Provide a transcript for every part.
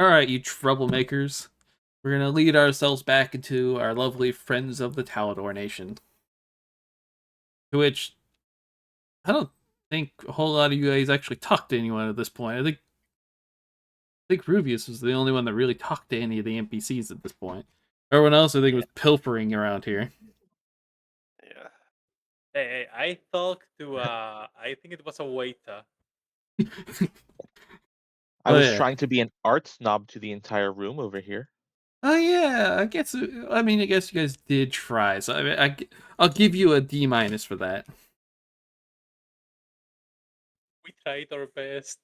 Alright, you troublemakers. We're gonna lead ourselves back into our lovely friends of the Talador Nation. To which I don't think a whole lot of you guys actually talked to anyone at this point. I think Rubius was the only one that really talked to any of the NPCs at this point. Everyone else, I think, Yeah. was pilfering around here. Yeah. Hey, I talked to I think it was a waiter. I Oh was yeah. trying to be an art snob to the entire room over here. Oh yeah. I guess. I mean, I guess you guys did try. So I'll give you a D minus for that. We tried our best.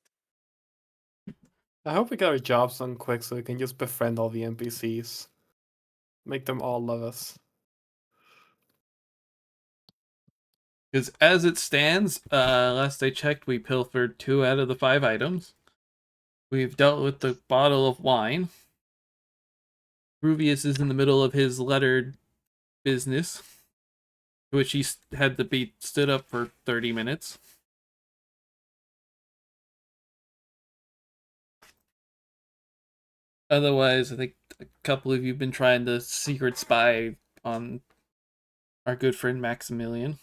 I hope we get our jobs done quick so we can just befriend all the NPCs. Make them all love us. Because as it stands, last I checked, we pilfered 2 out of the 5 items. We've dealt with the bottle of wine. Ruvius is in the middle of his lettered business, which he had to be stood up for 30 minutes. Otherwise, I think a couple of you have been trying to secret spy on our good friend Maximilian.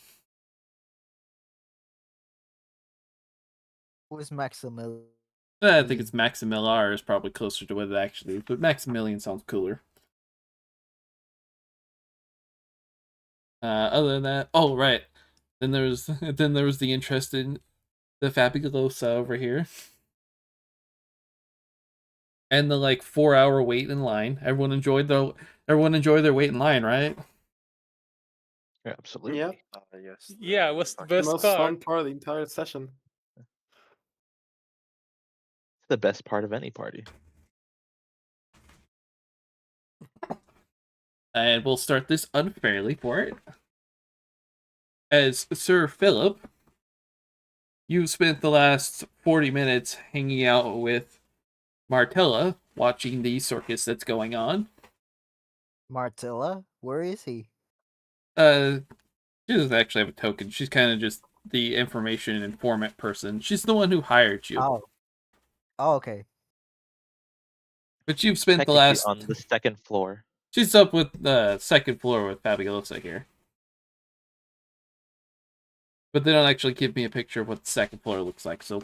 Who is Maximilian? I think it's Maximillar is probably closer to what it actually is, but Maximilian sounds cooler. Other than that, oh right, then there was the interest in the Fabulosa over here, and the like 4-hour wait in line. Everyone enjoyed their wait in line, right? Yeah, absolutely. Yep. Yes. Yeah, it was the The best most part. fun part of the entire session. It's the best part of any party. And we'll start this unfairly for it. As Sir Philip, you've spent the last 40 minutes hanging out with Martella, watching the circus that's going on. Martilla? Where is he? She doesn't actually have a token. She's kind of just the information informant person. She's the one who hired you. Oh. Oh, okay. But you've spent the Technically last... on the second floor. She's up with the second floor with Fabulosa here. But they don't actually give me a picture of what the second floor looks like, so...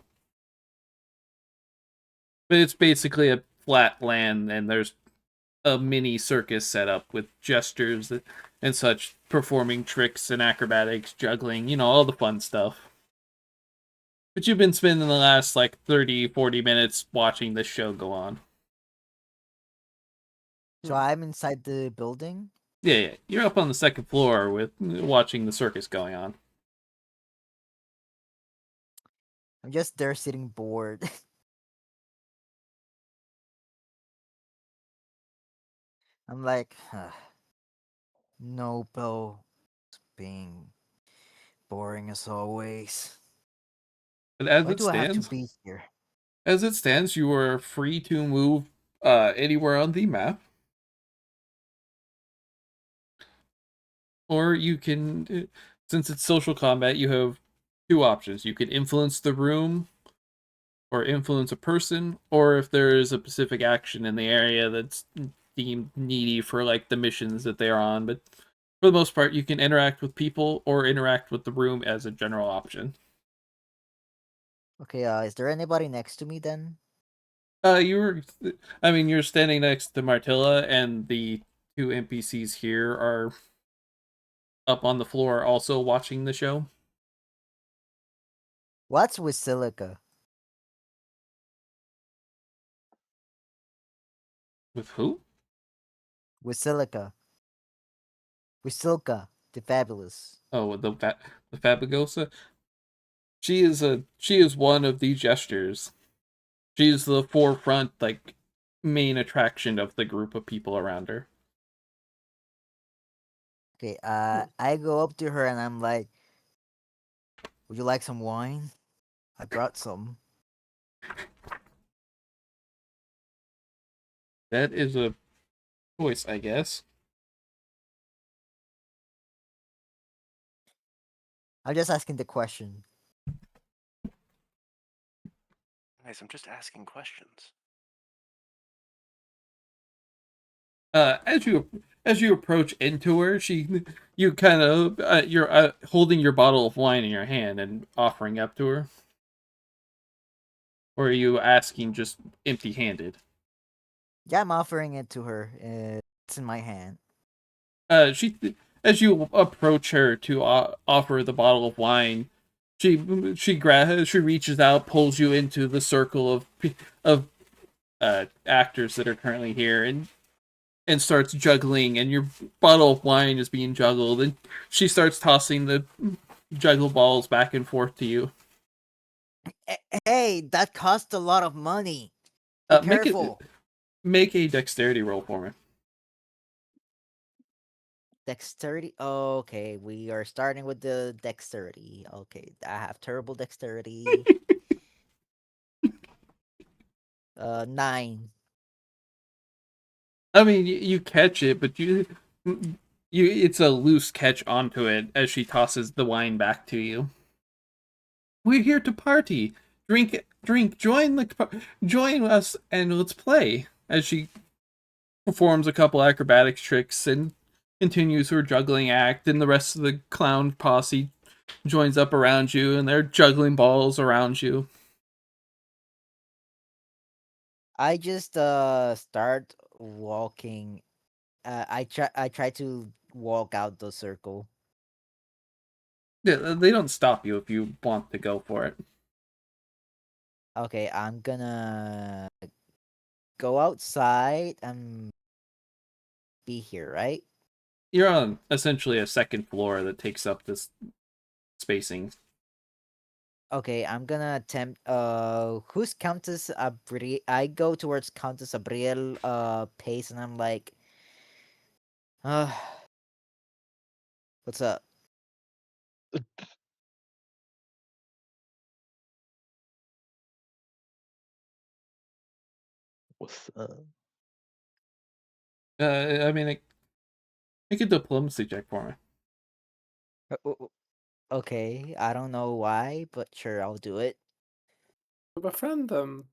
But it's basically a flat land, and there's a mini circus set up with gestures and such, performing tricks and acrobatics, juggling, all the fun stuff. But you've been spending the last, 30, 40 minutes watching this show go on. So I'm inside the building? Yeah. You're up on the second floor with watching the circus going on. I'm just there sitting bored. I'm like, no, Bill. Being boring as always. But as Why it do I have to stands, be here? you are free to move anywhere on the map. Or you can, since it's social combat, you have 2 options. You can influence the room, or influence a person, or if there is a specific action in the area that's deemed needy for the missions that they're on. But for the most part, you can interact with people or interact with the room as a general option. Okay, is there anybody next to me then? You're standing next to Martilla, and the 2 NPCs here are up on the floor also watching the show. What's with Silica? With who? With Silica. With Silka, the fabulous. Oh, the Fabulosa. She is one of the gestures. She's the forefront, main attraction of the group of people around her. Okay, I go up to her and I'm like, would you like some wine? I brought some. That is a choice, I guess. I'm just asking the question. Guys, I'm just asking questions. As you approach into her, you kind of you're holding your bottle of wine in your hand and offering up to her, or are you asking just empty-handed? Yeah, I'm offering it to her. It's in my hand. She as you approach her to offer the bottle of wine, she reaches out, pulls you into the circle of actors that are currently here, and starts juggling, and your bottle of wine is being juggled, and she starts tossing the juggle balls back and forth to you. Hey, that cost a lot of money. Be Uh, make it careful. make a dexterity roll for me. Dexterity. Okay, we are starting with the dexterity. Okay, I have terrible dexterity. 9. I mean, you catch it, but you it's a loose catch onto it as she tosses the wine back to you. We're here to party. Drink. Join us, and let's play. As she performs a couple acrobatics tricks and continues her juggling act, and the rest of the clown posse joins up around you, and they're juggling balls around you. I just start walking. I try to walk out the circle. They don't stop you if you want to go for it. Okay, I'm gonna go outside and be here, right? You're on essentially a second floor that takes up this spacing. Okay, I'm gonna attempt who's Countess Abriel? I go towards Countess Abriel pace and I'm like uh what's up? What's I mean, make a diplomacy check for me. Okay, I don't know why, but sure, I'll do it. To befriend them.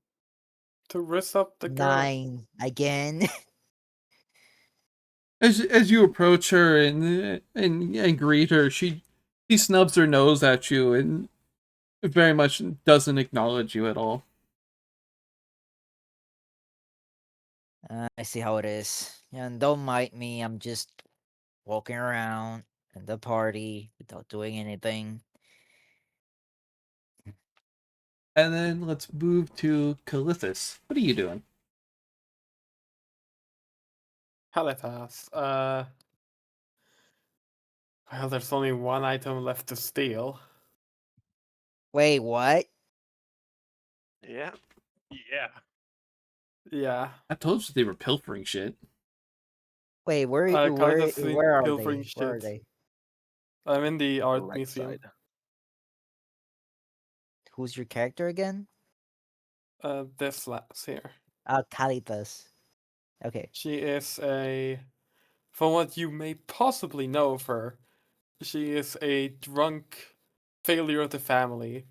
To risk up the girl. 9 again. As you approach her and greet her, she snubs her nose at you and very much doesn't acknowledge you at all. I see how it is. And don't mind me, I'm just walking around in the party without doing anything. And then let's move to Calithus. What are you doing? Halifax. Well, there's only one item left to steal. Wait, what? Yeah. Yeah. Yeah. I told you they were pilfering shit. Wait, where Calidus where are pilfering they? Where are shit. they? I'm in the art right museum. side? Who's your character again? This lass here. Calitas. Okay. She is a, from what you may possibly know of her, she is a drunk failure of the family,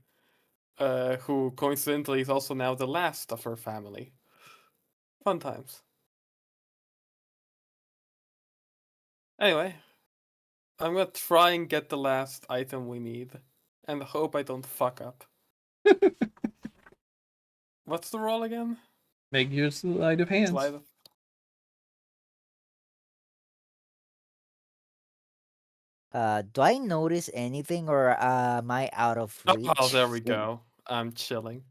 who coincidentally is also now the last of her family. Fun times. Anyway, I'm gonna try and get the last item we need, and hope I don't fuck up. What's the roll again? Make your sleight of hands. Slide. Do I notice anything or am I out of reach? Oh, there we go. I'm chilling.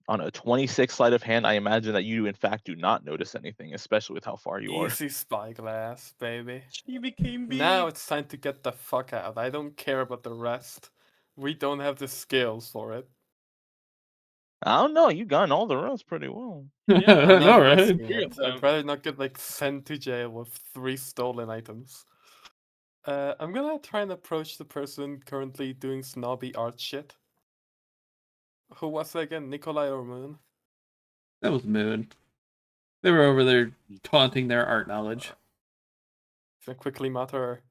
On a 26 sleight of hand, I imagine that you, in fact, do not notice anything, especially with how far you are. Easy spyglass, baby. She became big. Now it's time to get the fuck out. I don't care about the rest. We don't have the skills for it. I don't know. You got all the rows pretty well. Yeah, I I'm know, not right? risking Three it. of them. I'd rather not get like sent to jail with 3 stolen items. I'm gonna try and approach the person currently doing snobby art shit. Who was it again? Nikolai or Moon? That was Moon. They were over there taunting their art knowledge. So I quickly mutter her.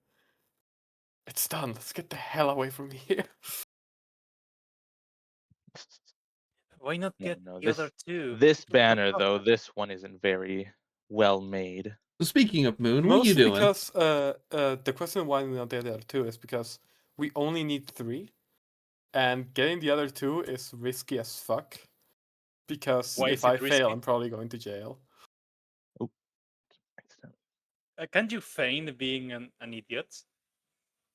It's done. Let's get the hell away from here. Why not No, get no, the other two? This People banner love though, them. this one isn't very well made. So speaking of Moon, what are you Mostly doing? because the question why we don't get the other two is because we only need 3, and getting the other 2 is risky as fuck. Because Why if is I it fail, risky? I'm probably going to jail. Can't you feign being an idiot?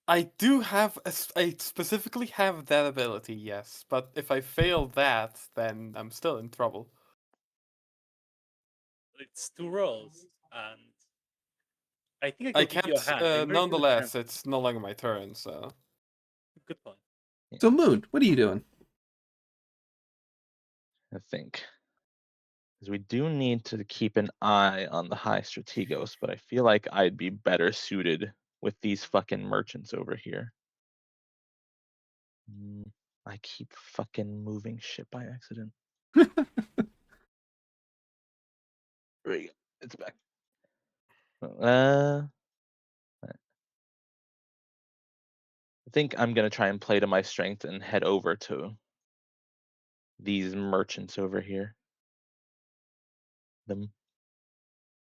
I do have I specifically have that ability, yes. But if I fail that, then I'm still in trouble. It's 2 rolls, and I think I I could give you a can't. hand. I'm very good at Nonetheless, hand. it's no longer my turn, so. Good point. So Moon, what are you doing? I think. Because we do need to keep an eye on the high strategos, but I feel like I'd be better suited with these fucking merchants over here. I keep fucking moving shit by accident. Right, it's back. I think I'm gonna try and play to my strength and head over to these merchants over here. Them.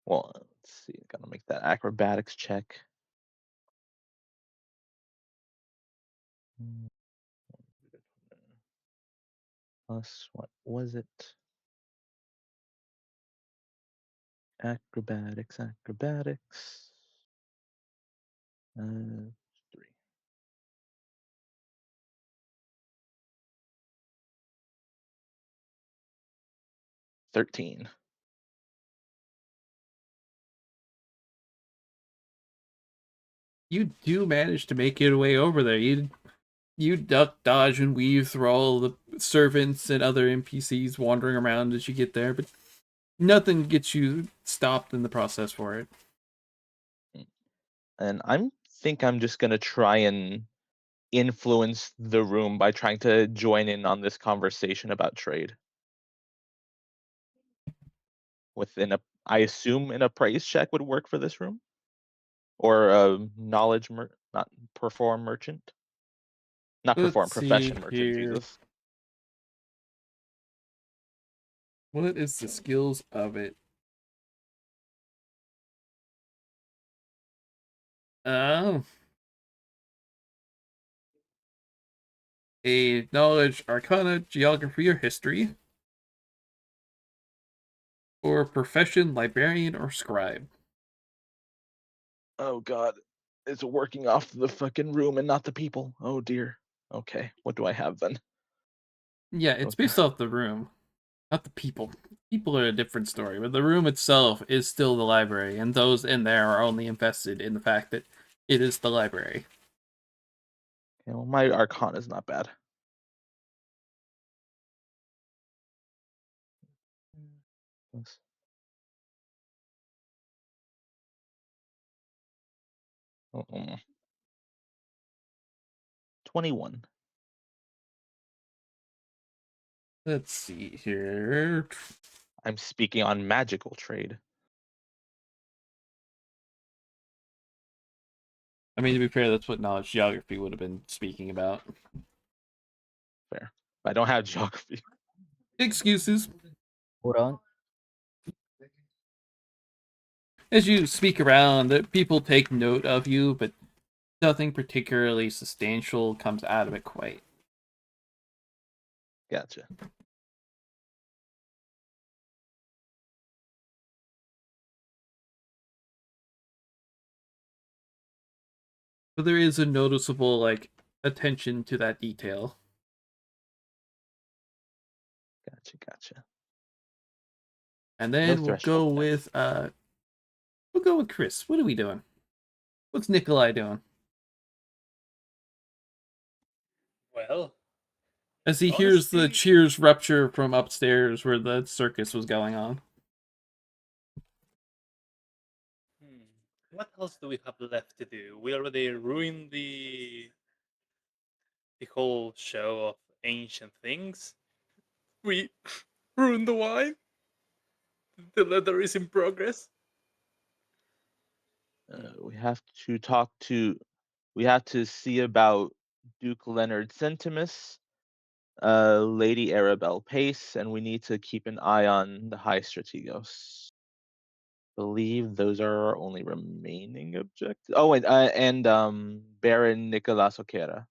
Well, let's see. Gotta make that acrobatics check. Plus, what was it? Acrobatics. 3. 13. You do manage to make your way over there. You duck, dodge, and weave through all the servants and other NPCs wandering around as you get there, but nothing gets you stopped in the process for it. And I'm just gonna try and influence the room by trying to join in on this conversation about trade. I assume an appraise check would work for this room, or a not perform merchant, not perform Let's profession see merchant. here. Jesus. What is the skills of it? Oh. A knowledge, arcana, geography, or history. Or profession, librarian, or scribe. Oh God, it's working off the fucking room and not the people. Oh dear. Okay, what do I have then? Yeah, it's Okay. based off the room, not the people. People are a different story, but the room itself is still the library, and those in there are only invested in the fact that it is the library. Yeah, well, my arcana is not bad. Plus- 21. Let's see here. I'm speaking on magical trade. I mean, to be fair, that's what knowledge geography would have been speaking about. Fair. I don't have geography. Excuses. Hold on. As you speak around, people take note of you, but nothing particularly substantial comes out of it quite. Gotcha. But there is a noticeable, attention to that detail. Gotcha. And No then threshold test. we'll go with Chris. What are we doing? What's Nikolai doing? Hmm. Well, As he hears the honestly, cheers rupture from upstairs where the circus was going on. what else do we have left to do? We already ruined the whole show of ancient things. We ruined the wine. The letter is in progress. We have to talk to. We have to see about Duke Leonard Centimus. Lady Arabelle Pace, and we need to keep an eye on the High Strategos. Believe those are our only remaining objectives. Oh, and Baron Nicolas Oquera.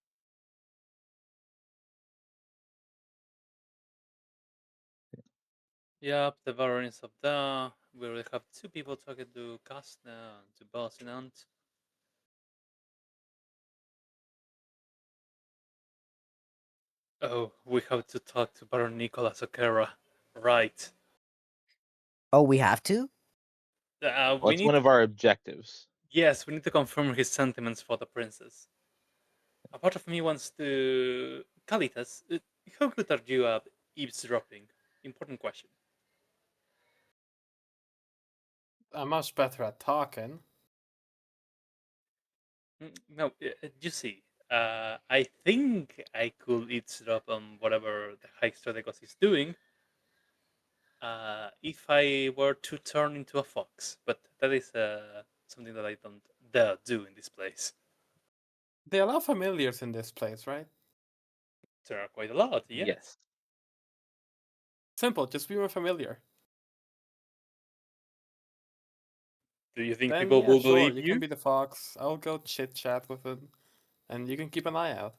Yep, the Barons of Da. We already have 2 people talking to Kastner and to Basinant. Oh, we have to talk to Baron Nicolas Oquera. Right. Oh, we have to? We What's need one of our objectives? Yes, we need to confirm his sentiments for the princess. A part of me wants to. Kalitas, how good are you at eavesdropping? Important question. I'm much better at talking. No, you see, I think I could eavesdrop on whatever the High Strategos is doing if I were to turn into a fox, but that is something that I don't dare do in this place. There are a lot of familiars in this place, right? There are quite a lot, yes. Yes. Simple, just be more familiar. Do you think Then people yeah, will sure, believe you you? can be the fox. I'll go chit chat with him, and you can keep an eye out.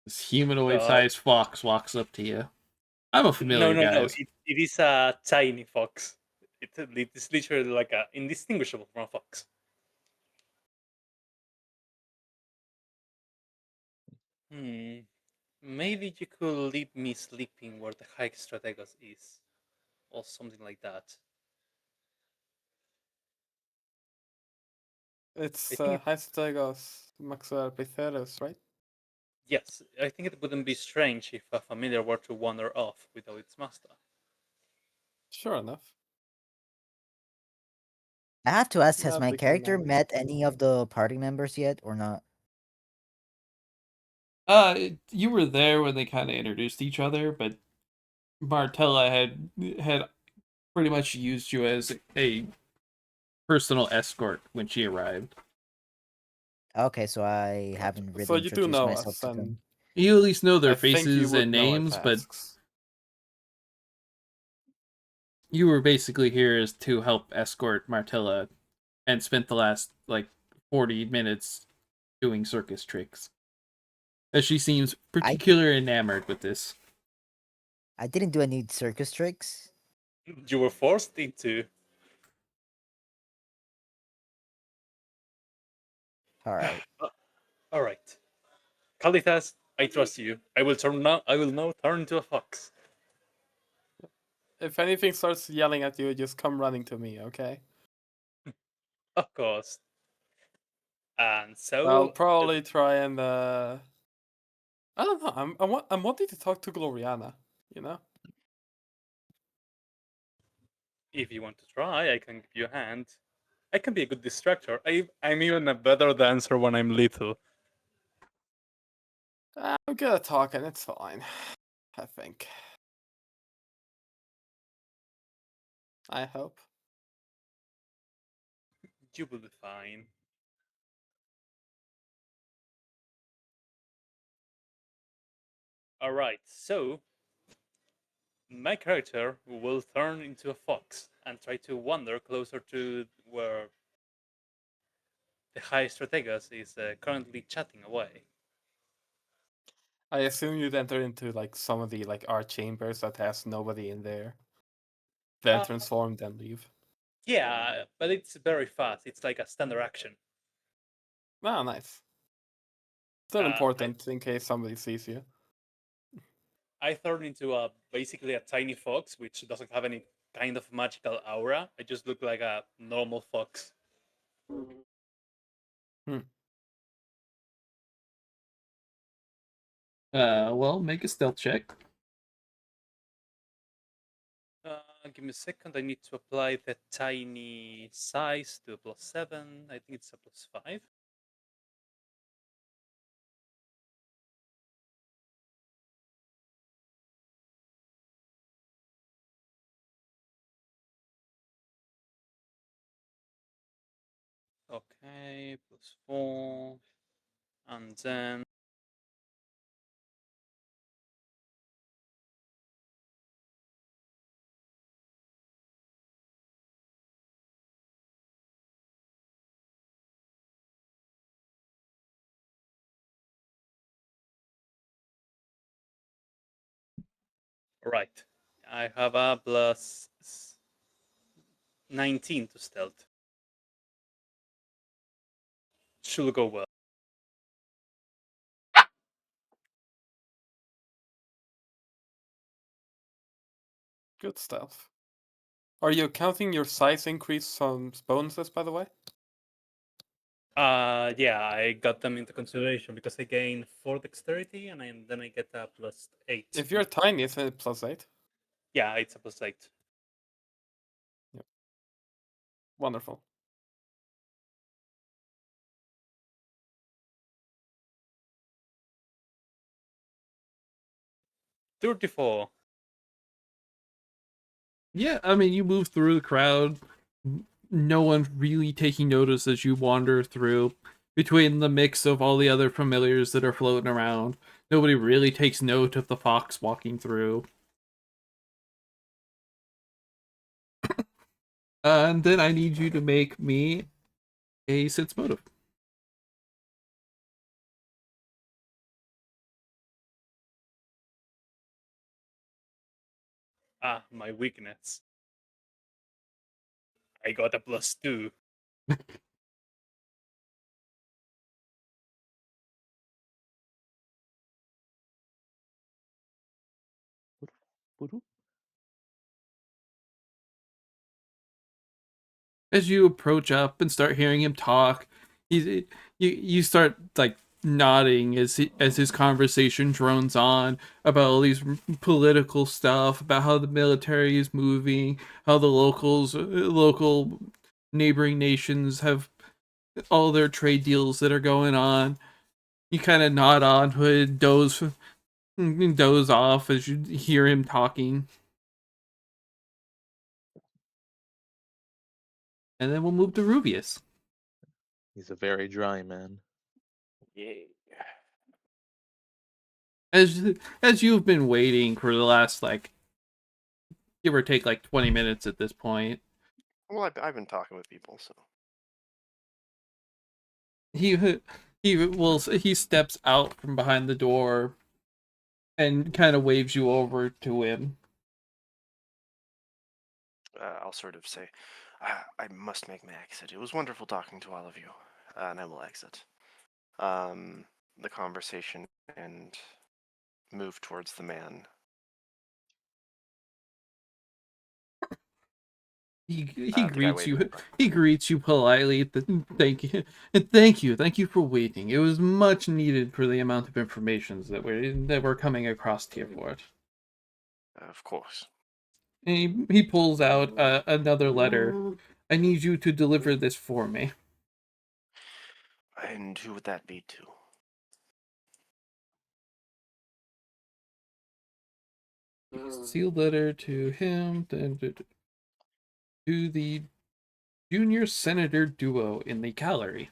This humanoid-sized fox walks up to you. I'm a No, familiar, no, no. guys. It is a tiny fox. It's literally like a indistinguishable from a fox. Hmm. Maybe you could leave me sleeping where the High Strategos is, or something like that. I It's think, Hystegos Maxwell Pitheros, right? yes, I think it wouldn't be strange if a familiar were to wander off without its master. Sure enough. I have to ask, has Not my big deal character now. met any of the party members yet or not? You were there when they kind of introduced each other, but Martella had pretty much used you as a personal escort when she arrived. Okay, so I Gotcha. haven't So really you do introduced know myself us, to and them. You at least know their I think you faces would and know our names, but tasks. you were basically here as to help escort Martella and spent the last 40 minutes doing circus tricks. As she seems I particularly enamored with this. I didn't do any circus tricks. You were forced into. All right. All right, Kalitas, I trust you. I will turn now. I will now turn into a fox. If anything starts yelling at you, just come running to me, okay? Of course. And I'll so, probably try and I don't know. I'm wanting to talk to Gloriana, you know? if you want to try, I can give you a hand. I can be a good distractor. I'm even a better dancer when I'm little. I'm good at talking, it's fine. I think. I hope. You will be fine. Alright, so my character will turn into a fox and try to wander closer to where the High Strategas is currently chatting away. I assume you'd enter into like some of the like art chambers that has nobody in there. Then Uh, transform, then leave. yeah, but it's very fast. It's like a standard action. Oh, nice. Still Uh, I, important in case somebody sees you. I turn into basically a tiny fox, which doesn't have any kind of magical aura. I just look like a normal fox. Hmm. Well, make a stealth check. Give me a second. I need to apply the tiny size to a +7. I think it's a +5. Okay, +4. And then Right. I have a plus 19 to stealth. Should go well. Good stuff. Are you counting your size increase on bonuses, by the way? Yeah, I got them into consideration because I gain 4 dexterity and then I get a plus 8. If you're tiny, it's a +8. Yeah, it's a plus 8. Wonderful. $34. Yeah, I mean, you move through the crowd. No one really taking notice as you wander through between the mix of all the other familiars that are floating around. Nobody really takes note of the fox walking through. And then I need you to make me a sense motive. Ah, my weakness. I got a plus 2. As you approach up and start hearing him talk, you start like nodding as his conversation drones on about all these political stuff, about how the military is moving, how the local neighboring nations have all their trade deals that are going on. You kind of nod on, hood doze off as you hear him talking. And then we'll move to Rubius. He's a very dry man. Yay. As you've been waiting for the last like give or take like 20 minutes at this point, Well, I've been talking with people, so. he steps out from behind the door and kind of waves you over to him. I'll sort of say, I must make my exit. It was wonderful talking to all of you, and I will exit the conversation and move towards the man. He The guy greets waving you. over. He greets you politely. Thank you for waiting. It was much needed for the amount of information that we're coming across here for it. Of course. And he pulls out another letter. I need you to deliver this for me. And who would that be to? Sealed letter to him. To the junior senator duo in the gallery.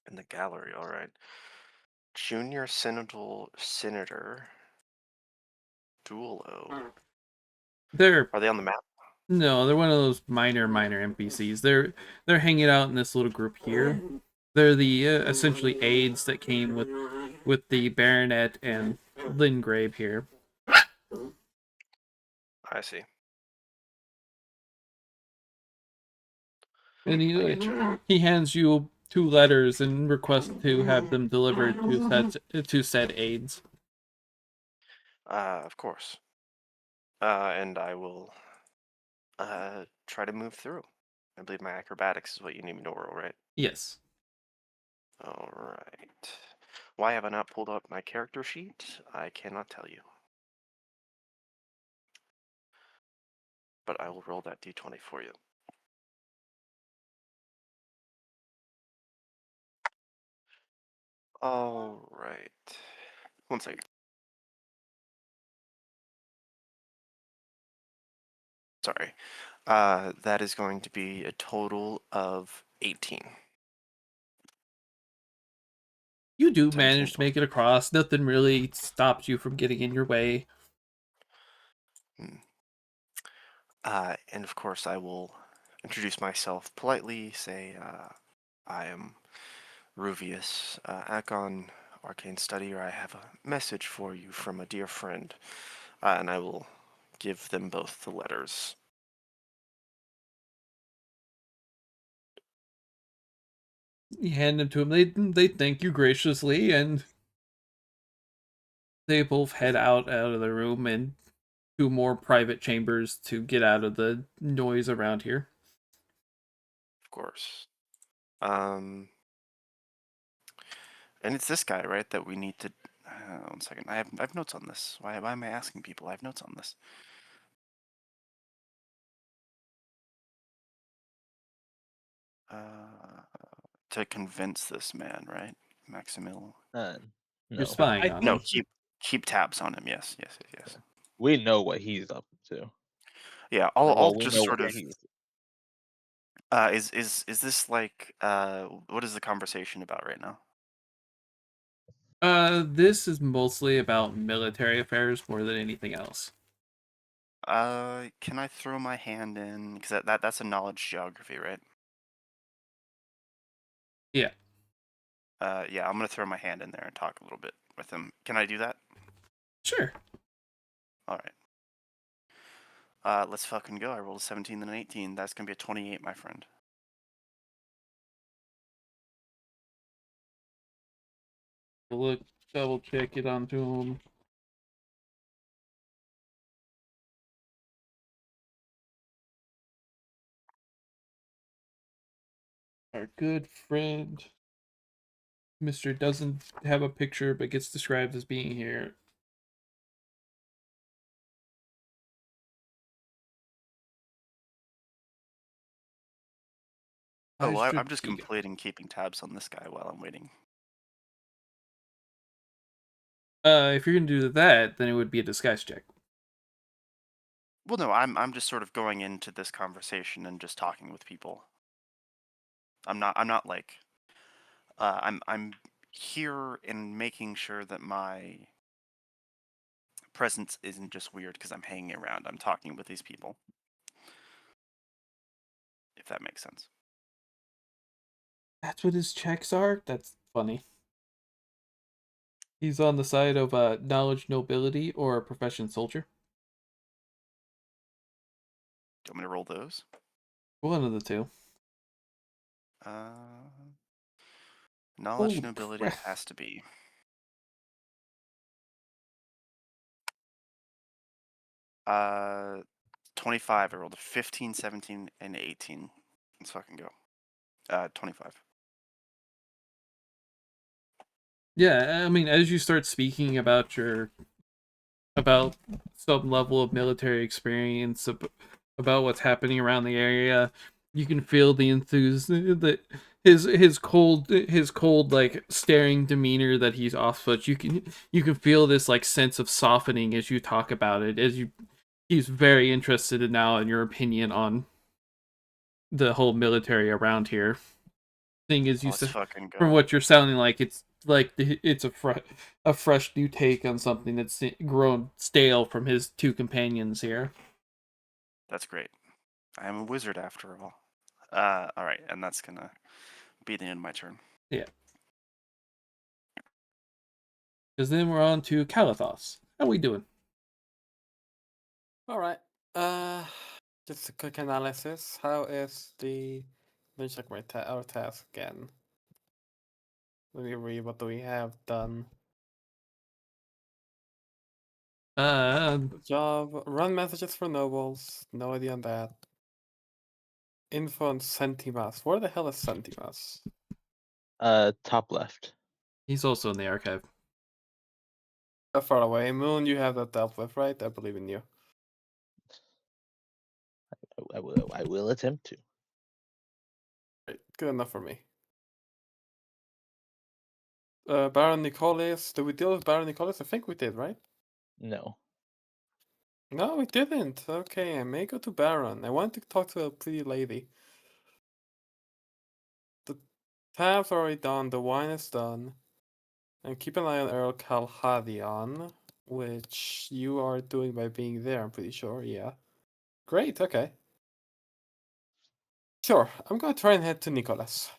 In the gallery, all right. Junior Senator Duolo. They're Are they on the map? No, they're one of those minor NPCs. They're hanging out in this little group here. They're the essentially aides that came with the Baronet and Lingrave here. I see. And I get you. he hands you 2 letters and requests to have them delivered to said aides. Of course. And I will try to move through. I believe my acrobatics is what you need me to roll, right? Yes. All right. Why have I not pulled up my character sheet? I cannot tell you. But I will roll that d20 for you. All right. 1 second. Sorry. That is going to be a total of 18. You do 17 manage to make it across. Nothing really stops you from getting in your way. And of course, I will introduce myself politely, say, I am Ruvius Akon, arcane studier, I have a message for you from a dear friend. And I will give them both the letters. You hand them to him. They thank you graciously, and they both head out of the room and to more private chambers to get out of the noise around here. Of course. And it's this guy, right, that we need to... 1 second. I have notes on this. Why am I asking people? I have notes on this. To convince this man, right? Maximil. You're No. spying on No, him. keep tabs on him. Yes. We know what he's up to. Yeah, Well, I'll we just know sort where of... he's. Is this like what is the conversation about right now? This is mostly about military affairs more than anything else. Can I throw my hand in? Because that's a knowledge geography, right? Yeah. Yeah, I'm gonna throw my hand in there and talk a little bit with him. Can I do that? Sure. All right. Let's fucking go. I rolled a 17 and an 18. That's gonna be a 28, my friend. Look, double check it onto him. Our good friend, Mr. doesn't have a picture but gets described as being here. Oh, well, High I'm just Strategic. completing keeping tabs on this guy while I'm waiting. If you're gonna do that, then it would be a disguise check. Well, no, I'm just sort of going into this conversation and just talking with people. I'm not like I'm here and making sure that my presence isn't just weird because I'm hanging around. I'm talking with these people. If that makes sense. That's what his checks are? That's funny. He's on the side of knowledge nobility or a profession soldier. Do you want me to roll those? One of the two. Knowledge Holy nobility it crap. has to be. 25. I rolled a 15, 17, and 18. Let's fucking go. 25. Yeah, I mean, as you start speaking about some level of military experience, about what's happening around the area, you can feel the enthusiasm, that his cold like staring demeanor that he's off. But you can feel this like sense of softening as you talk about it. He's very interested in now in your opinion on the whole military around here. Thing is, Let's fucking from go. what you're sounding like, it's a fresh new take on something that's grown stale from his two companions here. That's great. I am a wizard after all. All right, and that's gonna be the end of my turn. Yeah. Because then we're on to Kalathos. How we doing? All right. Just a quick analysis. How is the? Let me check our task again. Let me read what do we have done. Job. Run messages for nobles. No idea on that. Info on Centimas. Where the hell is Centimas? Top left. He's also in the archive. How far away? Moon, you have that dealt with, right? I believe in you. I will attempt to. Right. Good enough for me. Baron Nicholas. Did we deal with Baron Nicholas? I think we did, right? No. No, we didn't. Okay, I may go to Baron. I want to talk to a pretty lady. The tab's already done. The wine is done. And keep an eye on Earl Calhadion, which you are doing by being there, I'm pretty sure. Yeah. Great, okay. Sure, I'm gonna try and head to Nicholas.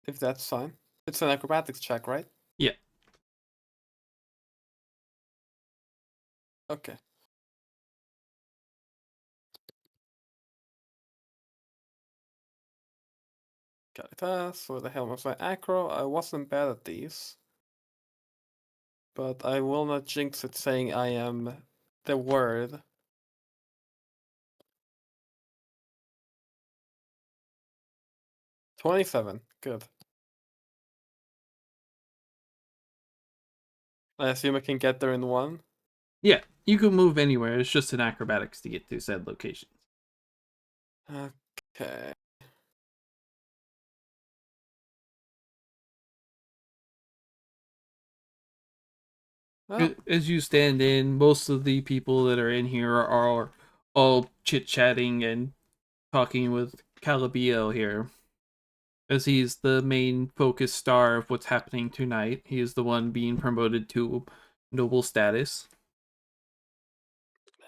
If that's fine. It's an acrobatics check, right? Yeah. Okay. Caritas, where the hell was my acro? I wasn't bad at these. But I will not jinx it saying I am the word. $27. Good. I assume I can get there in one. Yeah, you can move anywhere. It's just an acrobatics to get to said locations. Okay. Well, As you stand in, most of the people that are in here are all chit-chatting and talking with Calabio here, as he's the main focus star of what's happening tonight. He is the one being promoted to noble status.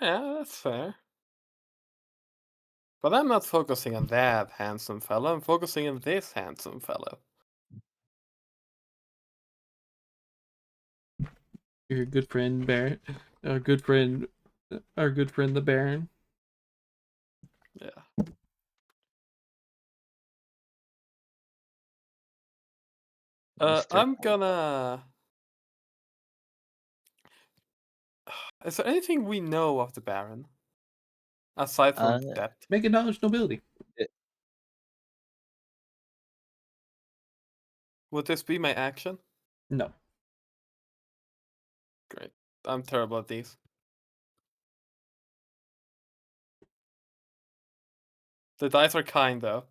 yeah, that's fair. But I'm not focusing on that handsome fellow. I'm focusing on this handsome fellow. Your good friend Baron, our good friend the Baron. Yeah. Mr. I'm gonna. Is there anything we know of the Baron aside from depth? Make a knowledge nobility. Would this be my action? No. Great. I'm terrible at these. The dice are kind though.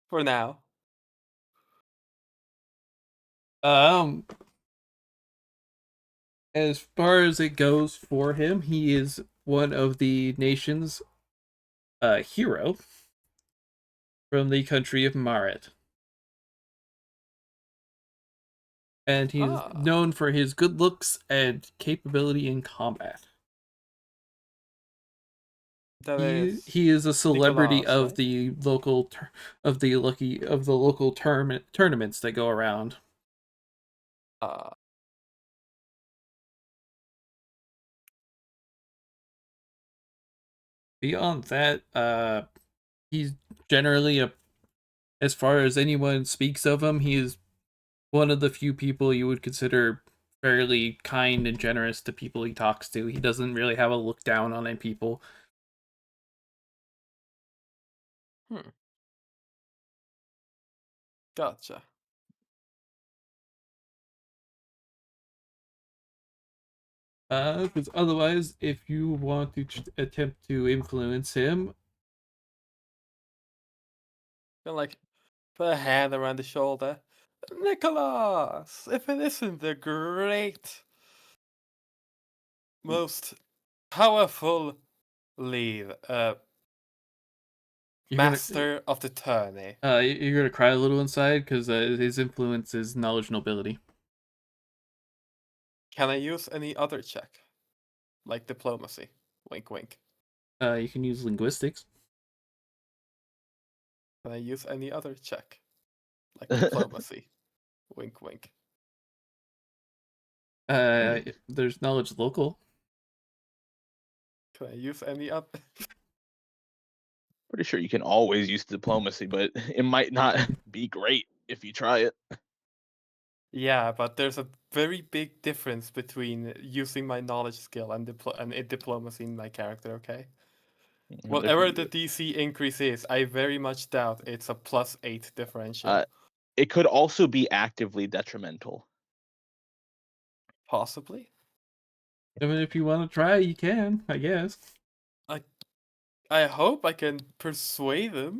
For now. As far as it goes for him, he is one of the nation's hero from the country of Maret. And he's known for his good looks and capability in combat. He is a celebrity Nicolas, of right? the local local tournaments that go around. Beyond that, he's generally as far as anyone speaks of him, he is one of the few people you would consider fairly kind and generous to people he talks to. He doesn't really have a look down on any people. Gotcha. Because otherwise, if you want to attempt to influence him, Like, put a hand around the shoulder. Nicholas! If it isn't the great, most powerful lead, master of the tourney. You're gonna cry a little inside because his influence is knowledge nobility. Can I use any other check? Like diplomacy? Wink wink. You can use linguistics. Can I use any other check? Like diplomacy? Wink wink. There's knowledge local. Can I use any other? Pretty sure you can always use diplomacy, but it might not be great if you try it. Yeah, but there's a very big difference between using my knowledge skill and diplomacy in my character, okay? Whatever the DC increase is, I very much doubt it's a +8 differential. It could also be actively detrimental. Possibly. I mean, if you want to try, you can, I guess. I hope I can persuade them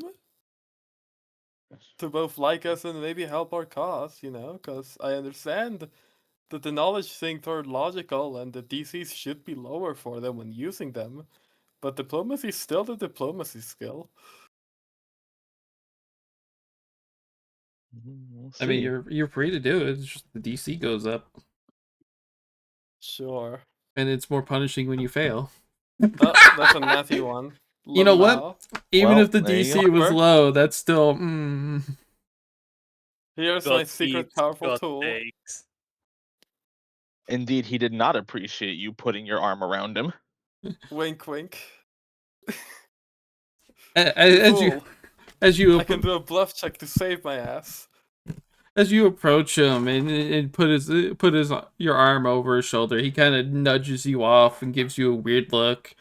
to both like us and maybe help our cause, you know, because I understand that the knowledge things are logical and the DCs should be lower for them when using them, but diplomacy is still the diplomacy skill. We'll I mean, you're free to do it. It's just the DC goes up. Sure. And it's more punishing when you fail. Oh, that's a natty one. You know what? Lmao. Even Well, if the there you go. DC was Fucker. low, that's still. Here's Got my secret beats, powerful got tool. takes. Indeed, he did not appreciate you putting your arm around him. Wink, wink. As you Fool. as you I can do a bluff check to save my ass. as you approach him and put his your arm over his shoulder, he kind of nudges you off and gives you a weird look.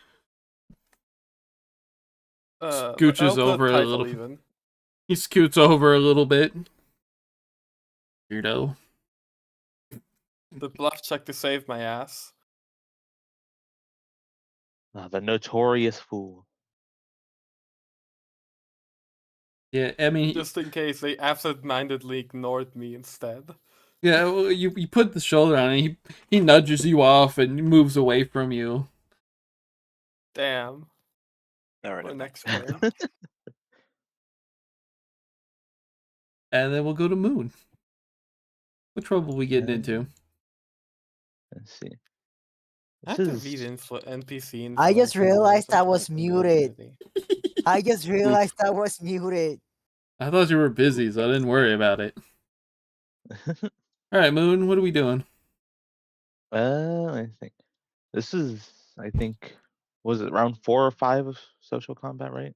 Scooches I'll put over a a title little. even. He scoots over a little bit. Weirdo. The bluff check to save my ass. Ah, the notorious fool. Yeah, I mean, Just in case they absent-mindedly ignored me instead. yeah. Well, you put the shoulder on, and he nudges you off and moves away from you. Damn. All right. For next turn. And then we'll go to Moon. What trouble we getting into? Let's see. I have This to is read NPC I just influence on realized rules. I was muted. I just realized I was muted. I thought you were busy, so I didn't worry about it. All right, Moon. What are we doing? I think this is. I think was it round 4 or 5 of social combat, right?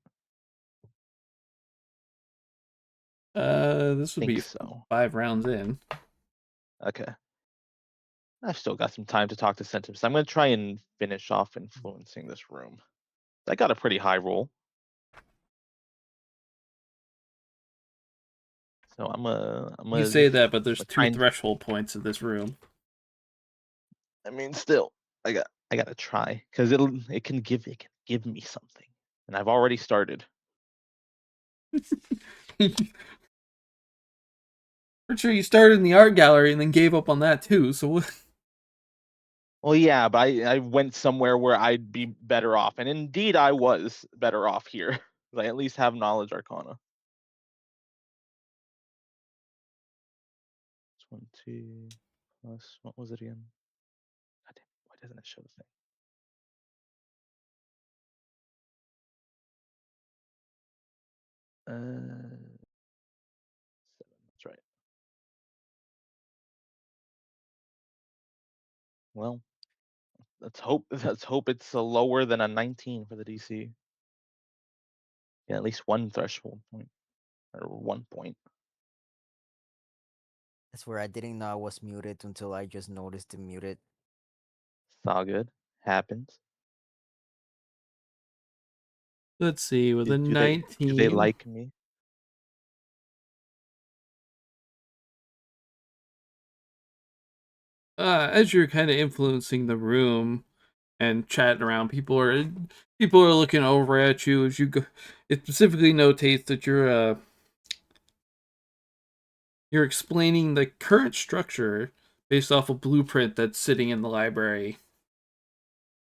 This would Think be so. 5 rounds in. Okay. I've still got some time to talk to Sentence. I'm gonna try and finish off influencing this room. I got a pretty high roll. So I'm You gonna say just that, but there's 2 kind. threshold points in this room. I mean, still, I gotta try because it can give me something, and I've already started. For sure, you started in the art gallery and then gave up on that too. So what? Well, yeah, but I went somewhere where I'd be better off, and indeed I was better off here. I at least have knowledge arcana. 20 plus what was it again? God damn, why doesn't it show the thing? Seven, that's right. Well, let's hope it's lower than a 19 for the DC. Yeah, at least one threshold point or 1 point. That's where I didn't know I was muted until I just noticed the muted. It's all good. Happens. Let's see. With a Do they 19, like me? as you're kind of influencing the room and chatting around, people are looking over at you as you go. It specifically notates that you're explaining the current structure based off a blueprint that's sitting in the library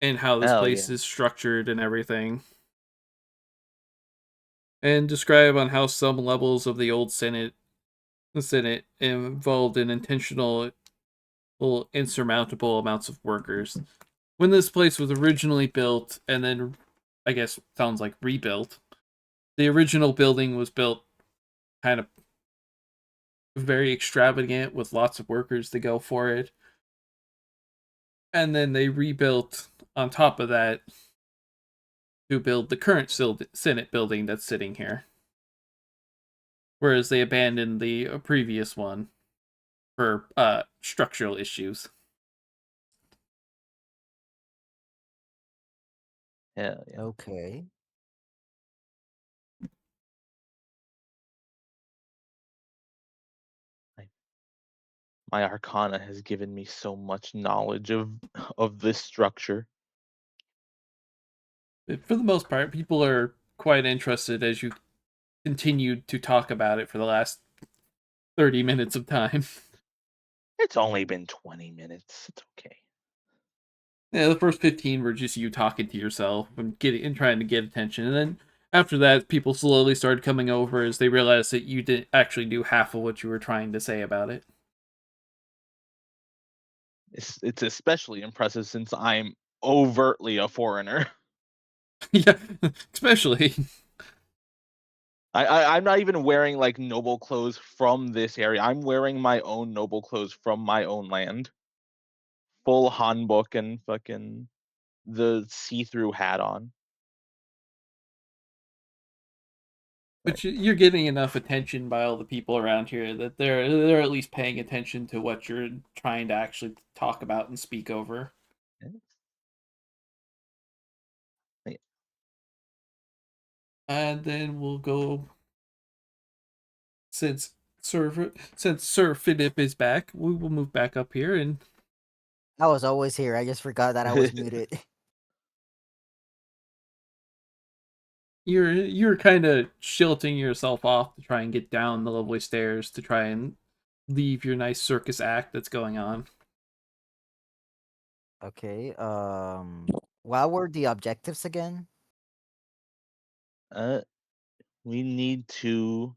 and how this Hell place yeah. is structured and everything. And describe on how some levels of the old the Senate involved in intentional, insurmountable amounts of workers. When this place was originally built, and then, I guess, sounds like rebuilt, the original building was built kind of very extravagant with lots of workers to go for it. And then they rebuilt on top of that to build the current Senate building that's sitting here. Whereas they abandoned the previous one for structural issues. Hell yeah. Okay. My arcana has given me so much knowledge of this structure. But for the most part, people are quite interested as you continued to talk about it for the last 30 minutes of time. It's only been 20 minutes. It's okay. Yeah, the first 15 were just you talking to yourself and trying to get attention. And then after that, people slowly started coming over as they realized that you didn't actually do half of what you were trying to say about it. It's especially impressive since I'm overtly a foreigner. Yeah, especially. I'm not even wearing like noble clothes from this area. I'm wearing my own noble clothes from my own land. Full hanbok and fucking the see-through hat on. But you're getting enough attention by all the people around here that they're at least paying attention to what you're trying to actually talk about and speak over. Yeah. And then we'll go since Sir Philip is back, we will move back up here and I was always here. I just forgot that I was muted. you're kind of shilting yourself off to try and get down the lovely stairs to try and leave your nice circus act that's going on. Okay. What were the objectives again? We need to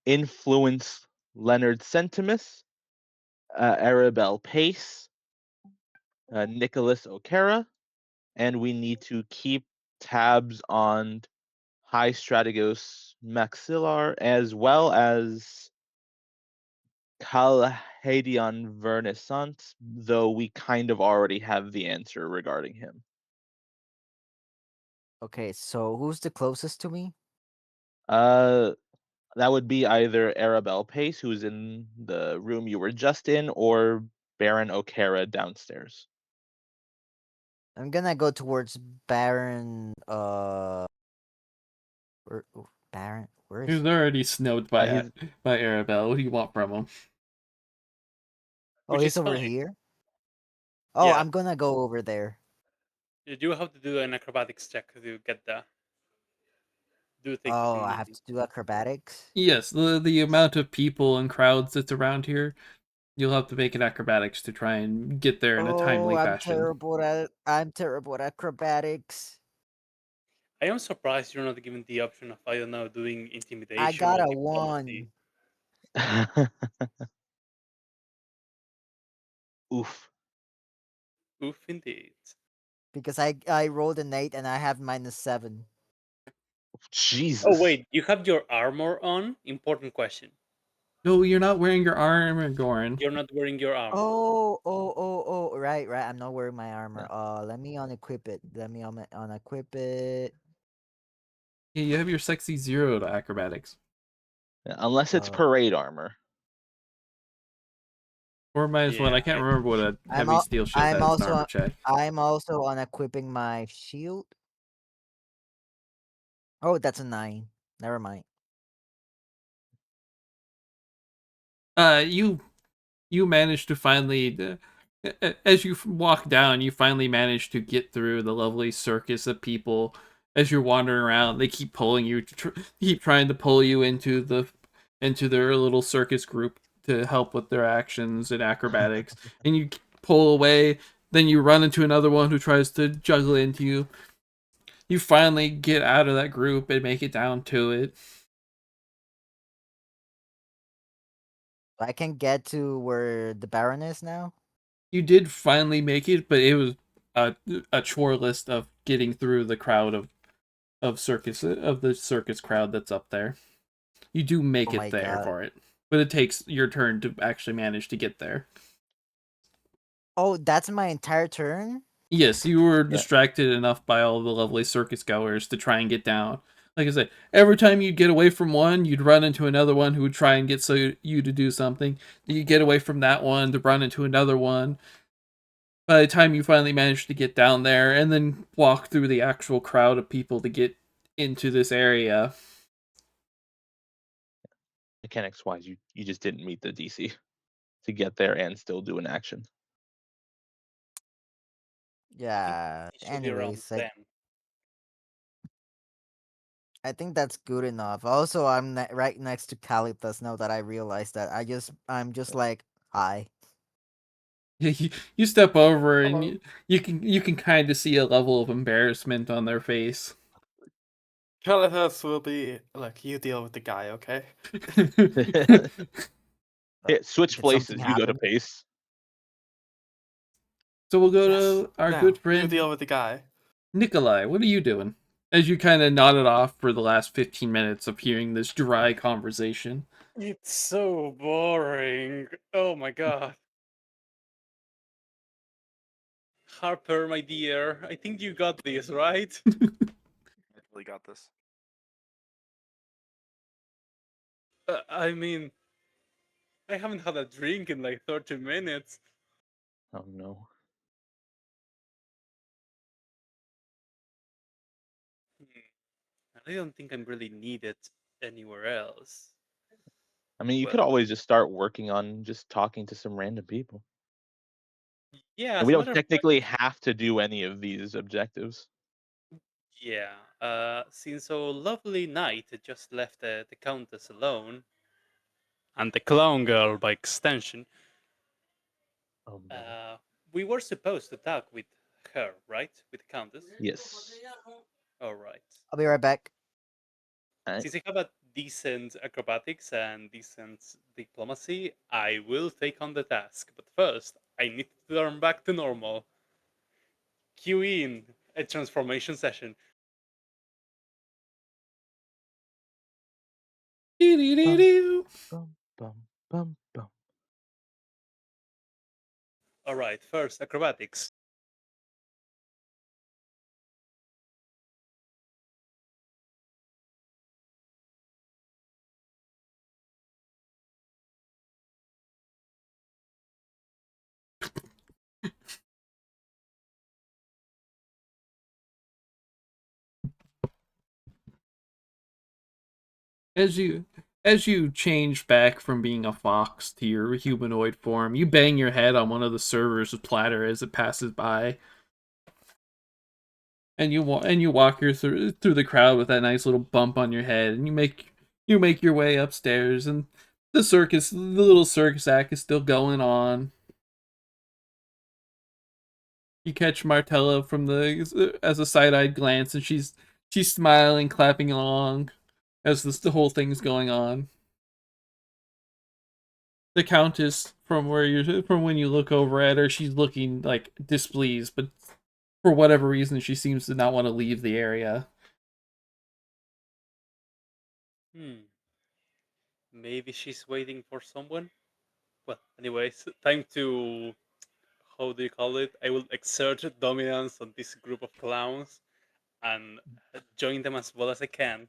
influence Leonard Sentimus, Arabelle Pace, Nicholas O'Cara, and we need to keep tabs on High Strategos Maxillar as well as Calhadion Vernissant, though we kind of already have the answer regarding him. Okay, so who's the closest to me? That would be either Arabelle Pace, who's in the room you were just in, or Baron O'Cara downstairs. I'm gonna go towards Baron. Baron? Where is He's he? already snowed by He's by Arabelle. What do you want from him? Oh, Which he's is over fine. here. Oh, Yeah. I'm gonna go over there. You do have to do an acrobatics check to get the. Do think you Oh, can I meet have him. to do acrobatics. Yes, the amount of people and crowds that's around here, you'll have to make an acrobatics to try and get there in a Oh, timely I'm fashion. terrible at acrobatics. I am surprised you're not given the option of, I don't know, doing I intimidation got or a diplomacy. 1 oof. Oof, indeed. because I rolled an 8 and I have -7. Oh, Jesus. wait, you have your armor on? Important question. No, you're not wearing your armor, Goran. You're not wearing your armor. Oh, right. I'm not wearing my armor. Let me unequip it. Let me unequip it. Yeah, you have your sexy 0 to acrobatics. Unless it's Uh, parade armor. Or -1. Yeah, I can't remember what a I'm heavy al- steel ship I'm has in armor also check. I'm also unequipping my shield. Oh, that's a 9. Never mind. You managed to finally, as you walk down, you finally manage to get through the lovely circus of people. As you're wandering around, they keep pulling you, keep trying to pull you into their little circus group to help with their actions and acrobatics, and you pull away. Then you run into another one who tries to juggle into you. You finally get out of that group and make it down to it. I can get to where the Baron is now. You did finally make it, but it was a chore list of getting through the crowd of the circus crowd that's up there. You do make Oh it my there god. for it, but it takes your turn to actually manage to get there. Oh, that's my entire turn? Yes, you were Yeah. distracted enough by all the lovely circus goers to try and get down. Like I said, every time you'd get away from one, you'd run into another one who would try and get you to do something. You get away from that one to run into another one. By the time you finally manage to get down there and then walk through the actual crowd of people to get into this area, Mechanics wise, you just didn't meet the DC to get there and still do an action. Yeah. it should be around Anyways, 10. I think that's good enough. Also, I'm right next to Calitas now that I realized that. I'm just like, hi. you step over and Hello. you can kind of see a level of embarrassment on their face. Calitas will be like, you deal with the guy, okay? Yeah, switch Did something places. You go to happen? Pace. So we'll go Yes. to our Now, good you friend. deal with the guy. Nikolai, what are you doing? As you kind of nodded off for the last 15 minutes of hearing this dry conversation. It's so boring. Oh my god. Harper, my dear, I think you got this, right? I really got this. I mean, I haven't had a drink in like 30 minutes. Oh no. I don't think I'm really needed anywhere else. I mean, you could Well, always just start working on just talking to some random people. yeah, And as we a don't matter of fact, technically have to do any of these objectives. yeah. Since so lovely Knight just left the Countess alone, and the Clown Girl by extension, Oh no. we were supposed to talk with her, right? With the Countess? Yes. Alright. I'll be right back. Alright. Since I have a decent acrobatics and decent diplomacy, I will take on the task. But first, I need to turn back to normal. Cue in a transformation session. Doo-doo-doo-doo. Bum, bum, bum, bum. Alright, first acrobatics. As you change back from being a fox to your humanoid form, you bang your head on one of the servers' platter as it passes by, and you walk through the crowd with that nice little bump on your head, and you make your way upstairs, and the little circus act is still going on. You catch Martella from the as a side-eyed glance, and she's smiling, clapping along as the whole thing's going on. The Countess, from when you look over at her, she's looking like displeased, but for whatever reason, she seems to not want to leave the area. Maybe she's waiting for someone? Well, anyways, time to, how do you call it? I will exert dominance on this group of clowns and join them as well as I can.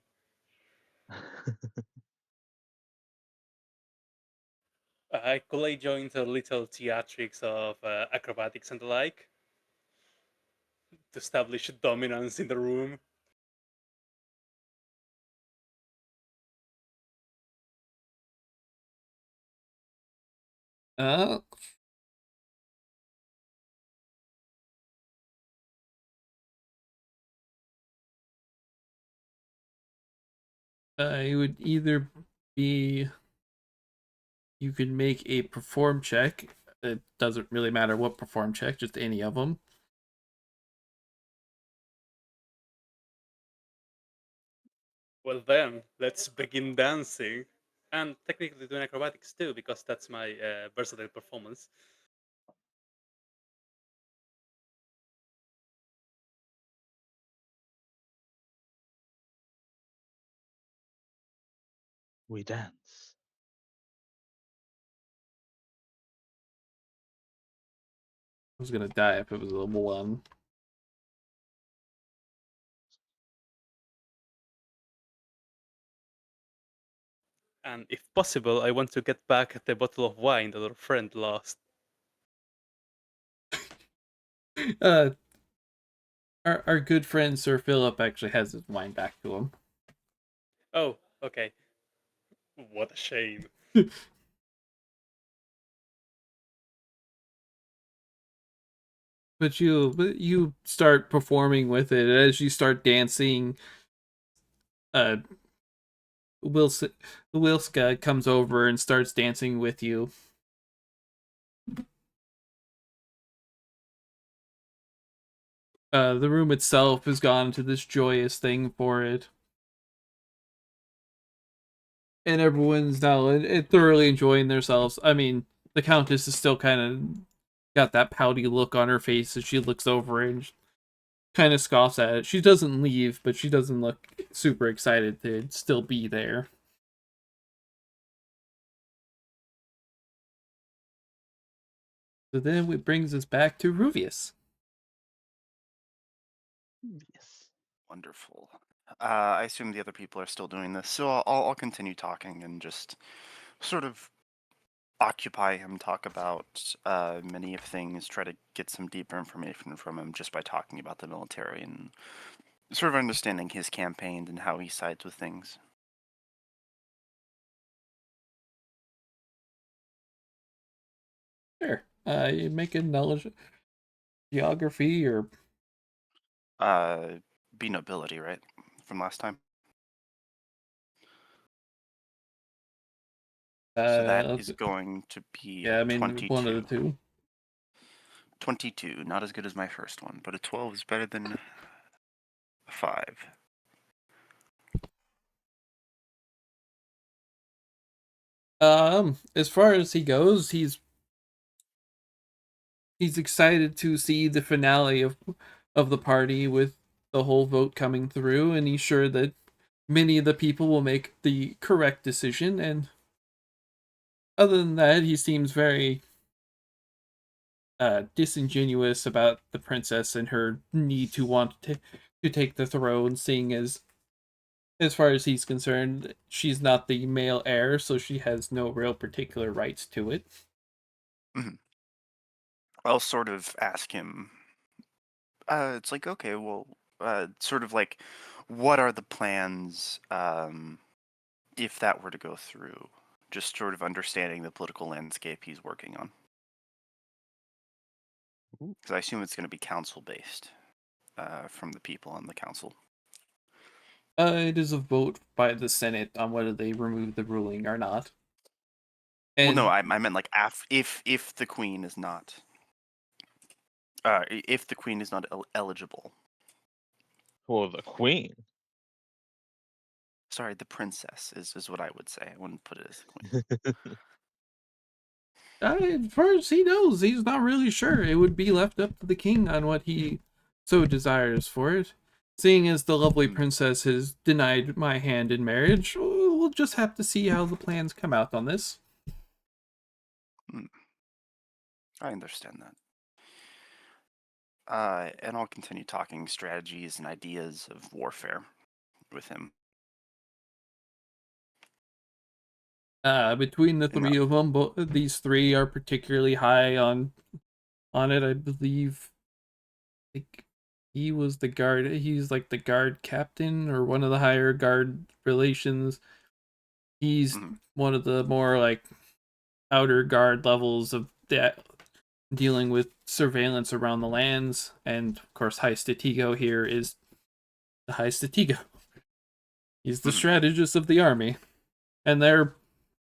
Could I join the little theatrics of acrobatics and the like to establish dominance in the room? Uh, it would either be you could make a perform check. It doesn't really matter what perform check, just any of them. Well then, let's begin dancing. And technically doing acrobatics too, because that's my versatile performance. We dance. I was gonna die if it was a level 1. And if possible, I want to get back the bottle of wine that our friend lost. Uh, our good friend Sir Philip actually has his wine back to him. Oh, okay. What a shame. But you start performing with it as you start dancing. Uh, Wilska comes over and starts dancing with you. The room itself has gone into this joyous thing for it, and everyone's now thoroughly enjoying themselves. I mean, the Countess is still kind of got that pouty look on her face as she looks over and kind of scoffs at it. She doesn't leave, but she doesn't look super excited to still be there. So then it brings us back to Ruvius. Yes. Wonderful. I assume the other people are still doing this, so I'll continue talking and just sort of occupy him, talk about many of things, try to get some deeper information from him just by talking about the military and sort of understanding his campaign and how he sides with things. Sure. You make a knowledge geography or Be nobility, right? From last time. So that is going to be yeah, I mean 22. one of the two. 22, not as good as my first one, but a 12 is better than a 5. As far as he goes, he's excited to see the finale of the party with the whole vote coming through, and he's sure that many of the people will make the correct decision. And other than that, he seems very disingenuous about the princess and her need to want to take the throne, seeing as far as he's concerned, she's not the male heir, so she has no real particular rights to it. Mhm. I'll sort of ask him, it's like, okay, well, sort of like, what are the plans if that were to go through? Just sort of understanding the political landscape he's working on. Because I assume it's going to be council-based from the people on the council. It is a vote by the Senate on whether they remove the ruling or not. And Well, no, I meant like if the queen is not if the queen is not eligible. Well, the queen. Sorry, the princess is what I would say. I wouldn't put it as the queen. as far as he knows, he's not really sure. It would be left up to the king on what he so desires for it. Seeing as the lovely princess has denied my hand in marriage, we'll just have to see how the plans come out on this. I understand that. And I'll continue talking strategies and ideas of warfare with him. Between the You three of them, these three are particularly high on it. I believe. I think he was the guard. He's like the guard captain or one of the higher guard relations. He's one of the more like outer guard levels of that, dealing with surveillance around the lands. And of course, High Stratego here is the High Stratego. He's the strategist of the army, and their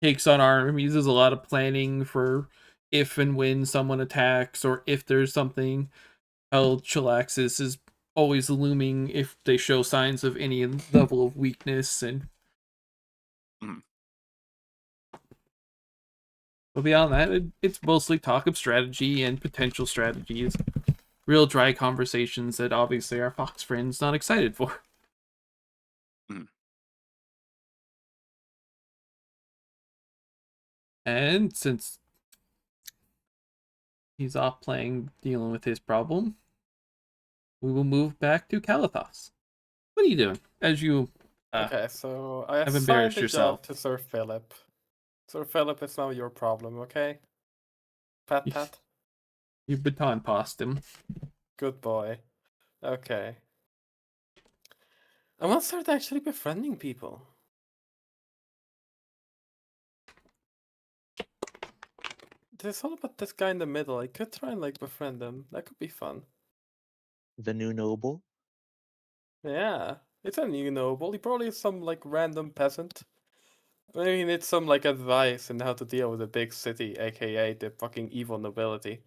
takes on armies is a lot of planning for if and when someone attacks, or if there's something. How Chilaxis is always looming if they show signs of any level of weakness, and but beyond that, it's mostly talk of strategy and potential strategies. Real dry conversations that obviously our fox friend's not excited for. And since he's off dealing with his problem, we will move back to Kalathos. What are you doing? As you Okay, so I have assigned embarrassed the yourself. job to Sir Philip. Sir Philip, it's now your problem, okay? Pat pat. You baton passed him. Good boy. Okay. I want to start actually befriending people. There's all about this guy in the middle. I could try and like befriend him. That could be fun. The new noble. Yeah, it's a new noble. He probably is some like random peasant. Maybe he needs some like advice on how to deal with a big city, aka the fucking evil nobility.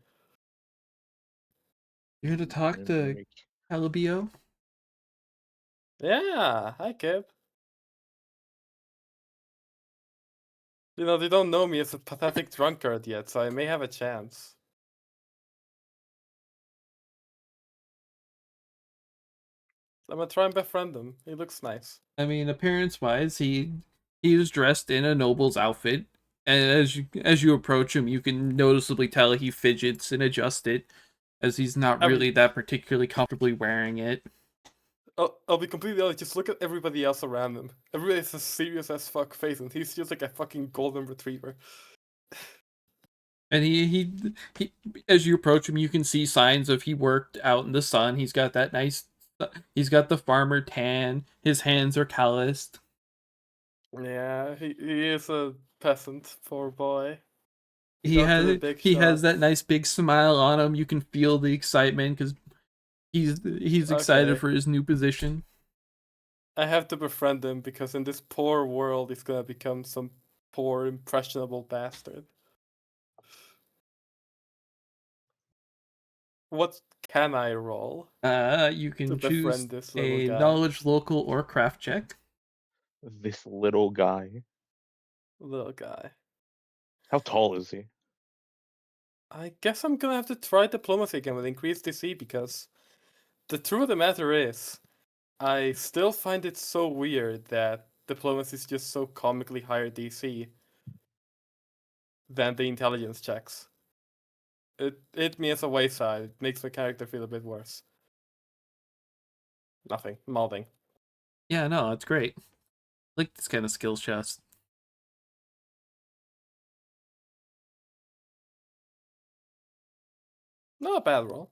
You here to talk to Calibio? Yeah, hi Kib. You know, they don't know me as a pathetic drunkard yet, so I may have a chance. I'm gonna try and befriend him. He looks nice. I mean, appearance-wise, he is dressed in a noble's outfit, and as you approach him, you can noticeably tell he fidgets and adjusts it, as he's not I mean- really that particularly comfortably wearing it. I'll be completely honest. Just look at everybody else around him. Everybody has a serious as fuck face, and he's just like a fucking golden retriever. And he as you approach him, you can see signs of he worked out in the sun. He's got that nice, he's got the farmer tan. His hands are calloused. Yeah, he is a peasant, poor boy. He Got to the has big he has that shots. nice big smile on him. You can feel the excitement because he's excited Okay. for his new position. I have to befriend him because in this poor world, he's gonna become some poor, impressionable bastard. What can I roll You to can choose befriend this little a guy? knowledge, local, or craft check. This little guy. Little guy. How tall is he? I guess I'm gonna have to try diplomacy again with increased DC because the truth of the matter is, I still find it so weird that diplomacy is just so comically higher DC than the intelligence checks. It hit me as a wayside. It makes my character feel a bit worse. Nothing. Molding. Yeah, no, it's great. I like this kind of skills chest. Not a bad roll.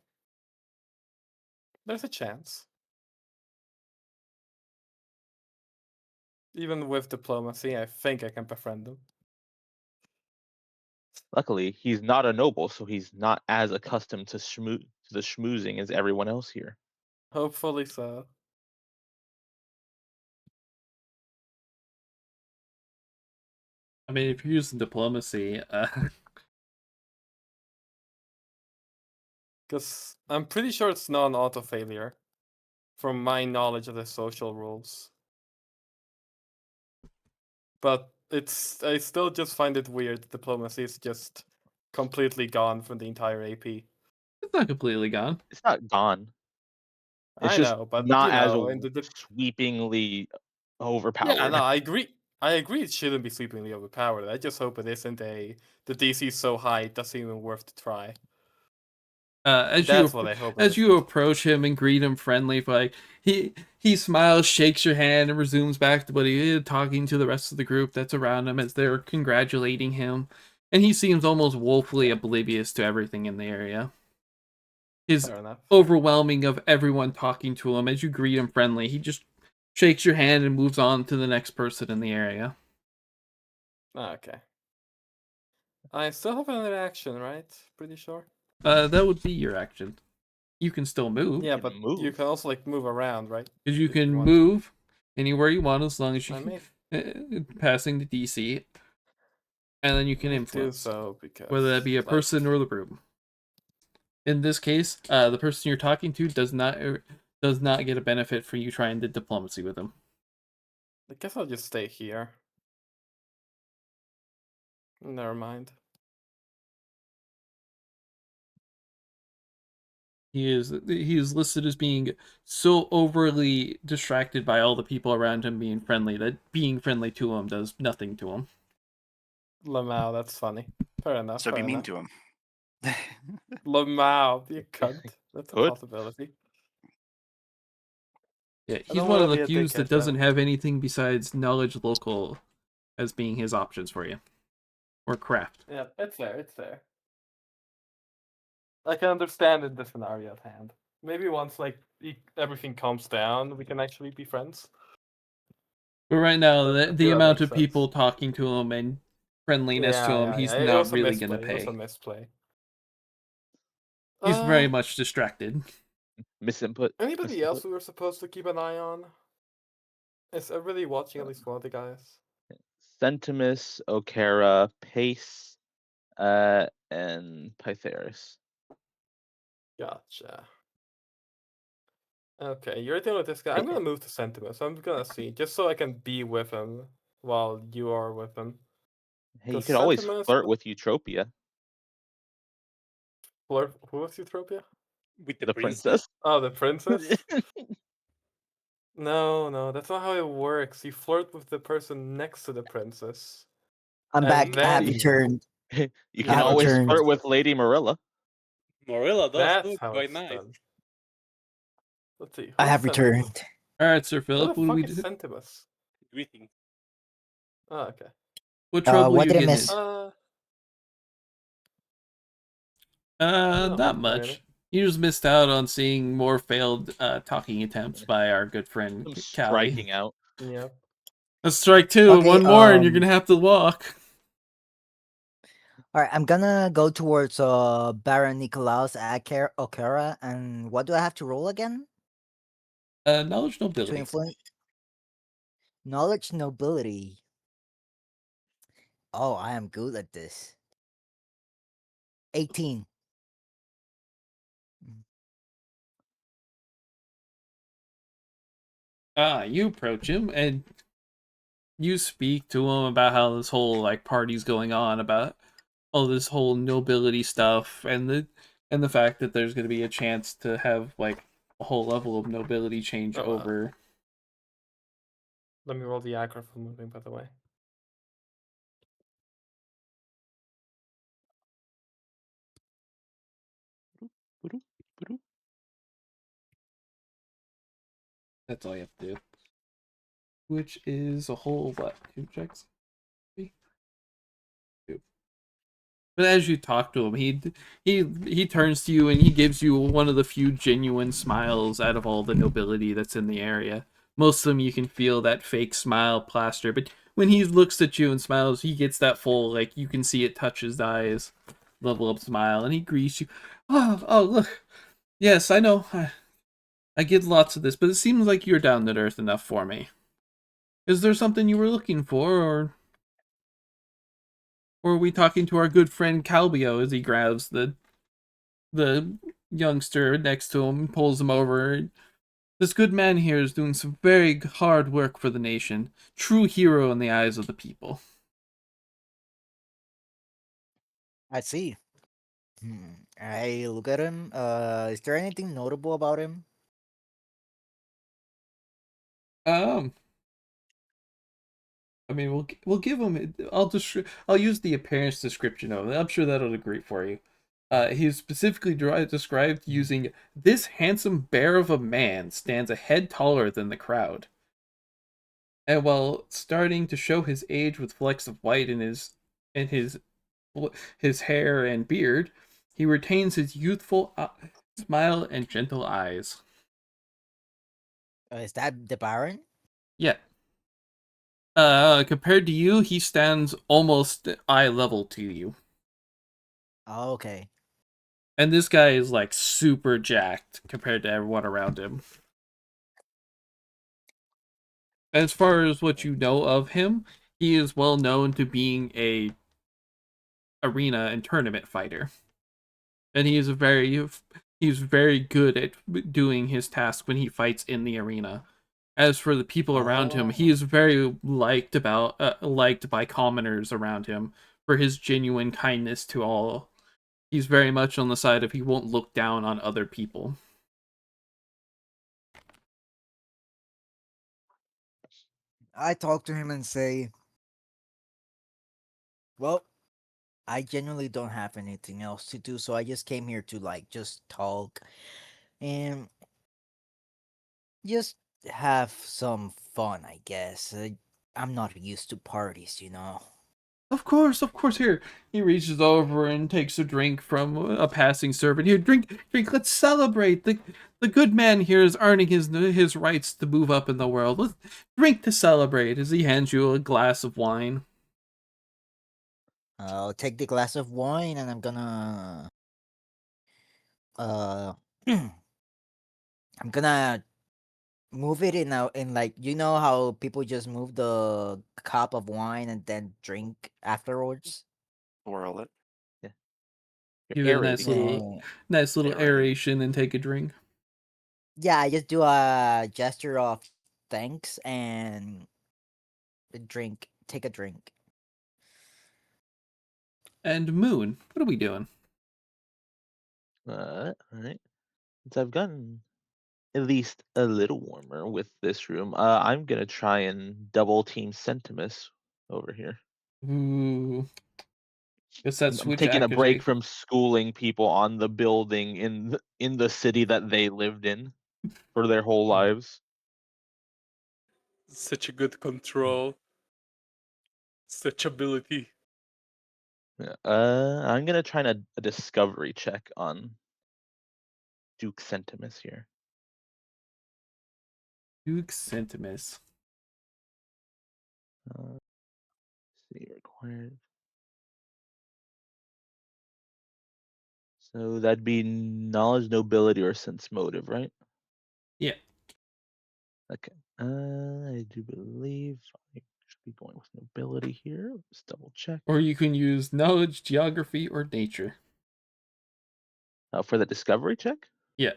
There's a chance. Even with diplomacy, I think I can befriend him. Luckily, he's not a noble, so he's not as accustomed to the schmoozing as everyone else here. Hopefully so. I mean, if you're using diplomacy, Because I'm pretty sure it's not an auto failure. From my knowledge of the social rules. But I still just find it weird that diplomacy is just completely gone from the entire AP. it's not completely gone. It's not gone. It's I just know, but not you as know, in sweepingly yeah, overpowered. no, I agree. I agree it shouldn't be sweepingly overpowered. I just hope it isn't the DC is so high it doesn't even worth to try. That's what I hope it As you isn't. approach him and greet him friendly, like he smiles, shakes your hand, and resumes back to what he is, talking to the rest of the group that's around him as they're congratulating him, and he seems almost woefully oblivious to everything in the area. His Fair enough. overwhelming of everyone talking to him as you greet him friendly. He just shakes your hand and moves on to the next person in the area. Okay. I still have another action, right? Pretty sure. That would be your action. You can still move. Yeah, can but you move. can also like move around, right? Because you if you can want to. move anywhere you want as long as I you may passing the DC, and then you can do influence so because whether that be a person or the room. In this case, the person you're talking to does not get a benefit for you trying to diplomacy with them. I guess I'll just stay here. Never mind. He is listed as being so overly distracted by all the people around him being friendly that being friendly to him does nothing to him. Lamau, that's funny. Fair enough. So fair be mean enough. to him. Lamau, be a cunt. That's a Could. possibility. Yeah, I he's don't one of wanna the be a few that dickhead, doesn't though. have anything besides knowledge local as being his options for you. Or craft. Yeah, it's there. It's there. I can understand in the scenario at hand. Maybe once like everything calms down, we can actually be friends. But right now, I the feel that amount makes of people sense. talking to him and friendliness to him, he's It not was a really going to misplay. It was a pay. misplay. He's very much distracted. Misinput. Anybody else we were supposed to keep an eye on? Is everybody watching at least one of the guys? Centimus, Okara, Pace, and Pytharis. Gotcha. Okay, you're dealing with this guy. I'm gonna move to Sentimus. I'm gonna see, just so I can be with him while you are with him. Hey, you Does could always Centimus flirt with Eutropia, flirt? Who was Eutropia? With the the princess. princess. Oh, the princess. No, that's not how it works. You flirt with the person next to the princess. I'm And back. I have then returned. You you I can have flirt with always the returned. flirt with princess. Lady Marilla. Morilla does That's look how quite it's nice. done. Let's see. I Who's have Sentibus? returned. All right, Sir Who Philip, the what do we fuck is do? Sentibus? Greeting. Oh, okay. What trouble What you did I getting miss? in? No, Not nothing really. much. You just missed out on seeing more failed talking attempts by our good friend I'm Callie. striking out. Yep. Let's strike two and Okay, one more, and you're gonna have to walk. All right, I'm gonna go towards Baron Nicolaus Okara, and what do I have to roll again Knowledge to nobility. influence? Knowledge nobility. Oh, I am good at this. 18. You approach him and you speak to him about how this whole like party's going on, about all this whole nobility stuff, and the fact that there's going to be a chance to have like a whole level of nobility change Oh, over. let me roll the aggro for moving, by the way. That's all you have to do. Which is a whole what? 2 checks? 3? 2. But as you talk to him, he turns to you and he gives you one of the few genuine smiles out of all the nobility that's in the area. Most of them you can feel that fake smile plaster, but when he looks at you and smiles, he gets that full, like, you can see it touch his eyes, level up smile, and he greets you. Oh, look. Yes, I know. I get lots of this, but it seems like you're down to earth enough for me. Is there something you were looking for, or are we talking to our good friend Calbio as he grabs the youngster next to him, pulls him over? This good man here is doing some very hard work for the nation. True hero in the eyes of the people. I see. I look at him. Is there anything notable about him? Um, I mean, we'll give him. I'll use the appearance description of it. I'm sure that'll agree for you. He's specifically described using this handsome bear of a man stands a head taller than the crowd, and while starting to show his age with flecks of white in his hair and beard, he retains his youthful smile and gentle eyes. Is that the Baron? Yeah. Compared to you, he stands almost eye level to you. Oh, okay. And this guy is like super jacked compared to everyone around him. As far as what you know of him, he is well known to being a arena and tournament fighter. And he's very good at doing his task when he fights in the arena. As for the people around him, he Oh. is very liked by commoners around him for his genuine kindness to all. He's very much on the side of he won't look down on other people. I talk to him and say, well, I genuinely don't have anything else to do, so I just came here to like just talk and just have some fun, I guess. I'm not used to parties, you know. Of course. Here, he reaches over and takes a drink from a passing servant. Here, drink. Let's celebrate. The good man here is earning his rights to move up in the world. Let's drink to celebrate. As he hands you a glass of wine. I'll take the glass of wine and I'm gonna uh I'm gonna move it in like, you know how people just move the cup of wine and then drink afterwards? Whirl it. Give it a Aerating. nice little Aerating. aeration and take a drink. Yeah, I just do a gesture of thanks and take a drink. And Moon, what are we doing? Alright. Since I've gotten at least a little warmer with this room. I'm gonna try and double team Sentimus over here. Ooh. Guess that I'm switch taking a break accuracy. from schooling people on the building in the city that they lived in for their whole lives. Such a good control. Such ability. Yeah, I'm gonna try a discovery check on Duke Sentimus here. Duke Sentimus. See required. So that'd be knowledge, nobility, or sense motive, right? Yeah. Okay. I do believe I should be going with nobility here. Let's double check. Or you can use knowledge, geography, or nature. For the discovery check? Yeah.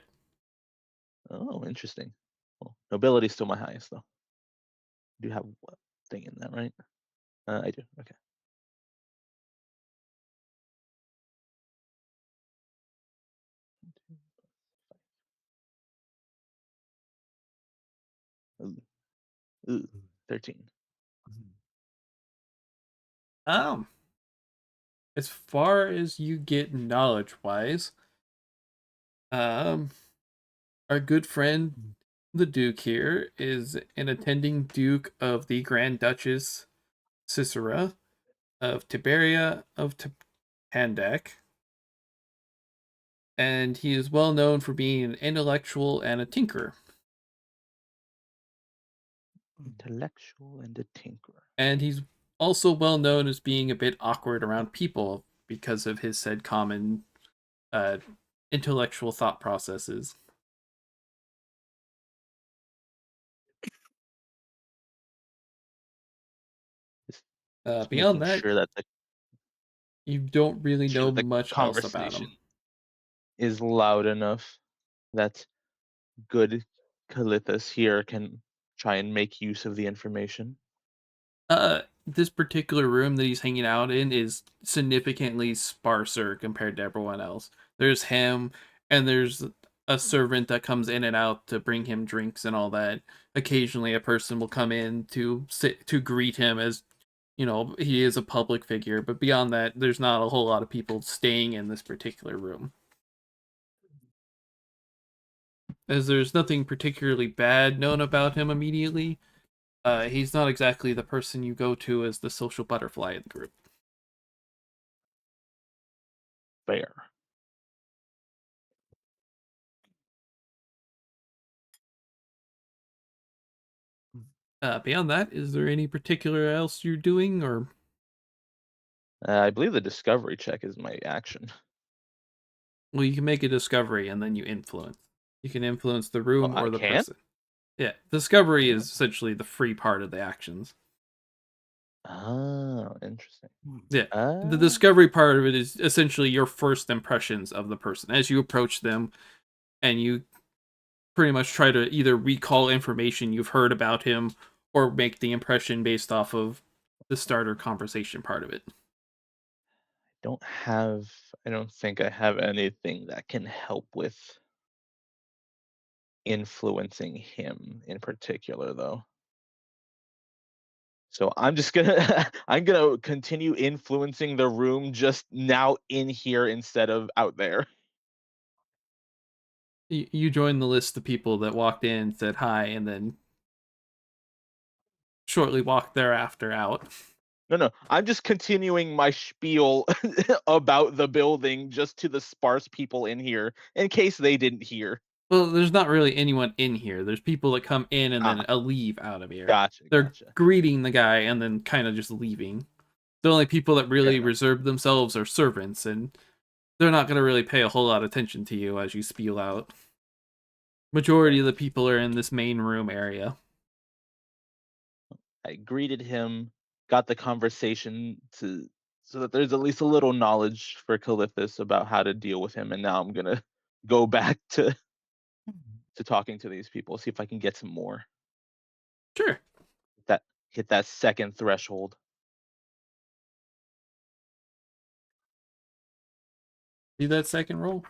Oh, interesting. Well, nobility is still my highest, though. I do have one thing in that, right? I do. Okay. Ooh, ooh, 13. Um, as far as you get knowledge wise, um, our good friend the Duke here is an attending Duke of the Grand Duchess Cicera of Tiberia of Pandak, and he is well known for being an intellectual and a tinkerer. Intellectual and a tinkerer. And he's also well known as being a bit awkward around people because of his said common uh, intellectual thought processes. Just Beyond making that, sure that you don't really know the much else about conversation him. is loud enough that good Calithus here can try and make use of the information. This particular room that he's hanging out in is significantly sparser compared to everyone else. There's him, and there's a servant that comes in and out to bring him drinks and all that. Occasionally, a person will come in to sit to greet him as he is a public figure. But beyond that, there's not a whole lot of people staying in this particular room, as there's nothing particularly bad known about him immediately. He's not exactly the person you go to as the social butterfly in the group. Fair. Beyond that, is there any particular else you're doing, or I believe the discovery check is my action. well, you can make a discovery and then you influence. You can influence the Oh, room I or the can? person. Yeah, discovery Oh, is essentially the free part of the actions. oh, interesting. Yeah, the Uh, discovery part of it is essentially your first impressions of the person as you approach them, and you pretty much try to either recall information you've heard about him or make the impression based off of the starter conversation part of it. I don't think I have anything that can help with influencing him in particular, though. So I'm just gonna I'm gonna continue influencing the room just now in here instead of out there. You join the list of people that walked in, said hi, and then shortly walked thereafter out. No, I'm just continuing my spiel about the building just to the sparse people in here in case they didn't hear. Well, there's not really anyone in here. There's people that come in and Ah, then leave out of here. gotcha, They're gotcha. greeting the guy and then kind of just leaving. The only people that Fair really enough. reserve themselves are servants, and they're not going to really pay a whole lot of attention to you as you spiel out. Fair Majority of the enough. people are in this main room area. I greeted him, got the conversation to so that there's at least a little knowledge for Calithus about how to deal with him, and now I'm gonna go back to talking to these people, see if I can get some more. Sure. That hit that second threshold. See that second roll?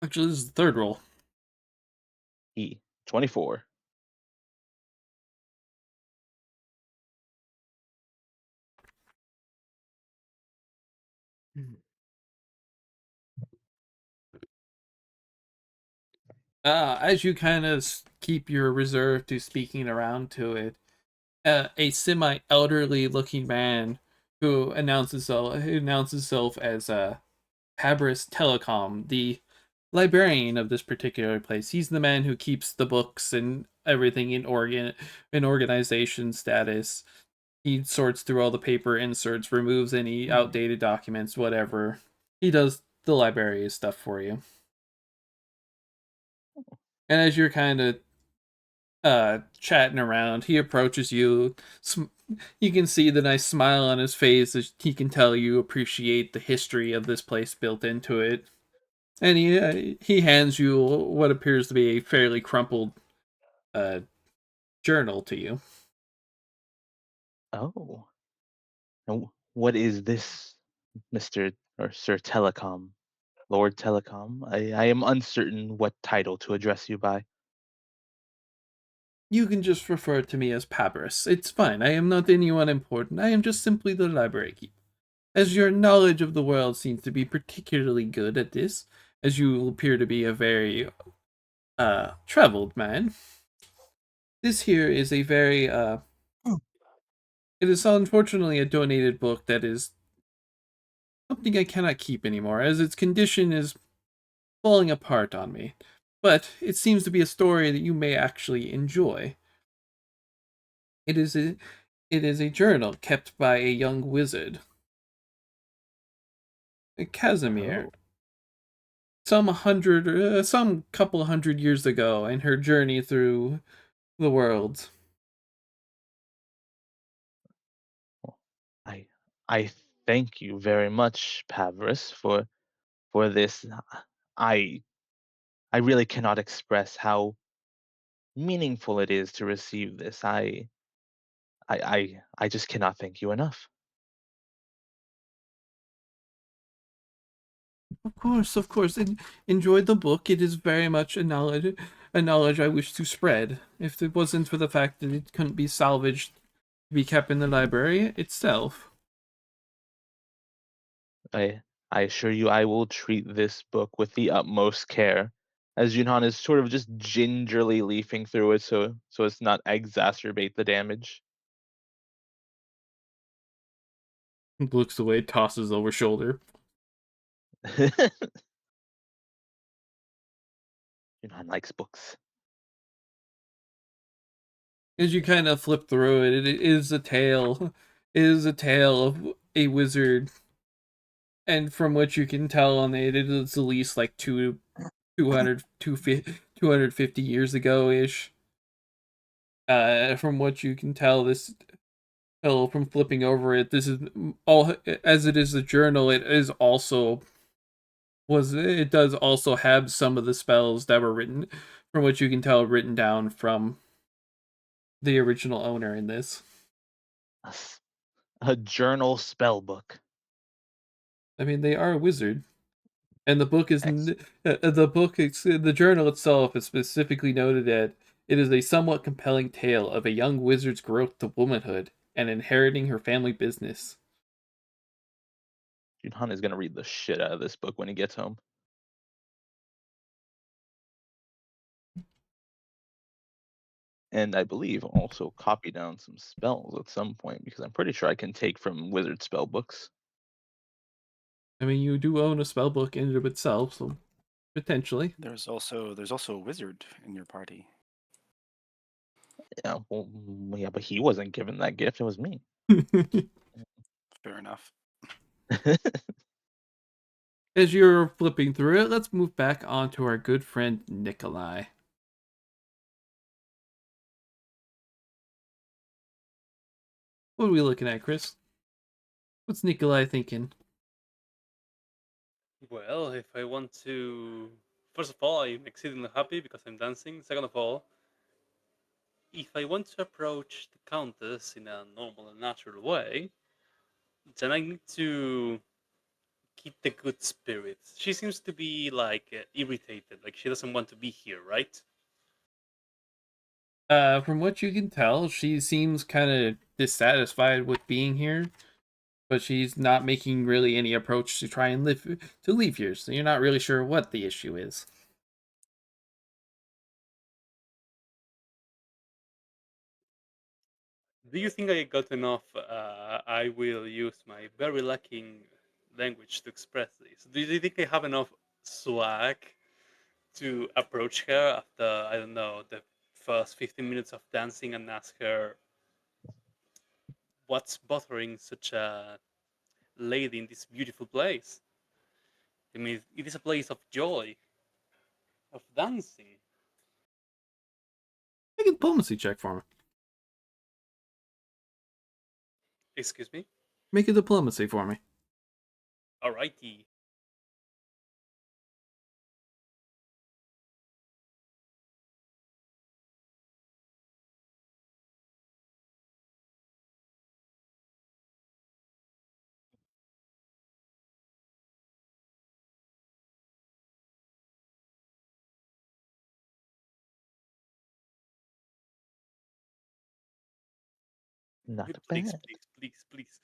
Actually, this is the third roll. He 24. As you kind of keep your reserve to speaking around to it, a semi-elderly looking man who announces himself as Habris Telecom, the librarian of this particular place. He's the man who keeps the books and everything in organization status. He sorts through all the paper inserts, removes any outdated documents, whatever. He does the library stuff for you. And as you're kind of chatting around, he approaches you. You can see the nice smile on his face as he can tell you appreciate the history of this place built into it. And he hands you what appears to be a fairly crumpled uh, journal to you. Oh. And what is this, Mr. or Sir Telecom? Lord Telecom? I am uncertain what title to address you by. You can just refer to me as Pabris. It's fine. I am not anyone important. I am just simply the library keeper. As your knowledge of the world seems to be particularly good at this, as you appear to be a very traveled man, this here is a very it is unfortunately a donated book that is something I cannot keep anymore, as its condition is falling apart on me. But it seems to be a story that you may actually enjoy. It is a journal kept by a young wizard, Casimir, Oh. some couple hundred years ago, in her journey through the world. Well, I thank you very much, Pavris, for this. I I really cannot express how meaningful it is to receive this. I just cannot thank you enough. Of course, enjoy the book. It is very much a knowledge I wish to spread. If it wasn't for the fact that it couldn't be salvaged to be kept in the library itself. I I assure you I will treat this book with the utmost care. As Junhan is sort of just gingerly leafing through it so as not exacerbate the damage. Looks away, tosses over shoulder. Junhan likes books. As you kind of flip through it, it is a tale. It is a tale of a wizard, and from what you can tell on it, it is at least like 250 years ago ish. From what you can tell, this from flipping over it, this is all as it is a journal. It does also have some of the spells that were written, from what you can tell, written down from the original owner in this. A journal spell book. I mean, they are a wizard, and the book is Ex- the journal itself is specifically noted that it is a somewhat compelling tale of a young wizard's growth to womanhood and inheriting her family business. Junhan is gonna read the shit out of this book when he gets home. And I believe also copy down some spells at some point because I'm pretty sure I can take from wizard spell books. I mean, you do own a spell book in and of itself, so potentially. There's also a wizard in your party. Yeah, well, yeah, but he wasn't given that gift. It was me. Fair enough. As you're flipping through it, let's move back on to our good friend Nikolai. What are we looking at, Chris? What's Nikolai thinking? Well, if I want to, first of all, I'm exceedingly happy because I'm dancing. Second of all, if I want to approach the countess in a normal and natural way, then I need to keep the good spirits. She seems to be like irritated, like she doesn't want to be here, right? From what you can tell, she seems kind of dissatisfied with being here, but she's not making really any approach to try and leave here. So you're not really sure what the issue is. Do you think I got enough? I will use my very lacking language to express this. Do you think I have enough swag to approach her after, I don't know, the first 15 minutes of dancing and ask her what's bothering such a lady in this beautiful place? I mean, it is a place of joy, of dancing. Make a diplomacy check for me. Excuse me? Make a diplomacy for me. Alrighty. Not Please, bad. please, please, please.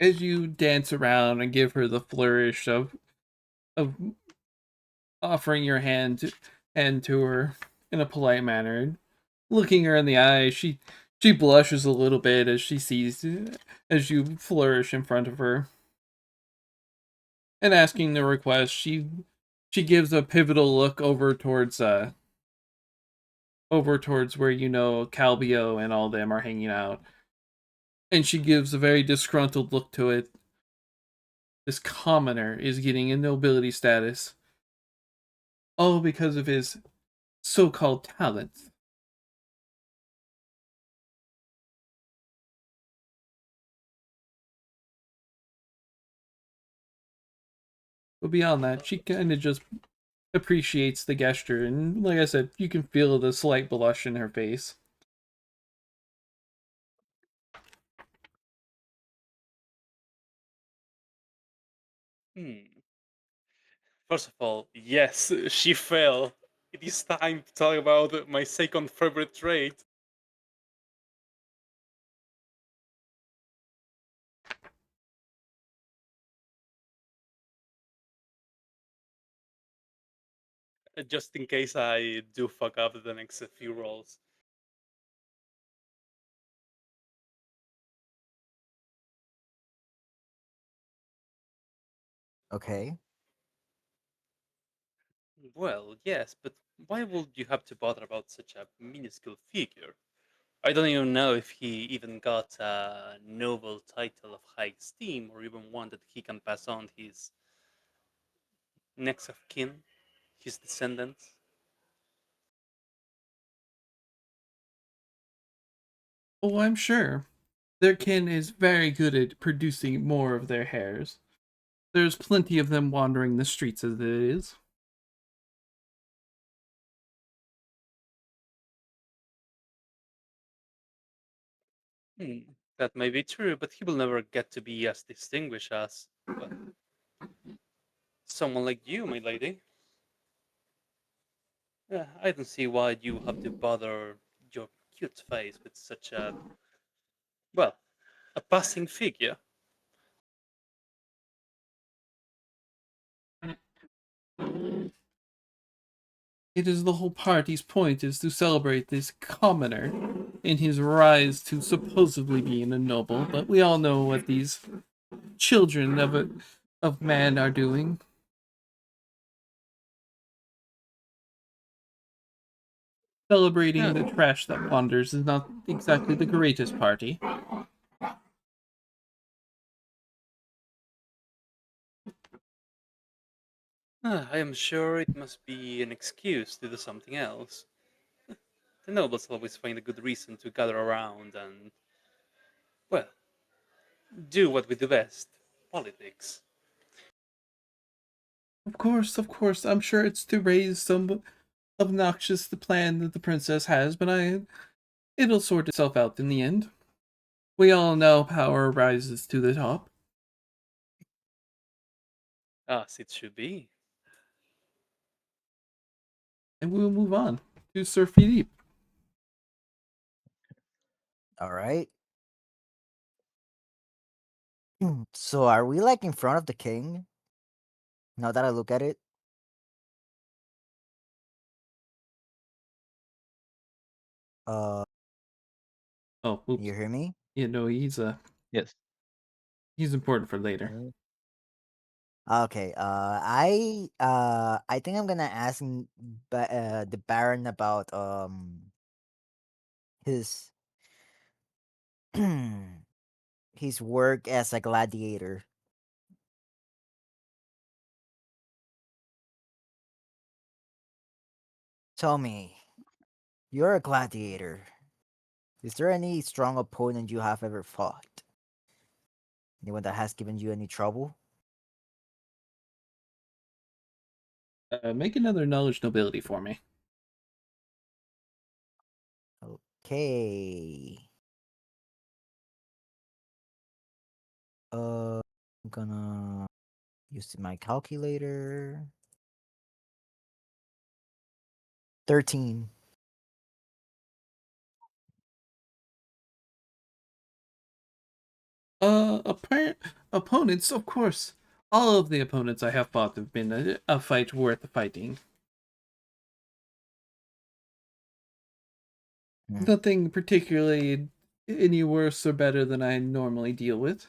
As you dance around and give her the flourish of offering your hand to her in a polite manner, looking her in the eye, she blushes a little bit as she sees as you flourish in front of her. And asking the request, she gives a pivotal look over towards where Calbio and all them are hanging out. And she gives a very disgruntled look to it. This commoner is getting a nobility status. All because of his so-called talents. But beyond that, she kind of just appreciates the gesture, and like I said, you can feel the slight blush in her face. Hmm. First of all, yes, she fell. It is time to talk about my second favorite trait. Just in case I do fuck up the next few rolls. Okay. Well, yes, but why would you have to bother about such a minuscule figure? I don't even know if he even got a noble title of high esteem or even one that he can pass on his next of kin, his descendants. Oh, I'm sure. Their kin is very good at producing more of their hairs. There's plenty of them wandering the streets as it is. Hmm, that may be true, but he will never get to be as distinguished as, well, someone like you, my lady. Yeah, I don't see why you have to bother your cute face with such a, well, a passing figure. It is the whole party's point is to celebrate this commoner in his rise to supposedly being a noble, but we all know what these children of man are doing. Celebrating Yeah, the trash that wanders is not exactly the greatest party. I am sure it must be an excuse to do something else. The nobles always find a good reason to gather around and, well, do what we do best, politics. Of course, I'm sure it's to raise some obnoxious the plan that the princess has, but it'll sort itself out in the end. We all know power rises to the top. As it should be. and we will move on to Sir Philippe. All right. So are we like in front of the king? Now that I look at it. Uh, Oh, oops. you hear me? Yeah, no, Yes. he's important for later. Okay. I think I'm gonna ask the Baron about his his work as a gladiator. Tell me, you're a gladiator. Is there any strong opponent you have ever fought? Anyone that has given you any trouble? Make another knowledge nobility for me. Okay. I'm gonna use my calculator. 13. Apparent opponents, of course. All of the opponents I have fought have been a fight worth fighting. Hmm. Nothing particularly any worse or better than I normally deal with.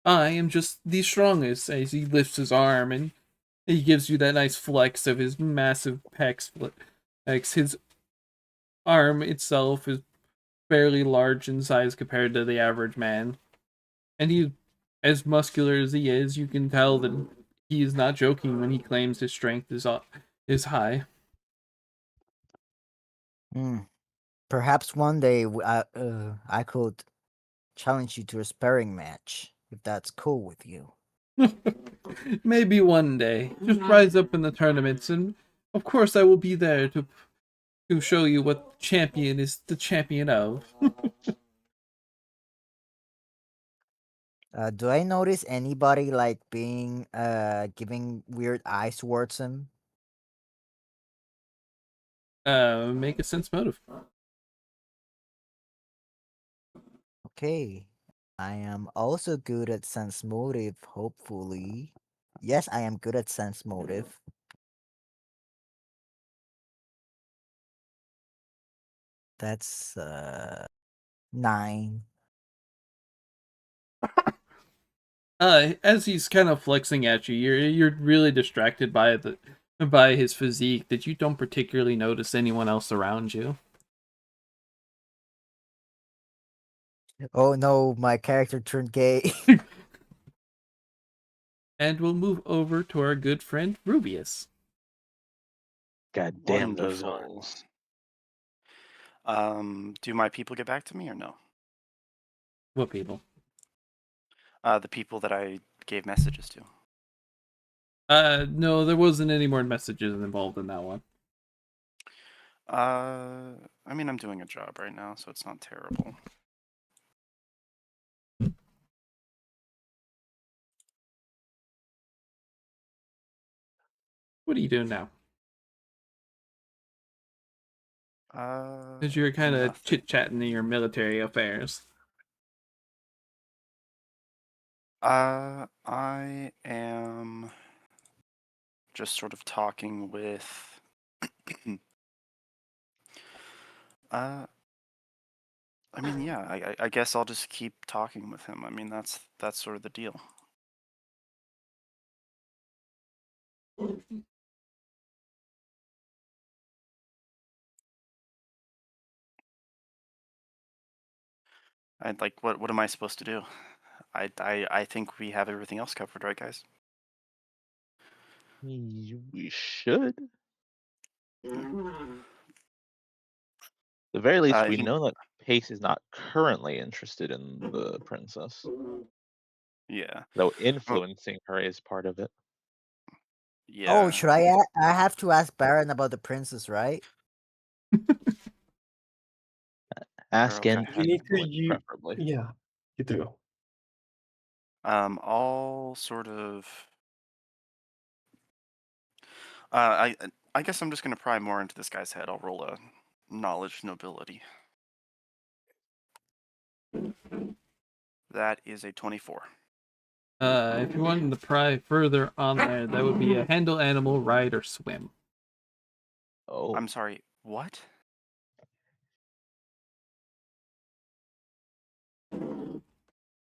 I am just the strongest, as he lifts his arm and he gives you that nice flex of his massive pecs. Flex. His arm itself is fairly large in size compared to the average man. And he, as muscular as he is, you can tell that he is not joking when he claims his strength is high. Hmm. Perhaps one day I could challenge you to a sparring match, if that's cool with you. Maybe one day, just rise up in the tournaments, and of course I will be there to show you what champion is the champion of. Do I notice anybody like being giving weird eyes towards him? Make a sense motive. Okay. I am also good at sense motive, hopefully. Yes, I am good at sense motive. That's 9. As he's kind of flexing at you, you're really distracted by his physique that you don't particularly notice anyone else around you. Oh no, my character turned gay. And we'll move over to our good friend Rubius. God damn those Wonderful. arms. Do my people get back to me or no? What people? The people that I gave messages to. No, there wasn't any more messages involved in that one. I mean, I'm doing a job right now, so it's not terrible. What are you doing now? Because you're kind of Nothing. chit chatting in your military affairs. I am just sort of talking with. I mean, yeah. I guess I'll just keep talking with him. I mean, that's sort of the deal. I'd like. What am I supposed to do? I think we have everything else covered, right, guys? We should. At the very least, we You- know that Pace is not currently interested in the princess, yeah. though influencing her is part of it. Yeah. Oh, should I have to ask Baron about the princess, right? Ask okay. and You need to influence, you preferably. yeah, you do. All sort of. I guess I'm just gonna pry more into this guy's head. I'll roll a knowledge nobility. That is a 24. If you wanted to pry further on there, that would be a handle animal, ride, or swim. Oh, I'm sorry, what?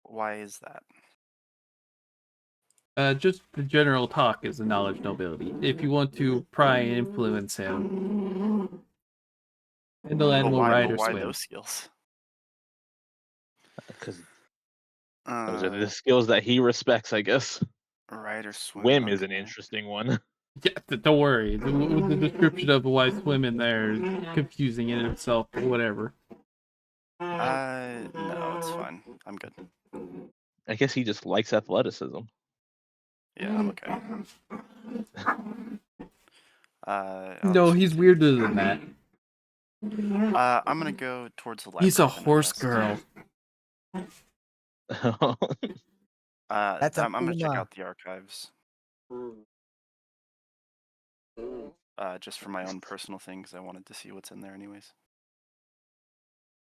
Why is that? Just the general talk is a knowledge nobility. If you want to pry and influence him, handle animal, ride, But or why swim. those skills? because those are the Uh, skills that he respects, I guess. ride or swim. Swim is an Okay. interesting one. Yeah, don't worry. The description of why swim in there is confusing in itself, but whatever. No, it's fine. I'm good. I guess he just likes athleticism. Yeah, I'm okay. I'll No, just he's continue. weirder than that. I'm gonna go towards the library. He's a then, I horse guess. girl. That's a I'm gonna check puma. out the archives. Just for my own personal things. I wanted to see what's in there, anyways.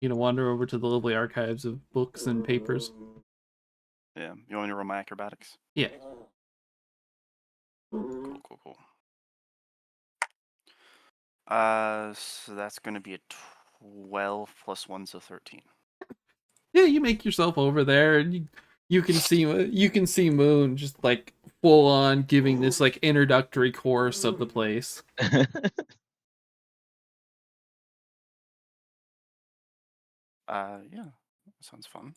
You know, wander over to the lovely archives of books and papers. Yeah. You want me to roll my acrobatics? Yeah. Cool. So that's gonna be a 12 plus 1, so 13. Yeah, you make yourself over there, and you can see Moon just like full on giving this like introductory course of the place. Yeah, that sounds fun.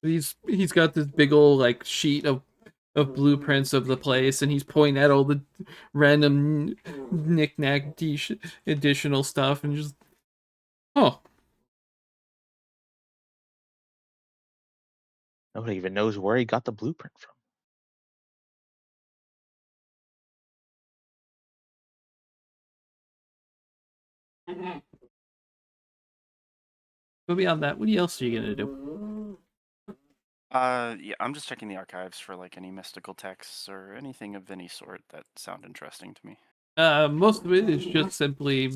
He's got this big old like sheet of blueprints of the place, and he's pointing at all the random knick-knack additional stuff, and just oh, Nobody even knows where he got the blueprint from. but beyond that, what else are you gonna do? Yeah, I'm just checking the archives for like any mystical texts or anything of any sort that sound interesting to me. Most of it is just simply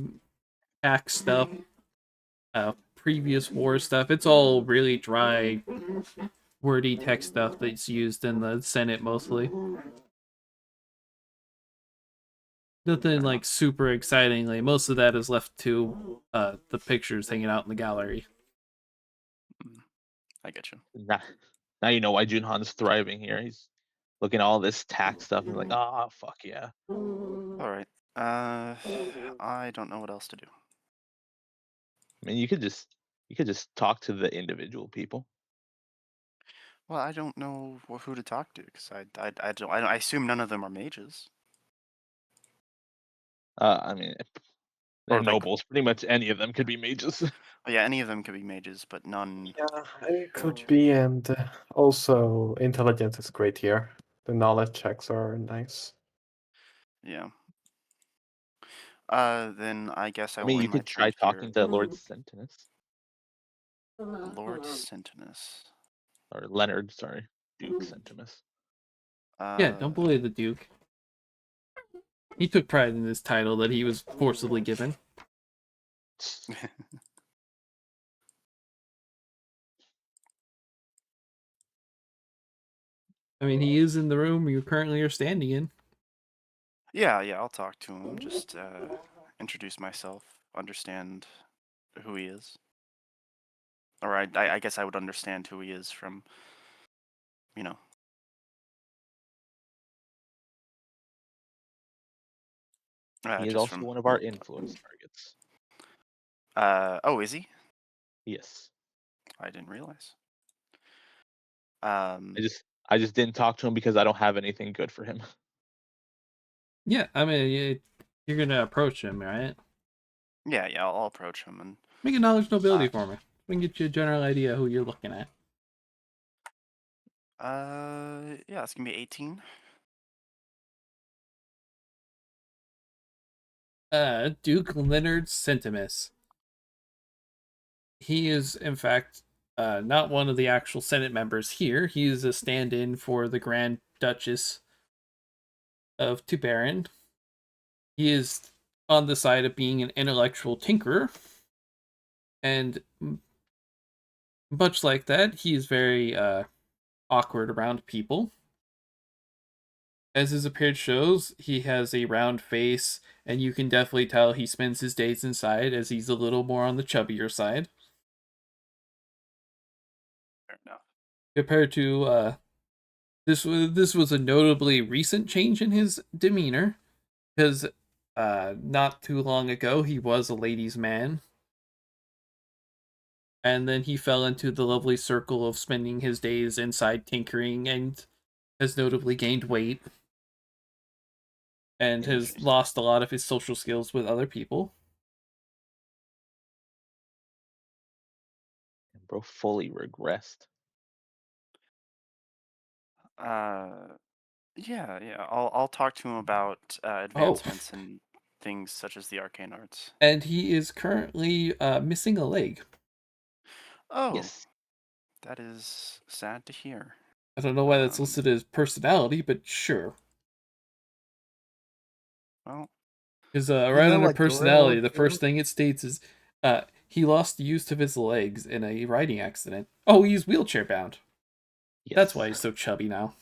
hack stuff, previous war stuff. It's all really dry, wordy text stuff that's used in the Senate mostly. Nothing like super excitingly. Most of that is left to the pictures hanging out in the gallery. I get you. Now you know why Junhan's thriving here. He's looking at all this tax stuff and like, ah, fuck yeah. All right. I don't know what else to do. I mean, you could just talk to the individual people. Well, I don't know who to talk to because I assume none of them are mages. I mean, they're Or like, nobles. Pretty much any of them could be mages. oh yeah, any of them could be mages, but none. Yeah, it could be, and also intelligence is great here. The knowledge checks are nice. Yeah. Then I guess I I will mean, you end my could try turn here. talking to Lord Sentinus Lord Sentinus. or Leonard. Sorry, Duke Sentinus. Yeah, don't bully the Duke. He took pride in this title that he was forcibly given. I mean, he is in the room you currently are standing in. Yeah, I'll talk to him. Just introduce myself, understand who he is. Or I guess I would understand who he is from, you know. He is Just also from. one of our influence targets. Oh, is he? Yes. I didn't realize. I just didn't talk to him because I don't have anything good for him. Yeah, I mean, you're gonna approach him, right? Yeah, I'll approach him and Make a knowledge nobility for me. We can get you a general idea who you're looking at. yeah, it's gonna be 18. Duke Leonard Sentimus. He is, in fact, not one of the actual Senate members here. He is a stand-in for the Grand Duchess of Tubaron. He is on the side of being an intellectual tinkerer, and much like that, he is very awkward around people. As his appearance shows, he has a round face, and you can definitely tell he spends his days inside, as he's a little more on the chubbier side Fair enough. compared to this was a notably recent change in his demeanor, because not too long ago he was a ladies' man, and then he fell into the lovely circle of spending his days inside tinkering, and has notably gained weight and has Interesting. lost a lot of his social skills with other people. Bro, fully regressed. Yeah. I'll talk to him about Oh, advancements in things such as the arcane arts. and he is currently missing a leg. Oh, Yes. that is sad to hear. I don't know why that's Um, listed as personality, but sure. well, Because You right know under what Dora will personality, the do? first thing it states is he lost the use of his legs in a riding accident. Oh, he's wheelchair bound. That's why Yes. he's so chubby now.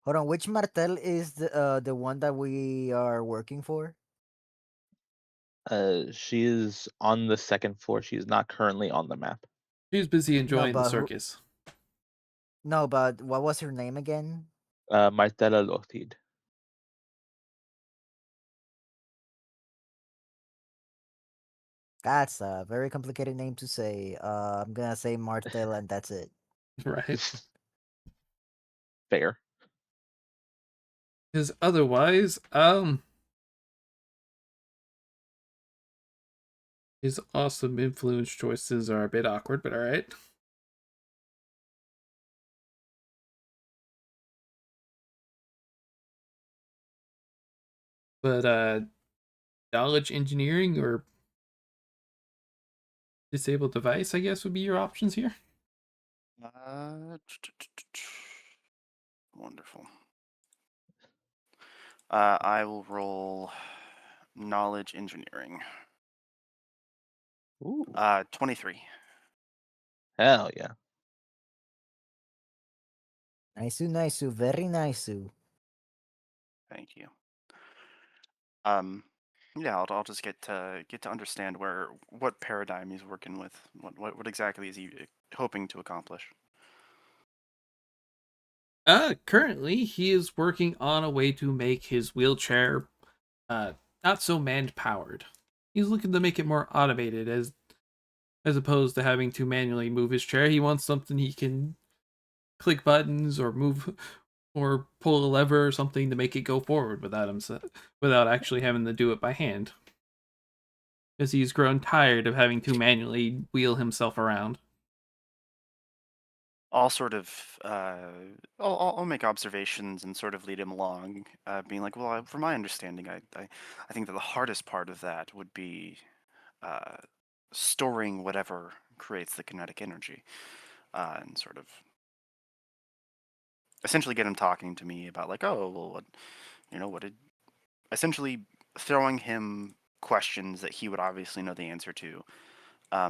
Hold on, which Martel is the one that we are working for? She is on the second floor. She is not currently on the map. He's busy No, enjoying the but circus. no, but what was her name again? Martela Lotid. That's a very complicated name to say. I'm gonna say Martel, and that's it. Right. Fair. Because otherwise, his awesome influence choices are a bit awkward, but alright. But knowledge engineering or disabled device, I guess, would be your options here. Wonderful. I will roll knowledge engineering. Ooh. 23. Hell yeah. Nice, very nice. Thank you. Yeah, I'll just get to understand what paradigm he's working with. What exactly is he hoping to accomplish? Currently he is working on a way to make his wheelchair not so man powered. He's looking to make it more automated, as opposed to having to manually move his chair. He wants something he can click buttons or move or pull a lever or something to make it go forward without actually having to do it by hand. Because he's grown tired of having to manually wheel himself around. I'll sort of I'll make observations and sort of lead him along, being like, well, from my understanding, I think that the hardest part of that would be uh, storing whatever creates the kinetic energy, and sort of essentially get him talking to me about like, oh, well, what did essentially throwing him questions that he would obviously know the answer to,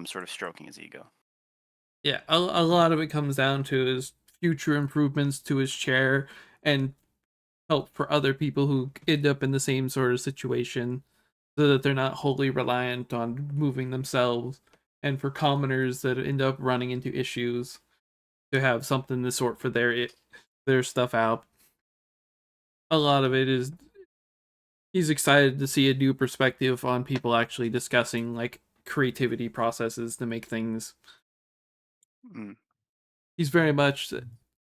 sort of stroking his ego. Yeah, a lot of it comes down to his future improvements to his chair and help for other people who end up in the same sort of situation so that they're not wholly reliant on moving themselves, and for commoners that end up running into issues to have something to sort for their stuff out. A lot of it is he's excited to see a new perspective on people actually discussing like creativity processes to make things. Mm, He's very much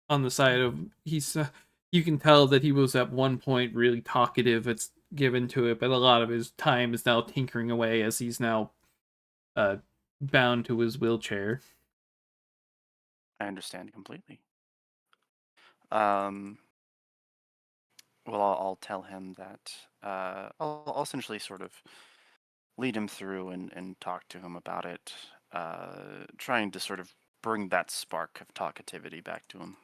on the side of you can tell that he was at one point really talkative. It's given to it, but a lot of his time is now tinkering away as he's now uh bound to his wheelchair. I understand completely. Um, well, I'll tell him that I'll essentially sort of lead him through and talk to him about it, trying to sort of bring that spark of talkativity back to him.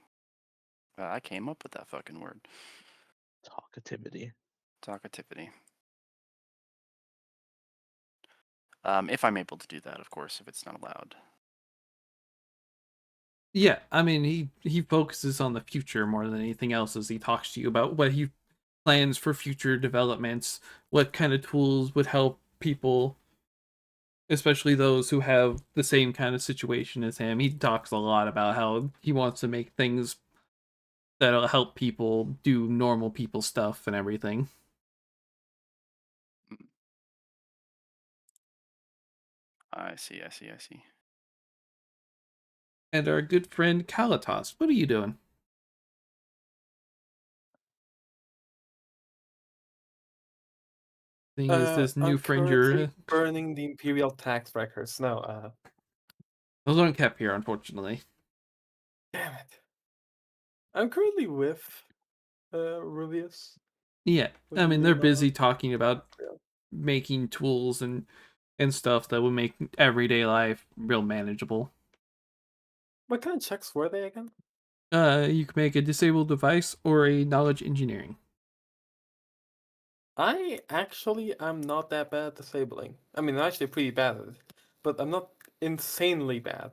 I came up with that fucking word. Talkativity. Talkativity. If I'm able to do that, of course. If it's not allowed. Yeah, I mean, he focuses on the future more than anything else as he talks to you about what he plans for future developments, what kind of tools would help people, especially those who have the same kind of situation as him. He talks a lot about how he wants to make things that'll help people do normal people stuff and everything. I see. I see. I see. And our good friend Kalatos, what are you doing? Seeing as this new I'm friend currently burning the Imperial tax records. No, those aren't kept here, unfortunately. damn it. I'm currently with Rubius. Yeah, I When mean, we they're are busy talking about making tools and stuff that will make everyday life real manageable. What kind of checks were they again? You can make a disabled device or a knowledge engineering. I actually am not that bad at disabling. I mean, I'm actually pretty bad at it, but I'm not insanely bad.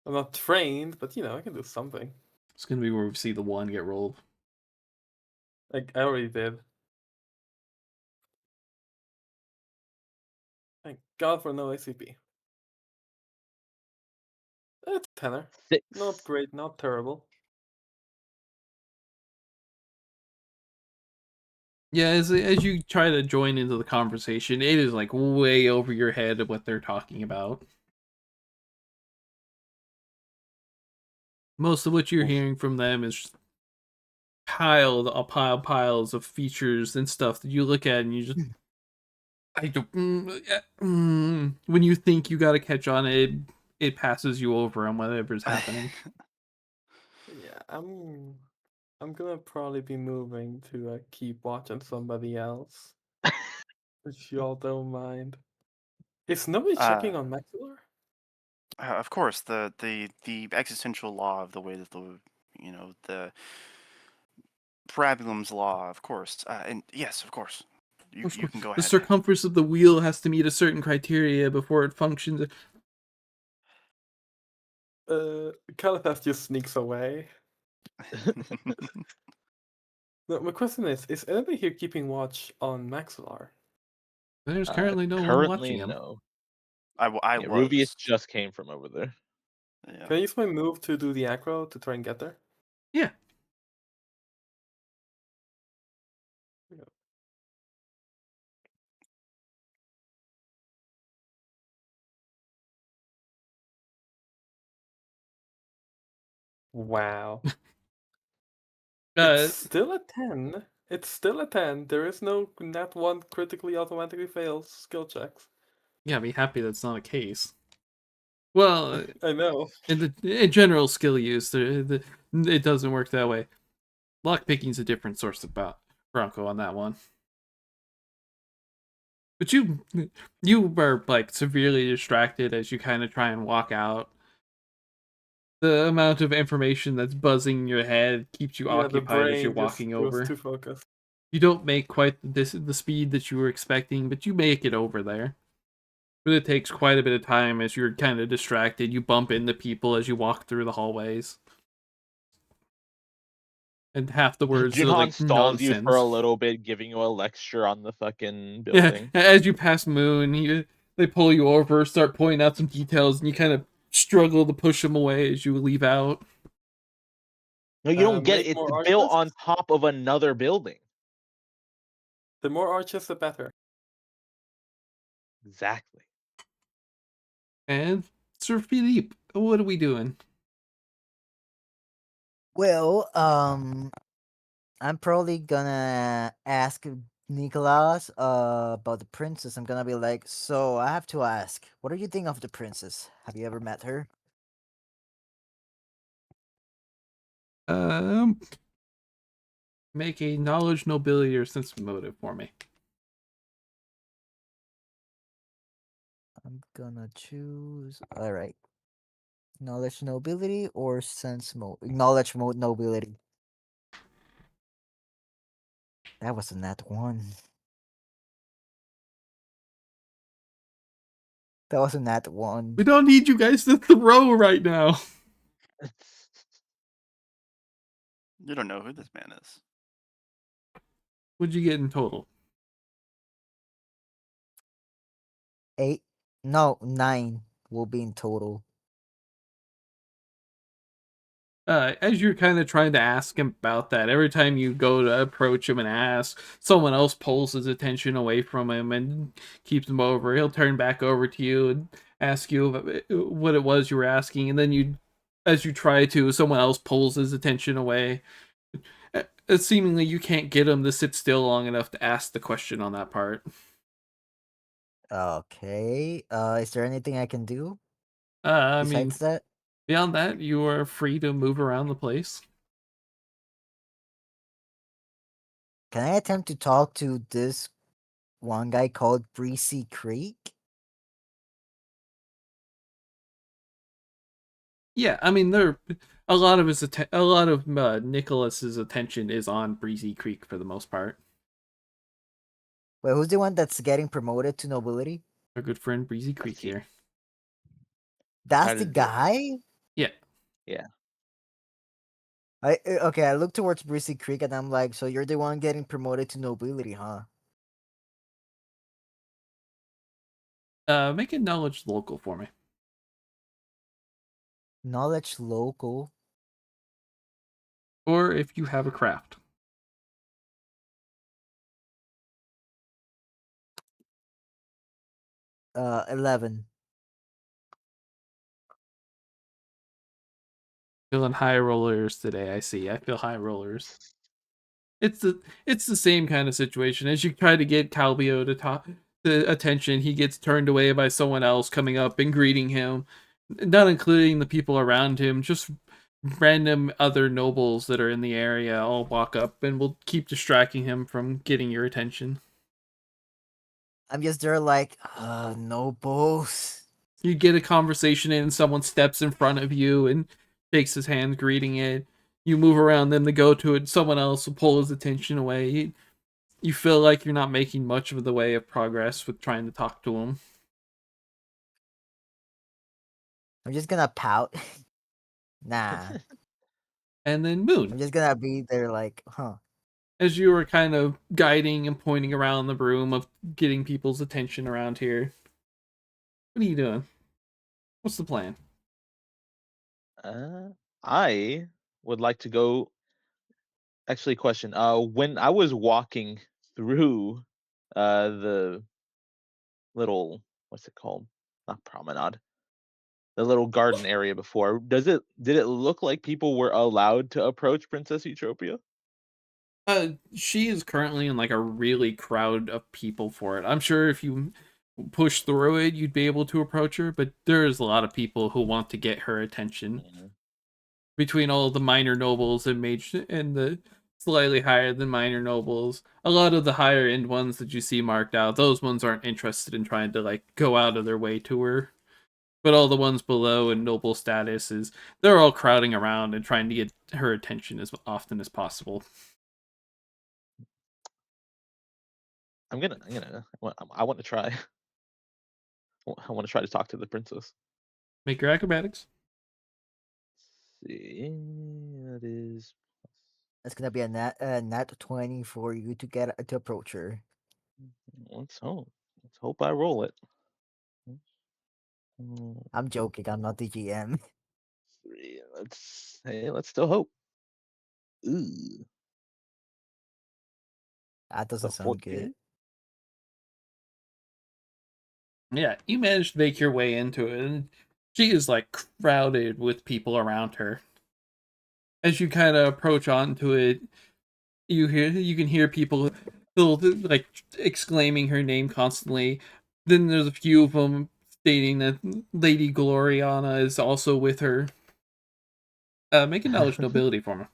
I'm not trained, but I can do something. It's gonna be where we see the one get rolled. Like I already did. Thank God for no ACP. It's a tenor. 6. Not great, not terrible. Yeah, as you try to join into the conversation, it is like way over your head of what they're talking about. Most of what you're Oof. hearing from them is piles of features and stuff that you look at and you just I don't when you think you got to catch on it passes you over on whatever's happening. Yeah, I'm gonna probably be moving to keep watching somebody else. If y'all don't mind. Is nobody checking on Maxillar? Of course, the existential law of the way that the Parabulum's law, of course, and yes, of course, you can go The ahead. circumference of the wheel has to meet a certain criteria before it functions. Caliphas just sneaks away. No, my question is anybody here keeping watch on Maxillar? There's currently no one Currently, watching him. no. I Yeah, was. Rubius just came from over there. Yeah. Can I use my move to do the aggro to try and get there? Yeah. Wow. Uh, It's still a 10. It's still a 10. There is no nat 1 critically automatically fails skill checks. yeah, be happy that's not a case. Well, I know. in general skill use, it doesn't work that way. Lockpicking's a different source of Bronco on that one. But you were like severely distracted as you kind of try and walk out. The amount of information that's buzzing in your head keeps you Yeah, the occupied as you're brain just walking goes over. too focused. You don't make quite the speed that you were expecting, but you make it over there. But it takes quite a bit of time as you're kind of distracted. You bump into people as you walk through the hallways. And half the words are Junhan like stalls you for a nonsense. little bit, giving you a lecture on the fucking Yeah, building. as you pass Moon, they pull you over, start pointing out some details, and you kind of struggle to push them away as you leave out. No, you don't get it. Make It's more built arches. on top of another building. The more arches, the better. Exactly. And Sir Philippe, what are we doing? Well, I'm probably gonna ask Nicholas about the princess. I'm gonna be like, so I have to ask, what do you think of the princess? Have you ever met her? Um, make a knowledge, nobility, or sense of motive for me. I'm gonna choose. All right, knowledge, nobility, or sense knowledge, nobility. That was a nat 1. That was a nat 1. We don't need you guys to throw right now. You don't know who this man is. What'd you get in total? 8. No, 9 will be in total. As you're kind of trying to ask him about that, every time you go to approach him and ask, someone else pulls his attention away from him and keeps him over. He'll turn back over to you and ask you what it was you were asking, and then as you try to, someone else pulls his attention away. Seemingly, you can't get him to sit still long enough to ask the question on that part. Okay. Is there anything I can do I mean, besides that? beyond that, you are free to move around the place. Can I attempt to talk to this one guy called Breezy Creek? Yeah, I mean, a lot of Nicholas's attention is on Breezy Creek for the most part. Wait, who's the one that's getting promoted to nobility? Our good friend Breezy Creek he. here. That's How the did guy? Yeah. Yeah. Okay, I look towards Breezy Creek and I'm like, so you're the one getting promoted to nobility, huh? Make a knowledge local for me. Knowledge local. Or if you have a craft. 11. Feeling high rollers today, I see. I feel high rollers. It's the same kind of situation. As you try to get Calbio to talk the attention, he gets turned away by someone else coming up and greeting him, not including the people around him, just random other nobles that are in the area all walk up and will keep distracting him from getting your attention. I'm just there like, nobles. You get a conversation in, someone steps in front of you and shakes his hand, greeting it. You move around them to go to it, someone else will pull his attention away. You feel like you're not making much of the way of progress with trying to talk to him. I'm just gonna pout. Nah. And then I'm Moon, just gonna be there like, huh. as you were kind of guiding and pointing around the room of getting people's attention around here, what are you doing? What's the plan? I would like to go. Actually, question. When I was walking through, the little, what's it called? Not promenade. The little garden area before. Did it look like people were allowed to approach Princess Eutropia? She is currently in like a really crowd of people for it. I'm sure if you push through it, you'd be able to approach her, but there's a lot of people who want to get her attention. Mhm. Between all the minor nobles and the slightly higher than minor nobles, a lot of the higher end ones that you see marked out, those ones aren't interested in trying to like go out of their way to her. But all the ones below in noble status they're all crowding around and trying to get her attention as often as possible. I want to try. I want to try to talk to the princess. Make your acrobatics. See, that is. It's gonna be a nat 20 for you to get to approach her. Let's hope. Let's hope I roll it. Mm, I'm joking, I'm not the GM. 3. Let's still hope. Ooh, That the doesn't sound good. 14. Yeah, you managed to make your way into it, and she is like crowded with people around her. As you kind of approach onto it, you can hear people still like exclaiming her name constantly. Then there's a few of them stating that Lady Gloriana is also with her. Make a knowledge nobility for me.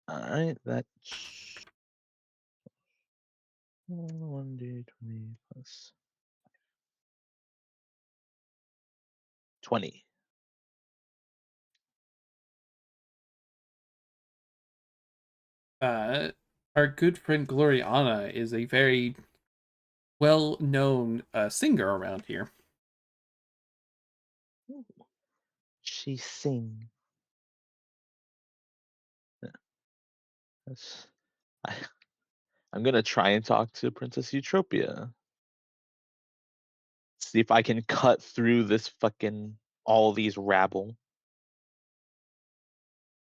All right, that's 1d20 plus 20. Uh, Our good friend Gloriana is a very well-known singer around here. She sing. That's, I, I'm gonna try and talk to Princess Eutropia. See if I can cut through this fucking all these rabble.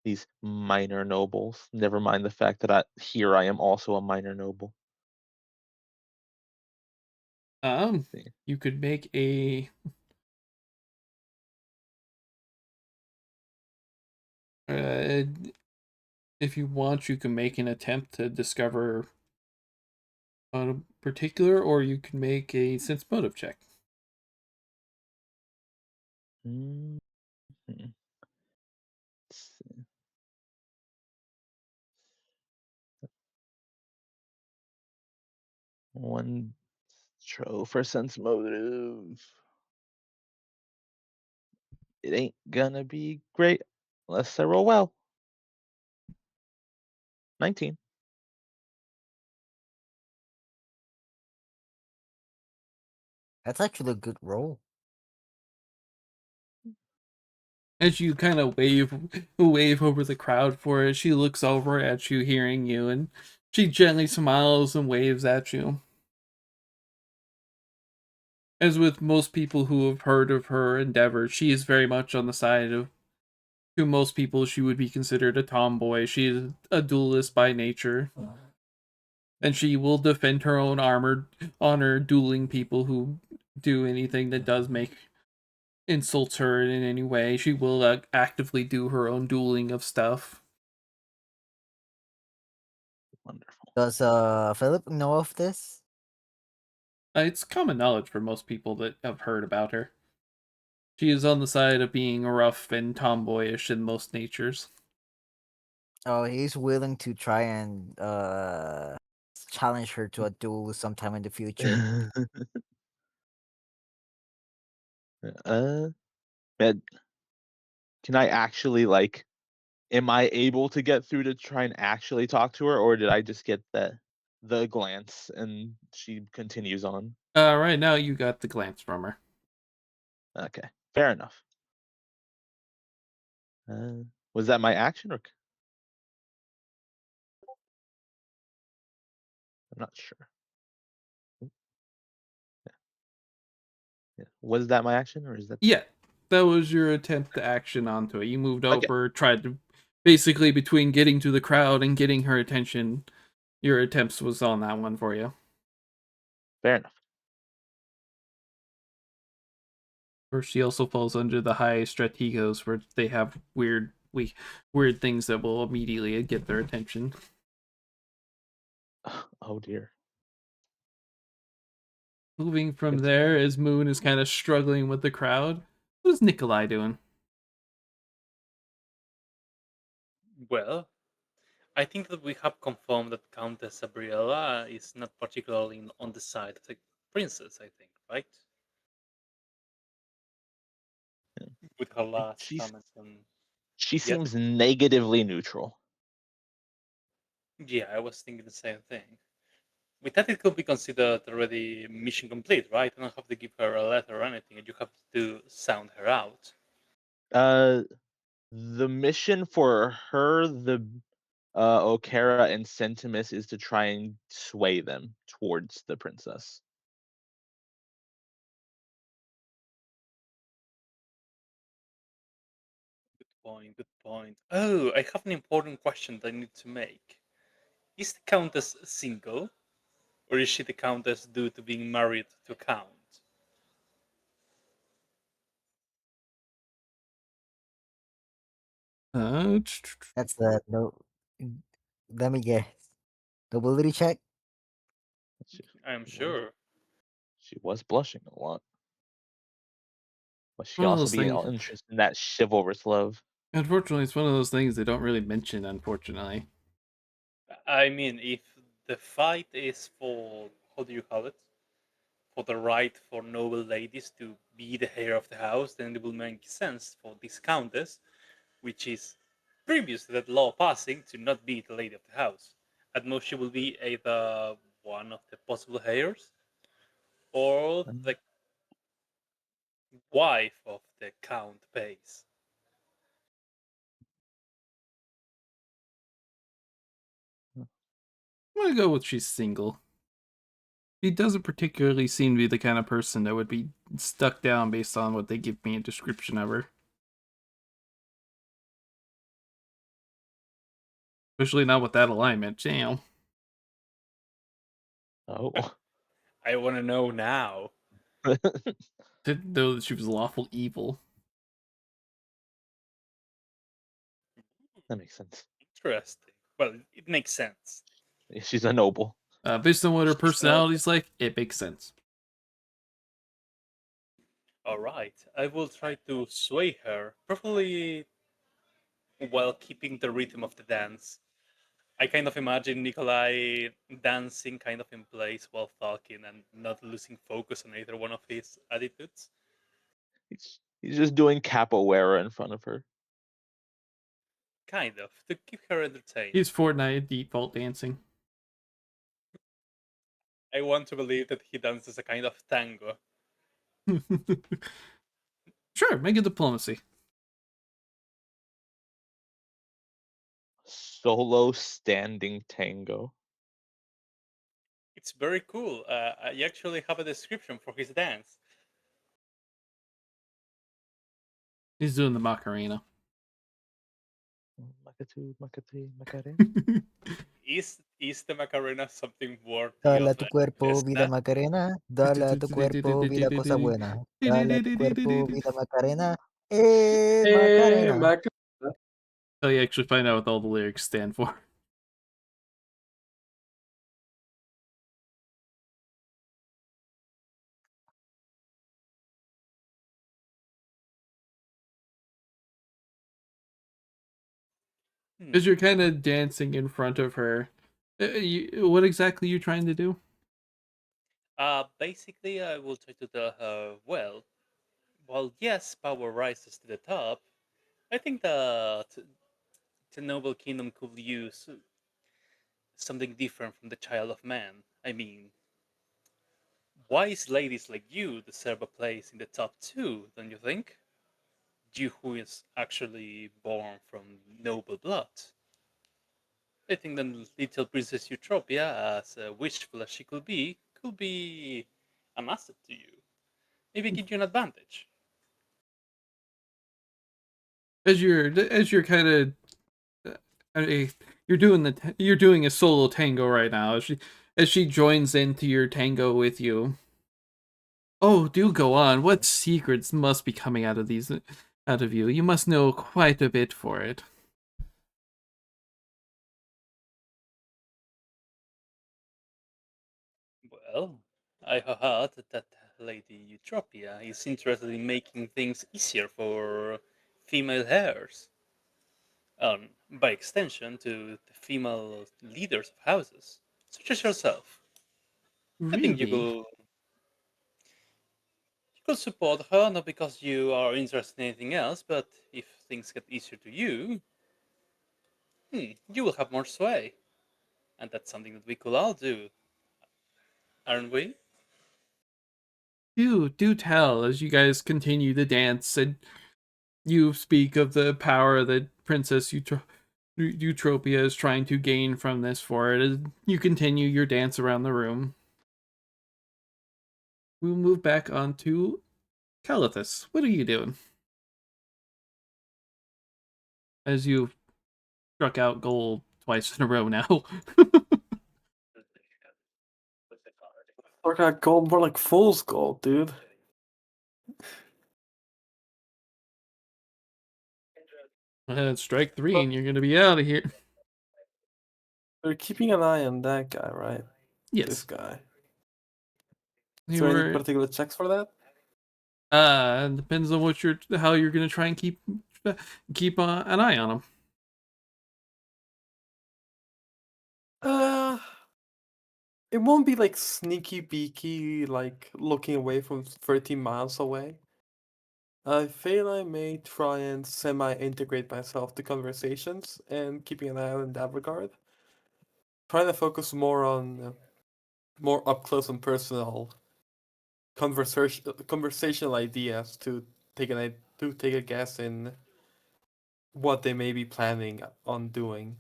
These minor nobles. Never mind the fact that I am also a minor noble. See. You could make a uh, if you want, you can make an attempt to discover on a particular, or you can make a sense motive check. Mhm. Let's see. One tro for sense motive. It ain't gonna be great unless I roll well. 19. That's actually a good roll. As you kind of wave over the crowd for it, she looks over at you, hearing you, and she gently smiles and waves at you. As with most people who have heard of her endeavor, she is very much on the side of, to most people, she would be considered a tomboy. She is a duelist by nature, and she will defend her own honor, dueling people who do anything that does make insults her in any way. She will actively do her own dueling of stuff. Wonderful. Does Philip know of this? It's common knowledge for most people that have heard about her. She is on the side of being rough and tomboyish in most natures. Oh, he's willing to try and challenge her to a duel sometime in the future. uh, Ed, can I actually like? Am I able to get through to try and actually talk to her, or did I just get the glance and she continues on? Right now you got the glance from her. Okay, fair enough. Was that my action or? I'm not sure. Yeah. Was that my action or is that? Yeah, that was your attempt to action onto it. You moved Okay, over, tried to, basically between getting to the crowd and getting her attention, your attempts was on that one for you. fair enough. Or she also falls under the high strategos, where they have weird things that will immediately get their attention. Oh dear. Moving from Continue. there, as Moon is kind of struggling with the crowd, what is Nikolai doing? Well, I think that we have confirmed that Countess Gabriella is not particularly on the side of the princess, I think, right? Yeah. With her last She's comment on. she Yes? seems negatively neutral. Yeah, I was thinking the same thing. With that, it could be considered already mission complete, right? You don't have to give her a letter or anything, and you have to sound her out. Uh, the mission for her, the Okara and Centimus is to try and sway them towards the princess. Good point, good point. Oh, I have an important question that I need to make. Is the Countess single, or is she the Countess due to being married to a Count? That's the no. Let me guess. Nobility check. She I am was sure. she was blushing a lot, but she One of also those being things. all interested in that chivalrous love. Unfortunately, it's one of those things they don't really mention. Unfortunately, I mean, if the fight is for, how do you call it? For the right for noble ladies to be the heir of the house, then it will make sense for this Countess, which is previous to that law passing, to not be the lady of the house. At most, she will be either one of the possible heirs or the wife of the Count Base. I'm gonna go with she's single. She doesn't particularly seem to be the kind of person that would be stuck down based on what they give me a description of her. Especially not with that alignment. Damn. Oh. I want to know now. Didn't know that she was lawful evil. That makes sense. Interesting. Well, it makes sense. She's a noble. Based on what her She's no- personality's like, it makes sense. All right, I will try to sway her, preferably while keeping the rhythm of the dance. I kind of imagine Nikolai dancing kind of in place while talking and not losing focus on either one of his attitudes. He's just doing capoeira in front of her. Kind of, to keep her entertained. He's Fortnite default dancing. I want to believe that he dances a kind of tango. Sure, make it diplomacy. Solo standing tango. It's very cool. I actually have a description for his dance. He's doing the Macarena. Makatu, makati, makare. Is the Macarena something worthy Dale a of tu cuerpo, vida Esta? Macarena. Dale a tu cuerpo, vida cosa buena. Dale a tu cuerpo, vida Macarena. Macarena. Oh, you actually find out what all the lyrics stand for. As you're kind of dancing in front of her, what exactly are you trying to do? Basically, I will try to tell her, well, while yes, power rises to the top, I think that the noble kingdom could use something different from the child of man. I mean, wise ladies like you deserve a place in the top too, don't you think? You who is actually born from noble blood. I think that little Princess Eutropia, as wishful as she could be an asset to you. Maybe give you an advantage. As you're kind of, you're doing a solo tango right now. As she joins into your tango with you. Oh, do go on. What secrets must be coming out of you? You must know quite a bit for it. Well, I have heard that Lady Eutropia is interested in making things easier for female heirs. By extension, to the female leaders of houses, such as yourself. I think Really? you could support her, not because you are interested in anything else, but if things get easier to you, you will have more sway. And that's something that we could all do, aren't we? Do tell as you guys continue to dance and you speak of the power that Princess Eutropia is trying to gain from this for it. As you continue your dance around the room. We'll move back on to Calithus. What are you doing? As you've struck out gold twice in a row now. Look at gold, more like fool's gold, dude. Strike 3 and you're going to be out of here. We're keeping an eye on that guy, right? This Yes. guy. Is You there any were, particular checks for that? depends on how you're going to try and keep an eye on him. It won't be like sneaky beaky, like looking away from 13 miles away. I feel I may try and semi-integrate myself to conversations and keeping an eye out in that regard. trying to focus more on more up close and personal conversational ideas to take a guess in what they may be planning on doing.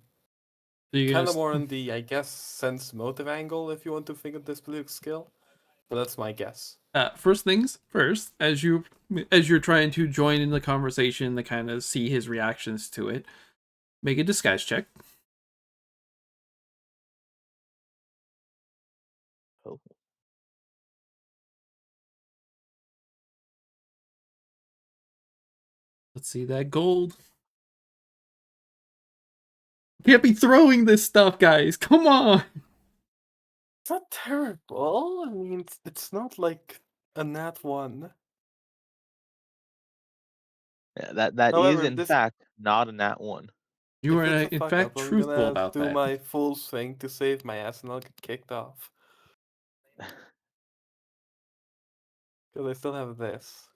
So you're Kind gonna of more on the, I guess, sense motive angle if you want to think of this political skill, but that's my guess. first things first, as you're trying to join in the conversation to kind of see his reactions to it, make a disguise check. Oh. Let's see that gold. Can't be throwing this stuff, guys. Come on. It's not terrible. I mean, it's not like a nat 1. Yeah, that is However, in fact not a nat 1. You if are it's a in fuck fact up, I'm truthful gonna about do that. my full swing to save my ass and I'll get kicked off. Because I still have this.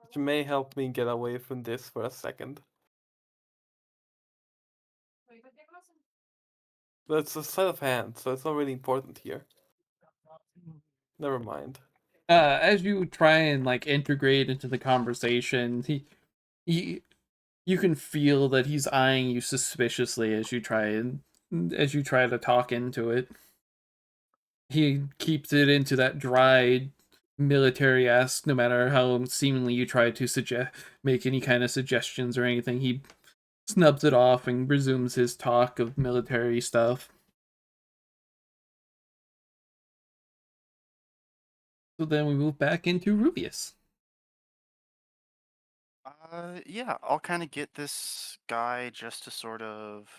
Which may help me get away from this for a second. But it's a sleight of hand, so it's not really important here. Never mind. As you try and like integrate into the conversation, he you can feel that he's eyeing you suspiciously as you try to talk into it. He keeps it into that dry military-esque, no matter how seemingly you try to make any kind of suggestions or anything. He snubs it off and resumes his talk of military stuff. So then we move back into Rubius. Yeah, I'll kind of get this guy just to sort of,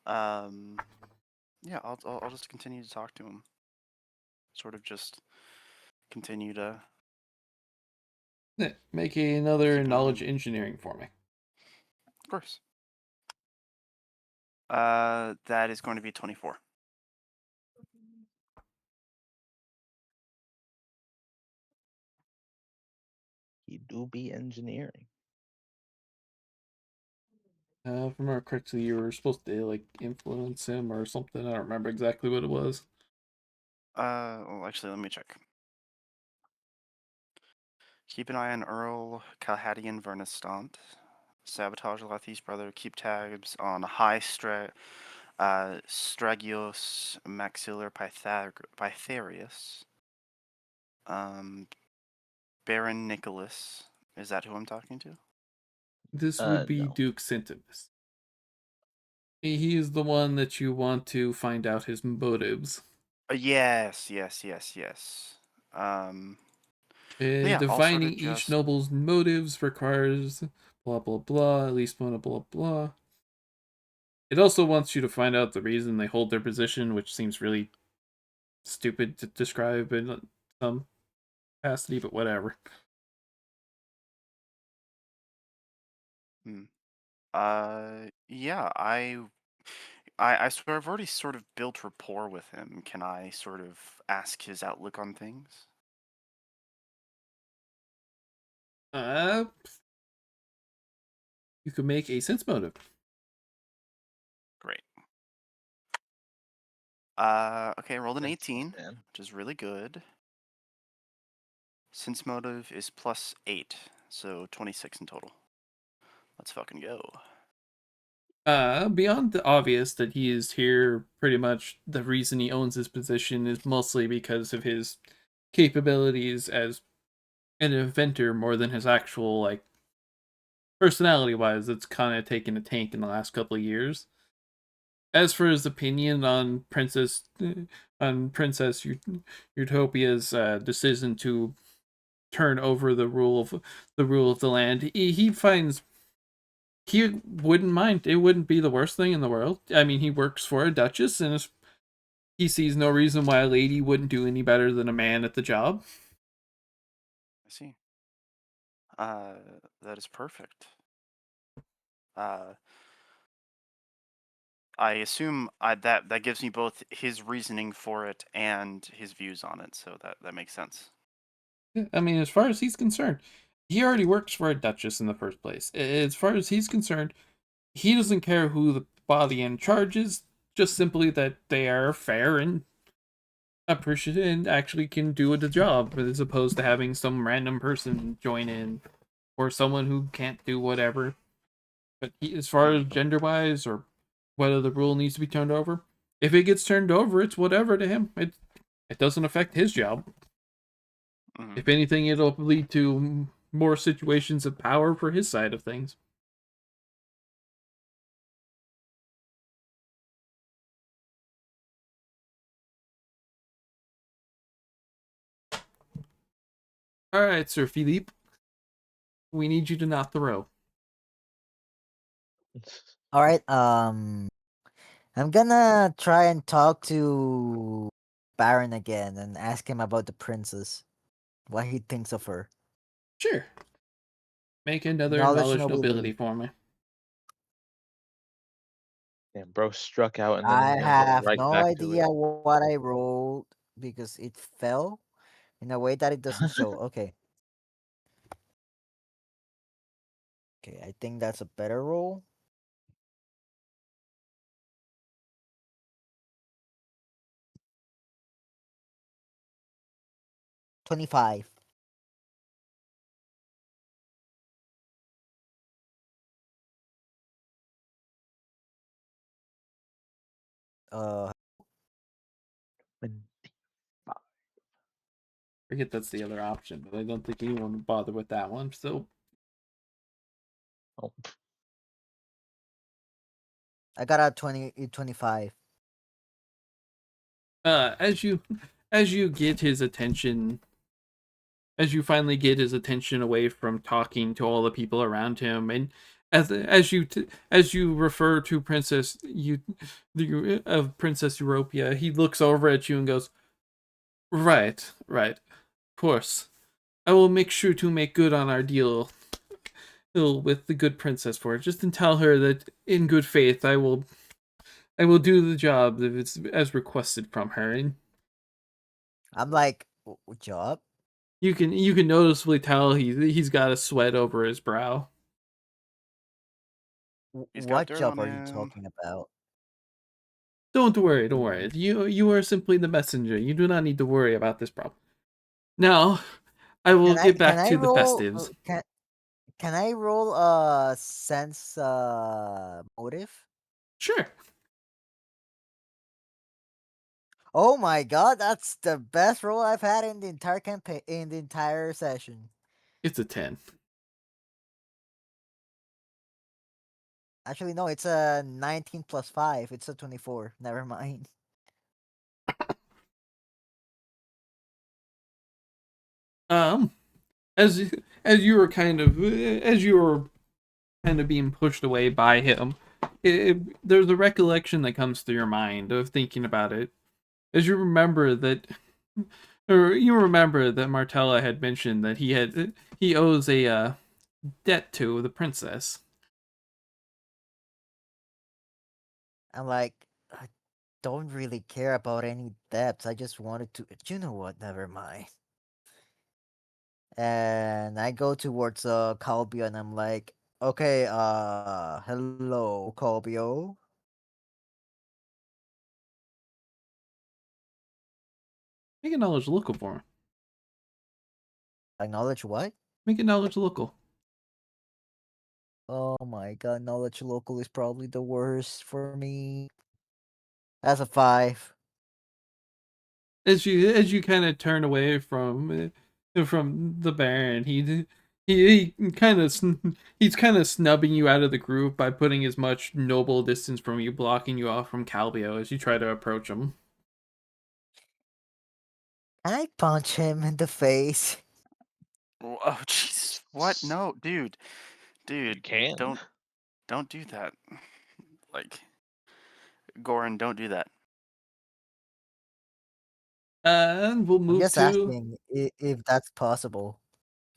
yeah, I'll just continue to talk to him. Sort of just continue to. Make another Keep an eye on knowledge him. engineering for me. Of course. That is going to be 24. He do be engineering. If I remember correctly, you were supposed to like influence him or something. I don't remember exactly what it was. Well, actually, let me check. Keep an eye on Earl Calhadian Vernistant. Sabotage Lathi's brother. Keep tabs on High Stragios Maxillar Pytharius. Baron Nicholas. Is that who I'm talking to? This would be No. Duke Sintimus. He is the one that you want to find out his motives. Yes. And Yeah, I'll sort defining of each just. noble's motives requires blah blah blah, at least blah blah blah. It also wants you to find out the reason they hold their position, which seems really stupid to describe in some capacity, but whatever. Yeah, I've already sort of built rapport with him. Can I sort of ask his outlook on things? Uh, you could make a sense motive. Great. Okay, I rolled an 18, Man. which is really good. Sense motive is +8, so 26 in total. Let's fucking go. Beyond the obvious that he is here, pretty much the reason he owns his position is mostly because of his capabilities as an inventor more than his actual, like, personality-wise. It's kind of taken a tank in the last couple of years. As for his opinion on Princess Utopia's decision to turn over the rule of the land, he finds he wouldn't mind. It wouldn't be the worst thing in the world. I mean, he works for a duchess, and he sees no reason why a lady wouldn't do any better than a man at the job. I see. That is perfect. I assume that gives me both his reasoning for it and his views on it, so that makes sense. I mean, as far as he's concerned, he already works for a duchess in the first place. As far as he's concerned, he doesn't care who body and charges, just simply that they are fair and appreciative and actually can do the job, as opposed to having some random person join in or someone who can't do whatever. But as far as gender wise or whether the rule needs to be turned over, if it gets turned over, it's whatever to him. It doesn't affect his job. Mhm. If anything, it'll lead to more situations of power for his side of things. All right, Sir Philippe, we need you to not throw. All right. I'm gonna try and talk to Baron again and ask him about the princess, what he thinks of her. Sure. Make another Knowledge knowledge nobility nobility. for me. Damn, bro struck out and then I he's gonna go have right no back to it. idea what I rolled because it fell in a way that it doesn't show. Okay. Okay, I think that's a better roll. $25. Uh, Forget that's the other option, but I don't think anyone would bother with that one. So Oh, I got a 25. as you get his attention, as you finally get his attention away from talking to all the people around him, and as you refer to Princess Europia, he looks over at you and goes, right, of course, I will make sure to make good on our deal with the good princess for it. Just to tell her that in good faith I will do the job if it's as requested from her. And I'm like, job? you can noticeably tell he's got a sweat over his brow. He's got What dirt job on are you him. talking about? Don't worry. You are simply the messenger. You do not need to worry about this problem. Now, I will get Can back I to the roll? festives. Can I roll a sense motive? Sure. Oh my god, that's the best roll I've had in the entire campaign, in the entire session. It's a 10. Actually, no, it's a 19 plus 5. It's a 24. Never mind. Um, as you were kind of as you were kind of being pushed away by him, there's a recollection that comes to your mind of thinking about it as you remember that, or you remember that Martella had mentioned that he owes a debt to the princess. I'm like, I don't really care about any depths. I just wanted to. You know what? Never mind. And I go towards Calbio and I'm like, okay, hello, Calbio. Make a knowledge local for him. Acknowledge what? Make a knowledge local. Oh my god, knowledge local is probably the worst for me. That's a 5. As you kind of turn away from the Baron, he kind of he's kind of snubbing you out of the group by putting as much noble distance from you, blocking you off from Calbio as you try to approach him. Can I punch him in the face? Oh, jeez. What? No, dude. you Dude, can. don't do that. Like, Goran, don't do that. And we'll I'm move just to asking if that's possible.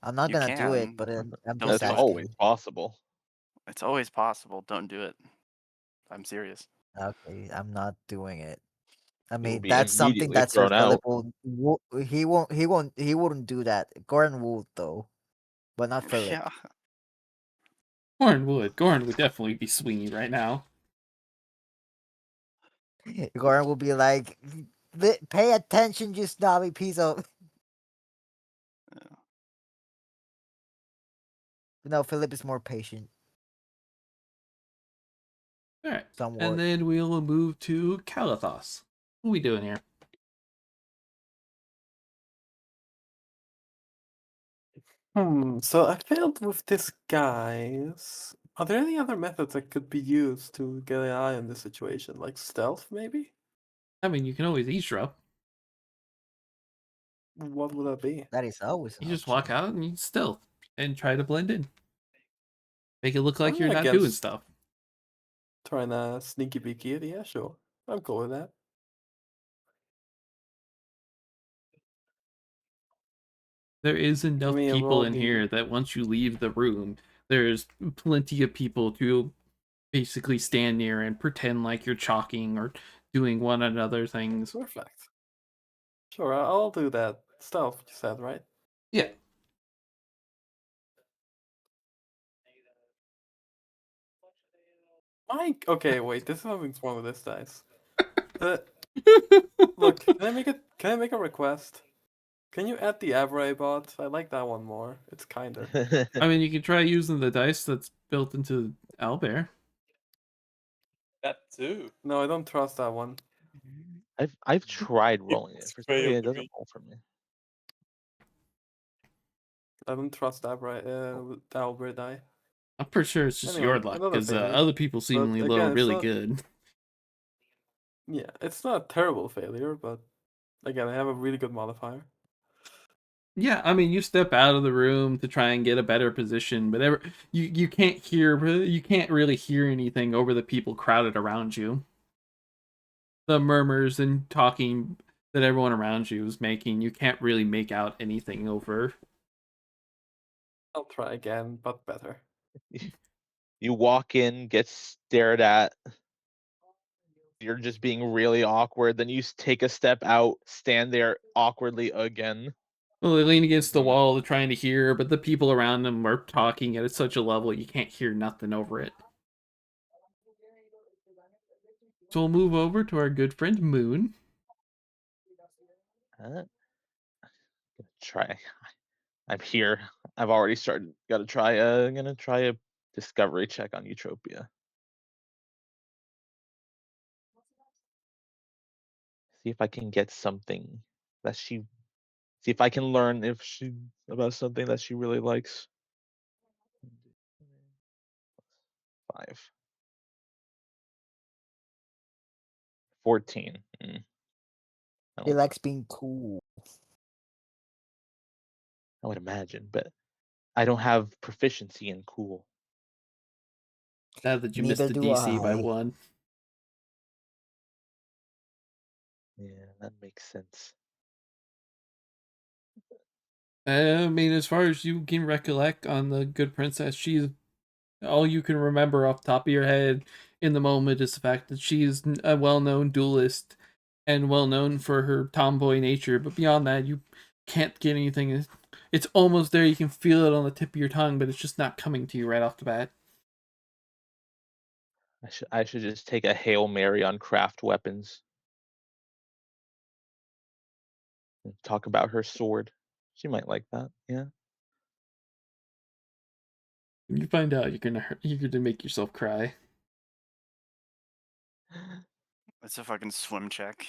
I'm not You gonna do it, can. but I'm Don't just That's do it. always asking. possible. It's always possible. Don't do it. I'm serious. Okay, I'm not doing it. I You will mean, be that's something immediately that thrown Sir out. Philip will. He wouldn't do that. Gordon would though, but not Philip. Yeah. Goran would. Goran would definitely be swinging right now. Goran will be like, pay attention, you snobby piece of. No, Philip is more patient. All right, Somewhat. and then we'll move to Calathos. What are we doing here? So I failed with disguise. Are there any other methods that could be used to get an eye on this situation? Like stealth, maybe? I mean, you can always eavesdrop. What would that be? That is always an You just option. walk out and you stealth and try to blend in. Make it look like I'm you're not not doing against stuff. trying to sneaky peeky it. Yeah, sure. I'm cool with that. There is enough me a people roll in me. here that once you leave the room, there's plenty of people to basically stand near and pretend like you're chalking or doing one another things. Perfect. Sure, I'll do that. Stealth, you said, right? Yeah. Mike. Okay, wait. This is something's wrong with this dice. Look, can I make a request? Can you add the Avray bot? I like that one more. It's kinder. I mean, you can try using the dice that's built into Owlbear. That too. No, I don't trust that one. I've tried rolling it. It's For some reason, failed it to doesn't me. roll for me. I don't trust Avray. Avray die. I'm pretty sure it's just your Anyway, luck another because failure. other people seemingly roll again, it's really not- good. Yeah, it's not a terrible failure, but again, I have a really good modifier. Yeah, I mean, you step out of the room to try and get a better position, but you can't really hear anything over the people crowded around you. The murmurs and talking that everyone around you is making, you can't really make out anything over. I'll try again, but better. You walk in, get stared at. You're just being really awkward. Then you take a step out, stand there awkwardly again. Well, they lean against the Mm. wall, they're trying to hear, but the people around them are talking at such a level you can't hear nothing over it. So we'll move over to our good friend Moon. Try. I'm here. I've already started. Gotta try. I'm gonna try a discovery check on Utopia. See if I can get something that she. See if I can learn if she about something that she really likes. 5. 14. I He don't- likes being cool. I would imagine, but I don't have proficiency in cool. Now that you Neither missed the do DC by I. 1. Yeah, that makes sense. I mean, as far as you can recollect on the good princess, she's all you can remember off the top of your head in the moment is the fact that she's a well-known duelist and well-known for her tomboy nature. But beyond that, you can't get anything. It's almost there. You can feel it on the tip of your tongue, but it's just not coming to you right off the bat. I should just take a Hail Mary on craft weapons. And talk about her sword. She might like that. Yeah. You find out you're gonna make yourself cry. It's a fucking swim check.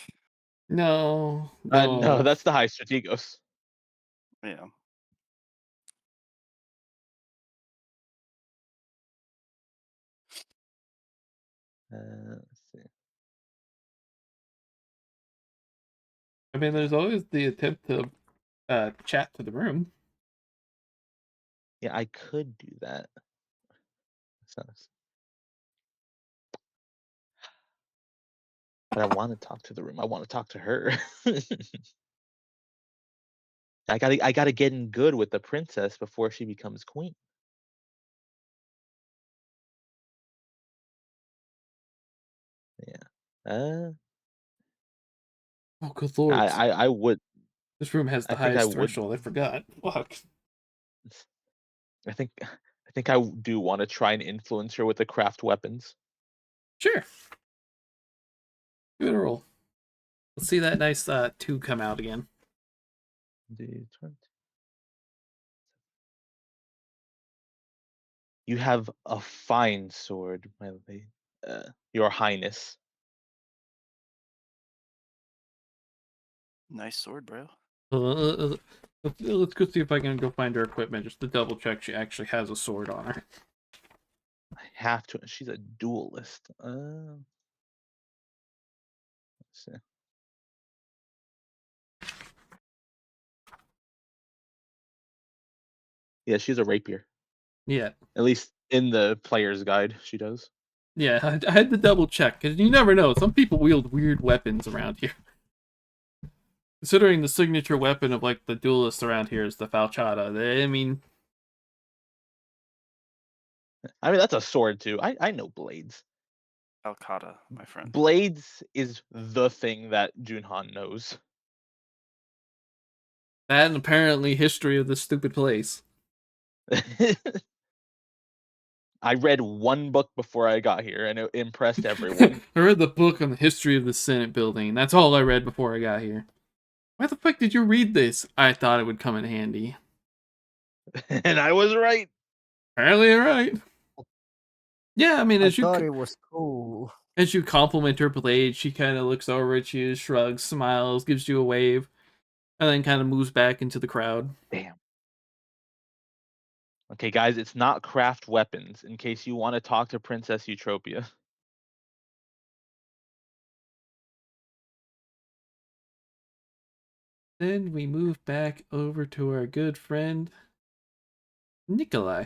No, No, that's the high strategos. Yeah. Let's see. I mean, there's always the attempt to chat to the room. Yeah, I could do that. But I want to talk to the room. I want to talk to her. I gotta get in good with the princess before she becomes queen. Yeah. Oh, good lord! I would. This room has the I think I highest would. threshold. I forgot. Fuck. I think I do want to try and influence her with the craft weapons. Sure. Give it a roll. Let's see that nice 2 come out again. D20. You have a fine sword, my lady. Your Highness. Nice sword, bro. Let's go see if I can go find her equipment just to double check she actually has a sword on her. I have to. She's a duelist. Let's see. Yeah, she's a rapier. Yeah. At least in the player's guide, she does. Yeah, I had to double check, because you never know. Some people wield weird weapons around here. Considering the signature weapon of, like, the duelists around here is the falchata, I mean... I mean, that's a sword, too. I know blades. Alcata, my friend. Blades is the thing that Junhan knows. That and apparently history of this stupid place. I read one book before I got here, and it impressed everyone. I read the book on the history of the Senate building. That's all I read before I got here. Why the fuck did you read this? I thought it would come in handy. And I was right. Apparently you're right. Yeah, I mean, I thought it was cool. as you compliment her blade, she kind of looks over at you, shrugs, smiles, gives you a wave, and then kind of moves back into the crowd. Damn. Okay, guys, it's not craft weapons, in case you want to talk to Princess Eutropia. Then we move back over to our good friend, Nikolai.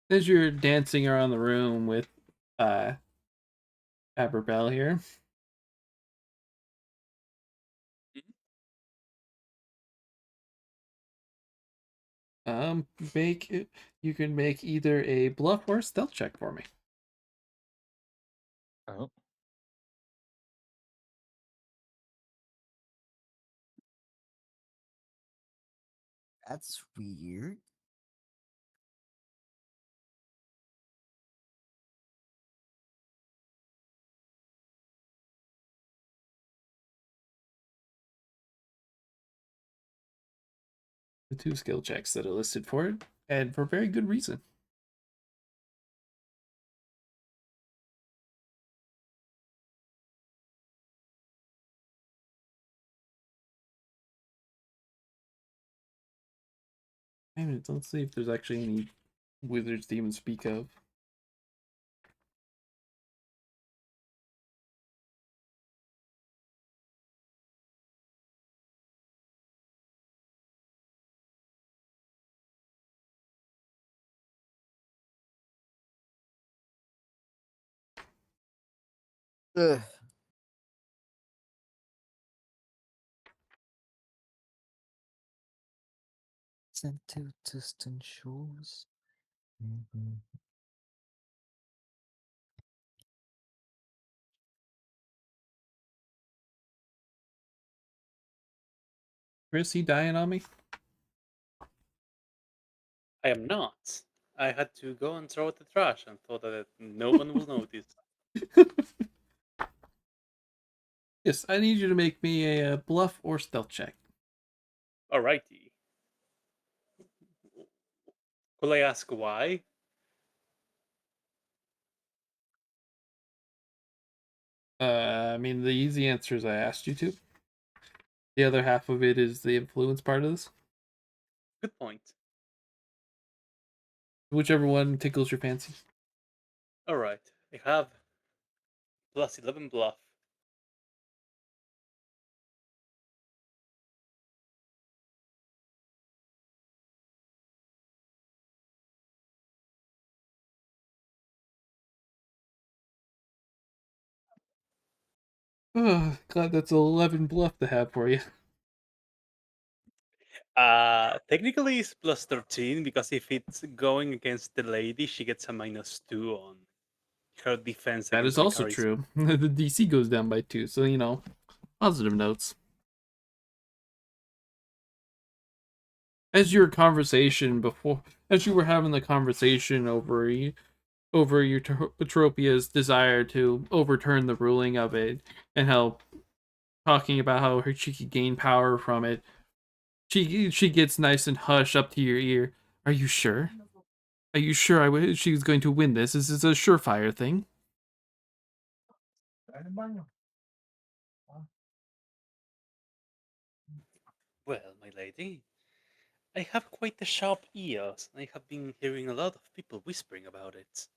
As you're dancing around the room with Aberbell here. You can make either a bluff or a stealth check for me. Oh. That's weird. The 2 skill checks that are listed for it, and for very good reason. Let's see if there's actually any wizards to even speak of. Ugh. Sent to distant shores. Chris, he dying on me? I am not. I had to go and throw out the trash and thought that no one will notice. Yes, I need you to make me a bluff or stealth check. Alrighty. Could I ask why? I mean, the easy answer is I asked you to. The other half of it is the influence part of this. Good point. Whichever one tickles your fancy. Alright. I have plus 11 bluff. Oh, glad that's 11 bluff to have for you. Technically it's plus 13 because if it's going against the lady, she gets a -2 on her defense That against is my also charisma. true. The DC goes down by 2, so, you know, positive notes. As you were having the conversation over over Eutropia's desire to overturn the ruling of it, and how talking about how she could gain power from it. She gets nice and hush up to your ear. Are you sure? Are you sure she's going to win this? This is a surefire thing. Well, my lady, I have quite the sharp ears. I have been hearing a lot of people whispering about it.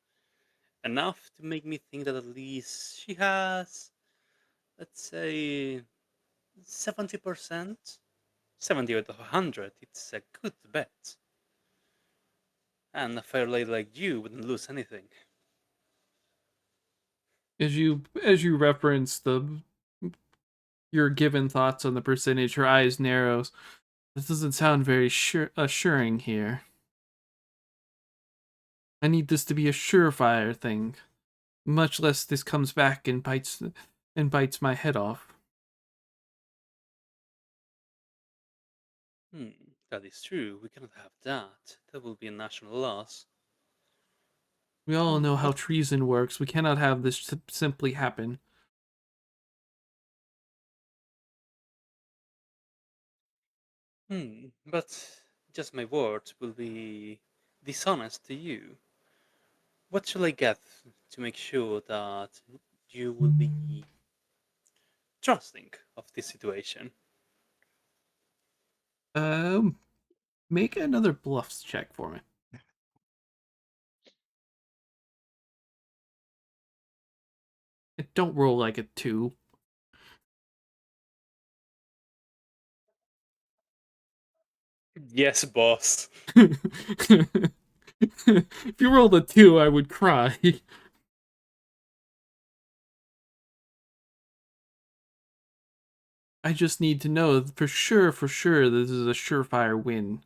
Enough to make me think that at least she has, let's say, 70%. 70 out of 100, it's a good bet. And a fair lady like you wouldn't lose anything. As you reference your given thoughts on the percentage, her eyes narrows. This doesn't sound very assuring here. I need this to be a surefire thing. Much less this comes back and bites my head off. That is true. We cannot have that. That will be a national loss. We all know how But treason works. We cannot have this simply happen. but just my words will be dishonest to you. What shall I get to make sure that you will be trusting of this situation? Um, Make another bluffs check for me. Don't roll like a 2. Yes, boss. If you rolled a 2, I would cry. I just need to know for sure, this is a surefire win.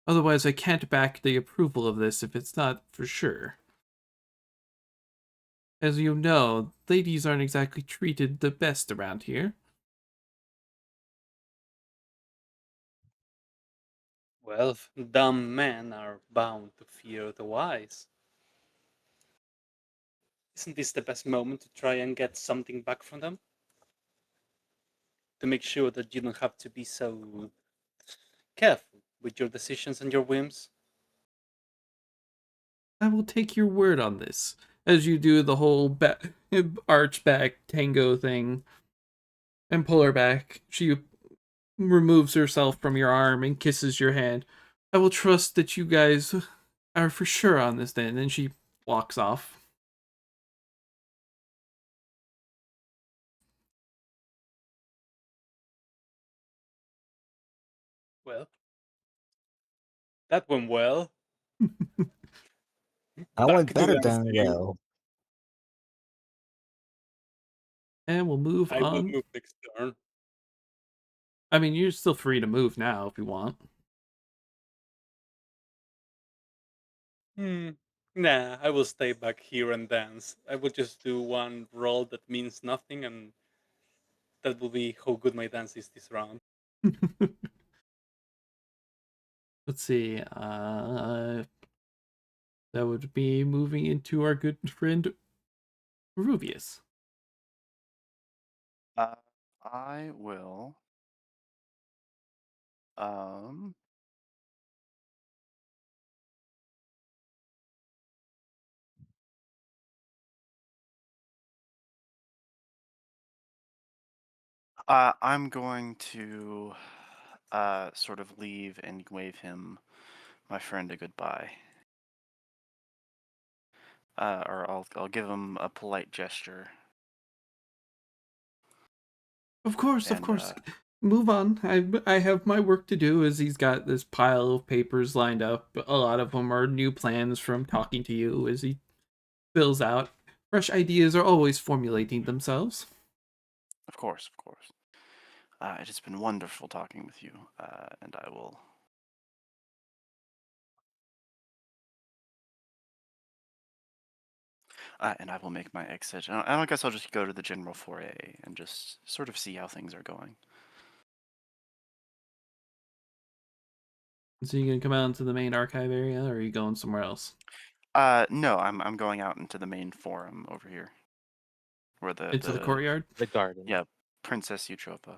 Otherwise, I can't back the approval of this if it's not for sure. As you know, ladies aren't exactly treated the best around here. Well, dumb men are bound to fear the wise. Isn't this the best moment to try and get something back from them? To make sure that you don't have to be so careful with your decisions and your whims? I will take your word on this. As you do the whole arch back tango thing and pull her back, she removes herself from your arm and kisses your hand. I will trust that you guys are for sure on this then. And she walks off. Well, that went well. I Back went to better than dancing. well. And we'll move I will on. move next turn. I mean, you're still free to move now if you want. Hmm. Nah, I will stay back here and dance. I will just do one roll that means nothing, and that will be how good my dance is this round. Let's see. That would be moving into our good friend Rubius. I will. Um. I'm going to sort of leave and wave him, my friend, a goodbye. Or I'll give him a polite gesture. Of course, of And course. Move on. I have my work to do. As he's got this pile of papers lined up. A lot of them are new plans from talking to you. As he fills out, fresh ideas are always formulating themselves. of course, of course. It has been wonderful talking with you, and I will. And I will make my exit. I guess I'll just go to the general foyer and just sort of see how things are going. So you gonna come out into the main archive area, or are you going somewhere else? No, I'm going out into the main forum over here, where Into the courtyard. The garden. yeah, Princess Eutropa.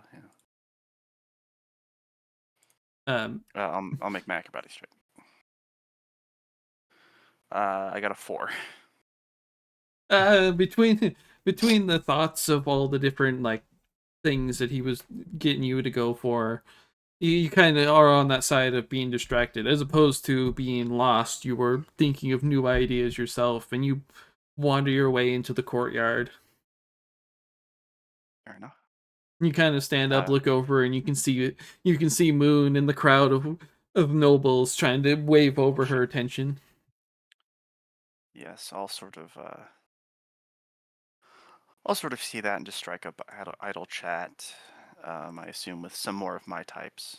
Yeah. I'll make my acrobatics straight. I got a 4. Between the thoughts of all the different like things that he was getting you to go for, you kind of are on that side of being distracted as opposed to being lost. You were thinking of new ideas yourself, and you wander your way into the courtyard. Fair enough. You kind of stand up, look over, and you can see Moon in the crowd of nobles trying to wave over her attention. Yes, I'll sort of see that and just strike up idle chat. I assume with some more of my types,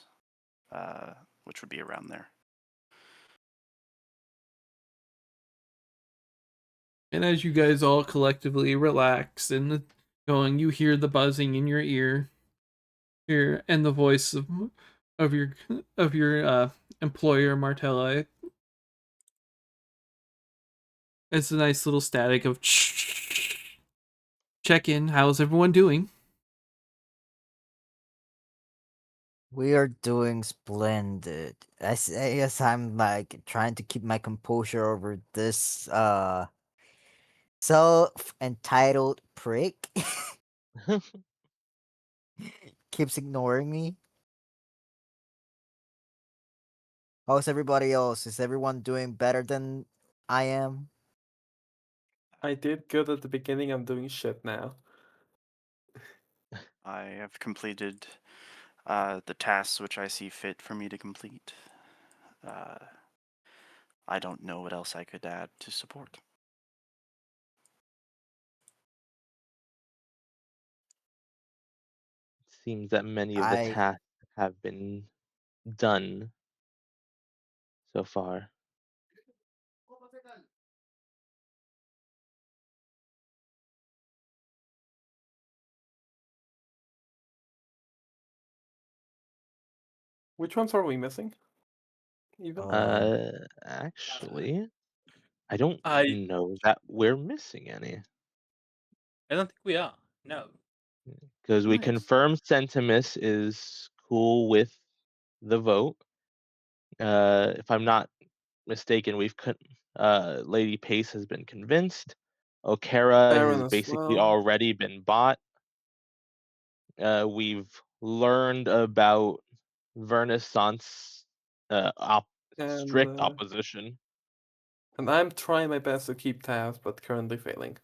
which would be around there. And as you guys all collectively relax and going, you hear the buzzing in your ear, and the voice of your employer Martella. It's a nice little static of check in. How's everyone doing? We are doing splendid. I guess I'm like trying to keep my composure over this self entitled prick keeps ignoring me. How's everybody else? Is everyone doing better than I am? I did good at the beginning. I'm doing shit now. I have completed the tasks which I see fit for me to complete. I don't know what else I could add to support. It seems that many of the I tasks have been done so far. Which ones are we missing? Even Actually, I don't I know that we're missing any. don't think we are. No. Because we Nice. confirmed Centimus is cool with the vote. If I'm not mistaken, Lady Pace has been convinced. Okara Baron has as basically well. already been bought. We've learned about Vernissant's And strict opposition. and I'm trying my best to keep tabs, but currently failing.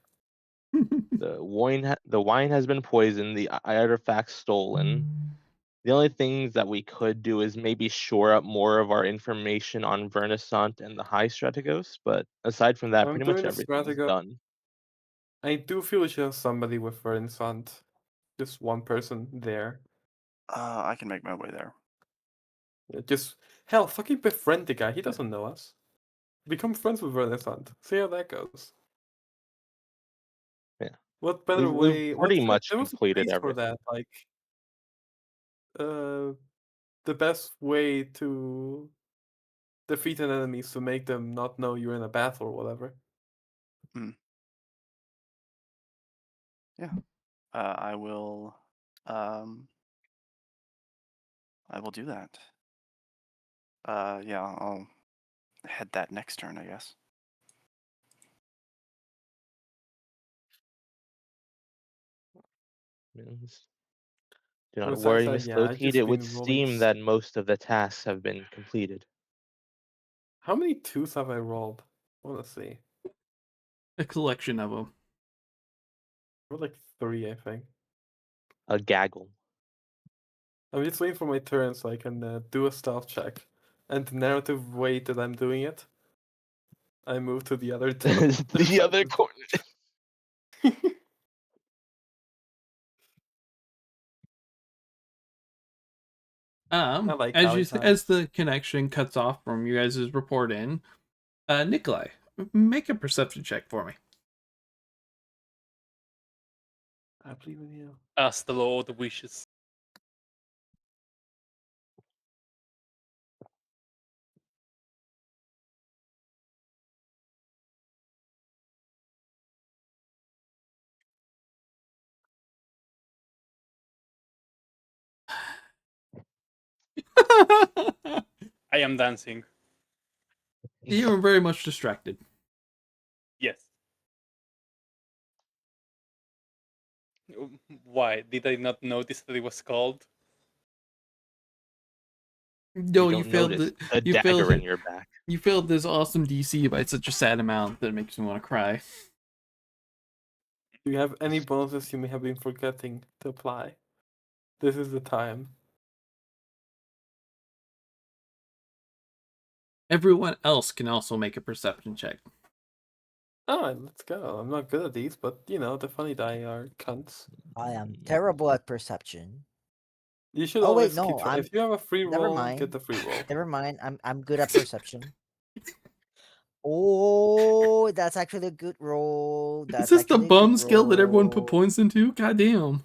The wine has been poisoned. The artifact stolen. The only things that we could do is maybe shore up more of our information on Vernissant and the High Strategos, but aside from that, I'm pretty much doing the everything's Stratego. done. I do feel it's just somebody with Vernissant. Just one person there. I can make my way there. Just hell, fucking befriend the guy. He doesn't know us. Become friends with Vernissant. See how that goes. Yeah. What better We've way? pretty much There was a completed phrase for everything. that, like the best way to defeat an enemy is to make them not know you're in a battle or whatever. Yeah. I will do that. Yeah, I'll head that next turn, I guess. Yes. Do not Besides worry, that, Miss yeah, I've Clotilde. just It would been rolling. seem that most of the tasks have been completed. How many twos have I rolled? I want to see. A collection of them. I rolled like 3, I think. A gaggle. I'm just waiting for my turn so I can do a stealth check. And the narrative way that I'm doing it, I move to the other The other corner. I like how it's As the connection cuts off from you guys' report in, Nikolai, make a perception check for me. I believe in you. As the Lord wishes. I am dancing. You were very much distracted. Yes. Why? Did I not notice that it was called? No, You you don't failed notice the a you dagger in failed your back. you failed this awesome DC by such a sad amount that it makes me want to cry. Do you have any bonuses you may have been forgetting to apply? This is the time. Everyone else can also make a perception check. Alright, let's go. I'm not good at these, but you know, the funny die are cunts. I am terrible at perception. You should Oh wait, always no, keep I'm. if you have a free Never roll, mind. get the free roll. Never mind. I'm good at perception. Oh, that's actually a good roll. Is That's this the actually a good bum skill that everyone put roll. points into? God damn.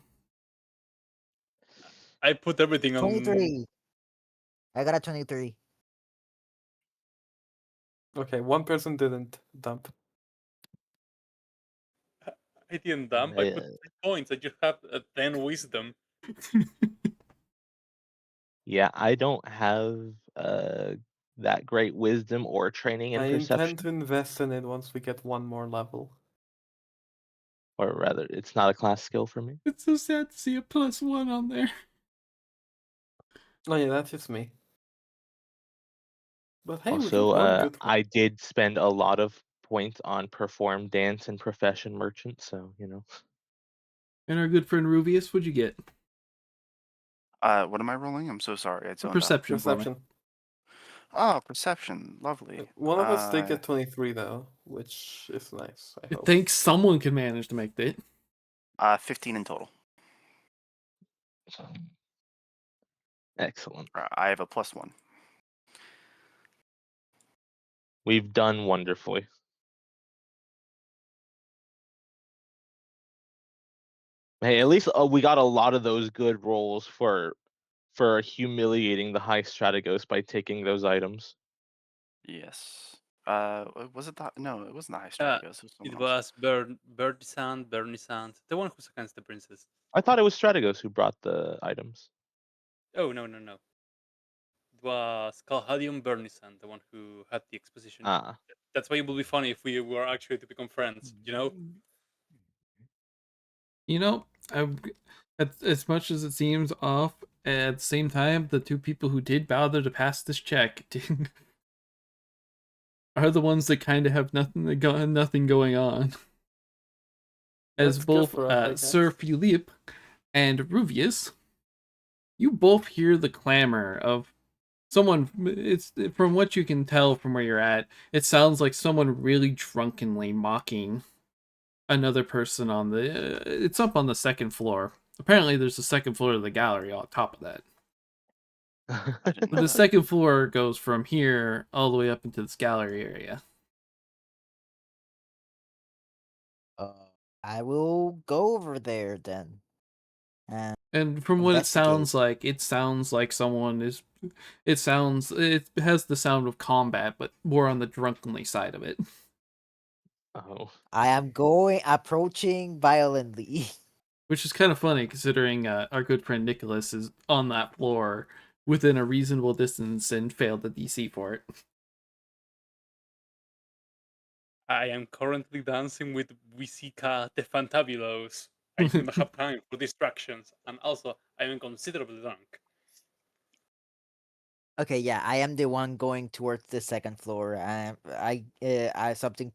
I put everything on. 23. I got a 23. Okay, one person didn't dump. I didn't dump. I put 3 points. I just have 10 wisdom. Yeah, I don't have that great wisdom or training in I perception, intend to invest in it once we get one more level. or rather, it's not a class skill for me. It's so sad to see a +1 on there. Oh yeah, that's just me. But hey, we Also, got one good one. I did spend a lot of points on perform dance and profession merchant, so you know. And our good friend Ruvius, what'd you get? What am I rolling? I'm so sorry. I A zoned out. perception for me. Perception. Oh, perception. Lovely. One of us did get 23 though, which is nice. I I hope. think someone can manage to make that. 15 in total. Excellent. I have a +1. We've done wonderfully. Hey, at least we got a lot of those good rolls for humiliating the high strategos by taking those items. Yes. Was it the no? It wasn't the high Uh, strategos. It was it someone else. was Bernie Sand, the one who's against the princess. I thought it was strategos who brought the items. Oh, no. It was Calhadium Bernisan, the one who had the exposition. Ah. That's why it would be funny if we were actually to become friends, you know? You know, as much as it seems off, at the same time, the two people who did bother to pass this check are the ones that kind of have nothing going on. As That's good both for us, I guess. Sir Philippe and Ruvius, you both hear the clamor of someone. It's from what you can tell from where you're at. It sounds like someone really drunkenly mocking another person on the. It's up on the second floor. Apparently, there's a second floor of the gallery on top of that. I didn't But know the that. second floor goes from here all the way up into this gallery area. I will go over there then. And from what Investigate. it sounds like someone is. It has the sound of combat, but more on the drunkenly side of it. Oh. I am approaching violently. Which is kind of funny considering our good friend Nicholas is on that floor within a reasonable distance and failed the DC for it. I am currently dancing with Wisika the Fantabulos. I do not have time for distractions, and also I am considerably drunk. Okay, yeah, I am the one going towards the second floor. I something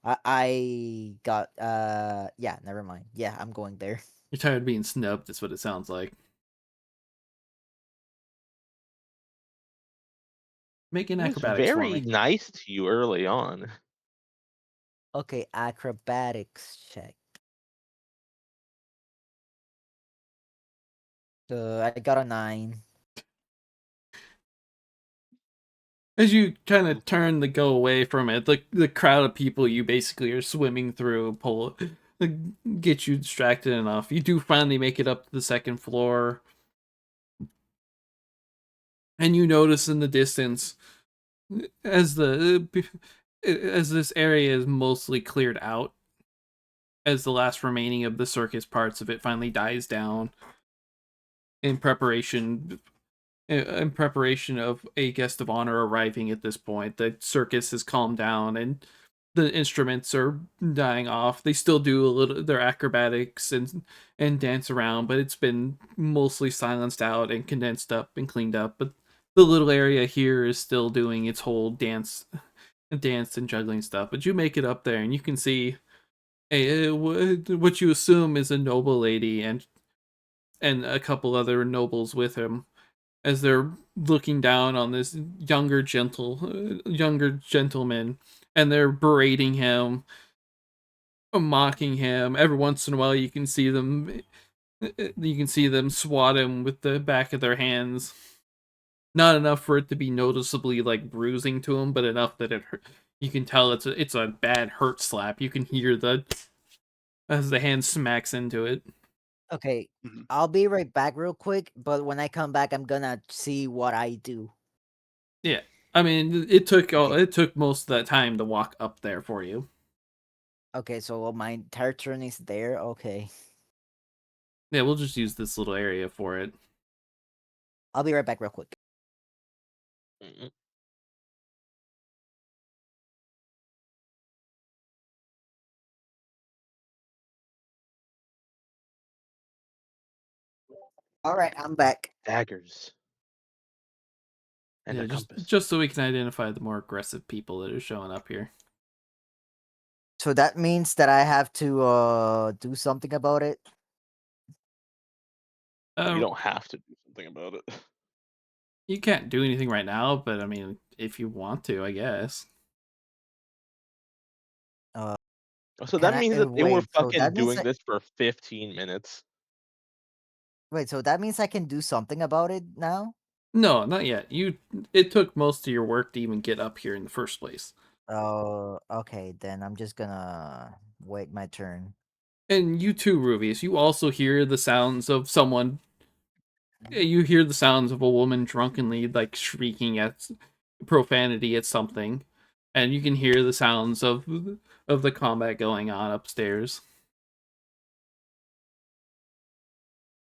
I got yeah, never mind. Yeah, I'm going there. You're tired of being snubbed, that's what it sounds like. Make an It was acrobatics for very me. nice to you early on. Okay, acrobatics check. I got a 9. As you kind of turn to go away from it, the crowd of people you basically are swimming through get you distracted enough. You do finally make it up to the second floor. And you notice in the distance, as this area is mostly cleared out, as the last remaining of the circus parts of it finally dies down in preparation in preparation of a guest of honor arriving at this point. The circus has calmed down and the instruments are dying off. They still do a little their acrobatics and dance around, but it's been mostly silenced out and condensed up and cleaned up. But the little area here is still doing its whole dance and juggling stuff. But you make it up there and you can see what you assume is a noble lady and a couple other nobles with him as they're looking down on this younger gentleman, and they're berating him, mocking him. Every once in a while, you can see them swat him with the back of their hands. Not enough for it to be noticeably like bruising to him, but enough that you can tell it's a bad hurt slap. You can hear the as the hand smacks into it. Okay, Mhm. I'll be right back real quick, but when I come back, I'm gonna see what I do. Yeah, I mean it Okay. took most of that time to walk up there for you. Okay, so my entire turn is there. Okay, Yeah, we'll just use this little area for it. I'll be right back real quick. Mm-mm. All right, I'm back. Daggers. And Yeah, a compass. just so we can identify the more aggressive people that are showing up here. So that means that I have to do something about it. You don't have to do something about it. You can't do anything right now, but I mean, if you want to, I guess. So Can that I means that they were wait? So fucking that means doing this for 15 minutes. wait. So that means I can do something about it now. No, not yet. It took most of your work to even get up here in the first place. Oh, okay. Then I'm just gonna wait my turn. And you too, Ruvius, you also hear the sounds of someone. You hear the sounds of a woman drunkenly, like, shrieking at profanity at something. And you can hear the sounds of the combat going on upstairs.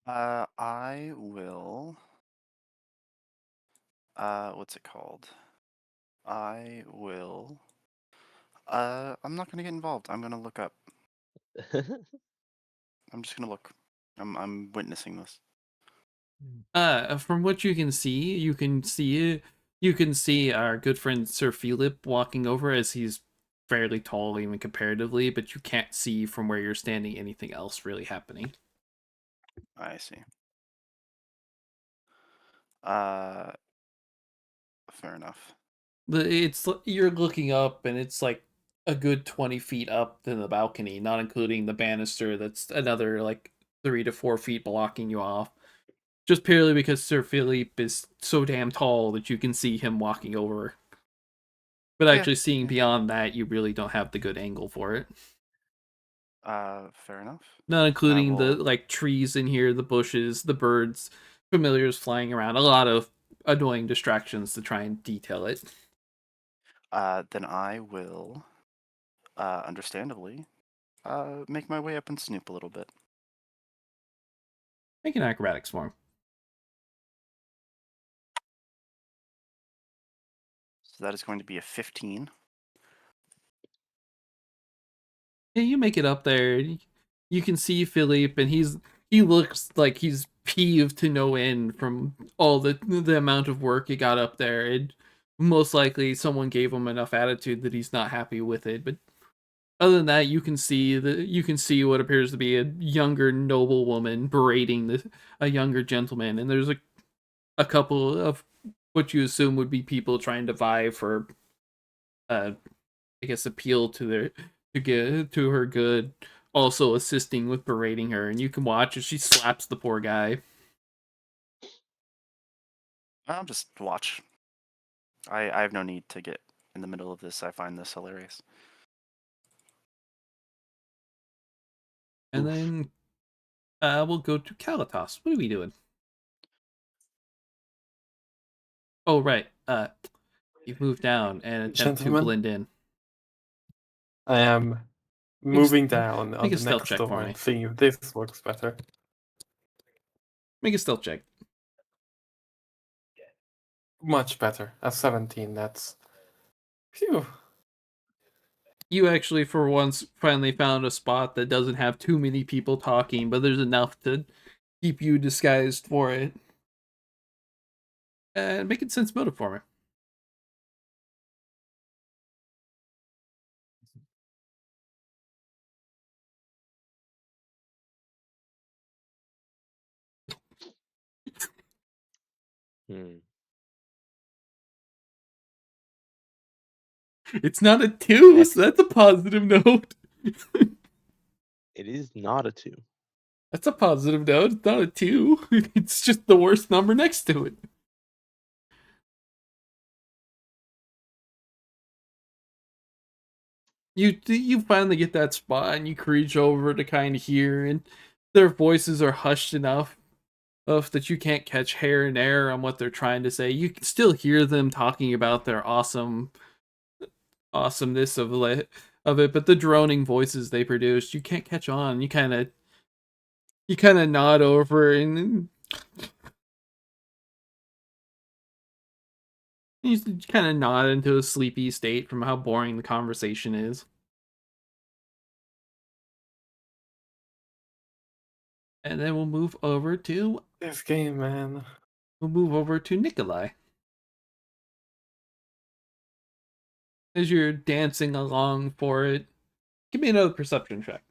I will. What's it called? I will. I'm not gonna get involved. I'm gonna look up. I'm just gonna look. I'm witnessing this. From what you can see our good friend Sir Philip walking over as he's fairly tall even comparatively, but you can't see from where you're standing anything else really happening. I see. Uh, fair enough. It's you're looking up and it's like a good 20 feet up to the balcony, not including the banister that's another like 3 to 4 feet blocking you off. Just purely because Sir Philip is so damn tall that you can see him walking over. But Yeah. actually seeing Yeah. beyond that, you really don't have the good angle for it. Fair enough. Not including the will. like trees in here, the bushes, the birds, familiars flying around, a lot of annoying distractions to try and detail it. Then I will. Understandably. Make my way up and snoop a little bit. Make an acrobatics for him. So that is going to be a 15. Yeah, you make it up there. You can see Philippe, and he looks like he's peeved to no end from all the amount of work he got up there. And most likely, someone gave him enough attitude that he's not happy with it. But other than that, you can see what appears to be a younger noble woman berating a younger gentleman, and there's a couple of what you assume would be people trying to vie for, I guess, appeal to to get to her good, also assisting with berating her, and you can watch as she slaps the poor guy. I'll just watch. I have no need to get in the middle of this. I find this hilarious. And Oof. then we'll go to Kalatos. What are we doing? Oh right, you've moved down and attempt to Gentlemen, blend in. I am moving down on Make a the stealth next check door for and me. seeing if this works better. Make a stealth check. Much better. A 17, that's... Phew. You actually, for once, finally found a spot that doesn't have too many people talking, but there's enough to keep you disguised for it. And make it sense motive for me. Hmm. It's not a 2, so that's a Excellent. positive note. It is not a 2. That's a positive note. It's not a 2. It's just the worst number next to it. You finally get that spot and you reach over to kind of hear, and their voices are hushed enough that you can't catch hair and air on what they're trying to say. You can still hear them talking about their awesomeness of it, but the droning voices they produce, you can't catch on. You kind of nod over and you kind of nod into a sleepy state from how boring the conversation is. And then we'll move over to This game, man. Nikolai. As you're dancing along for it, give me another perception check.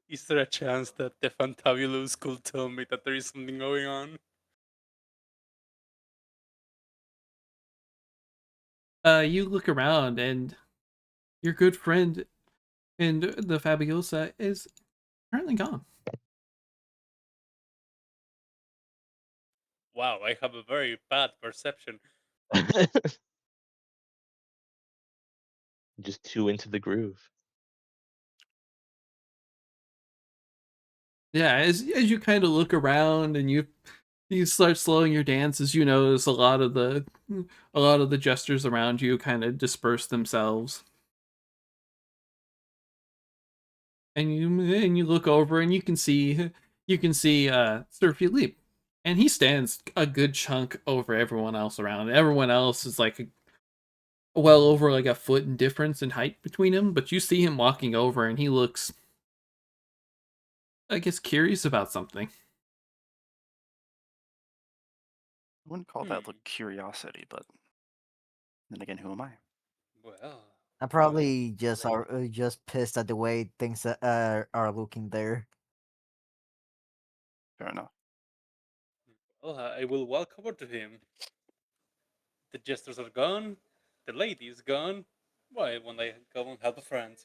Is there a chance that the Fantabulous could tell me that there is something going on? You look around and your good friend and the Fabulosa is currently gone. Wow, I have a very bad perception. Just too into the groove. Yeah, as you kind of look around and you start slowing your dance, as you notice a lot of the gestures around you kind of disperse themselves. And you look over and you can see Sir Philippe, and he stands a good chunk over everyone else around. Everyone else is like well over like a foot in difference in height between him, but you see him walking over and he looks, I guess, curious about something. I wouldn't call that like curiosity, but then again, who am I? Well, I'm probably just pissed at the way things are looking there. Fair enough. well, I will walk over to him. The jesters are gone. The lady is gone. Why won't I go and help a friend?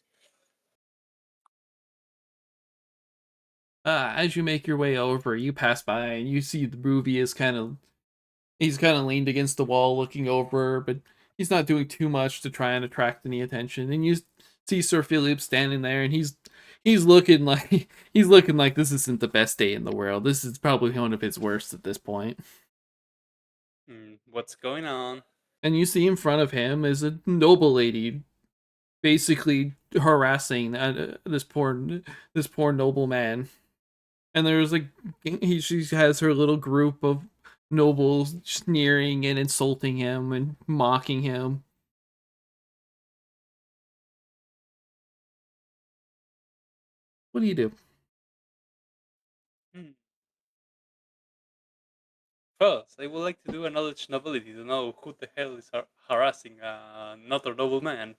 As you make your way over, you pass by and you see the movie is he's kind of leaned against the wall looking over, but he's not doing too much to try and attract any attention. And you see Sir Philip standing there, and he's looking like he's looking like this isn't the best day in the world. This is probably one of his worst at this point. What's going on? And you see in front of him is a noble lady, basically harassing this poor noble man. And there's like she has her little group of nobles sneering and insulting him and mocking him. What do you do? Hmm. First, I would like to do a knowledge nobility to know who the hell is harassing another noble man.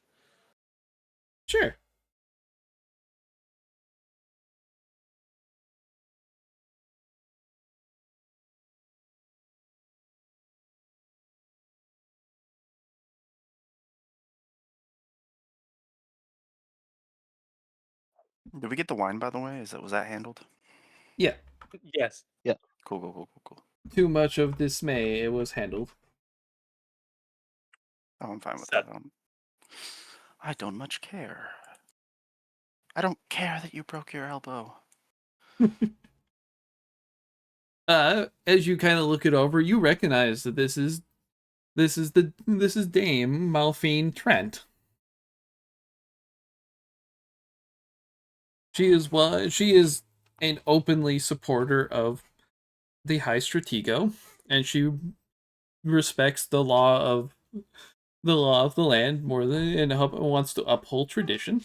Sure. Did we get the wine, by the way? Was that handled? Yeah. Yes. Cool, cool, cool, cool, cool. Too much of dismay. It was handled. Oh, I'm fine with Sad. that. I don't much care. I don't care that you broke your elbow. As you kind of look it over, you recognize that this is Dame Malphine Trent. She is an openly supporter of the High Stratego, and she respects the law of the land more than and wants to uphold tradition.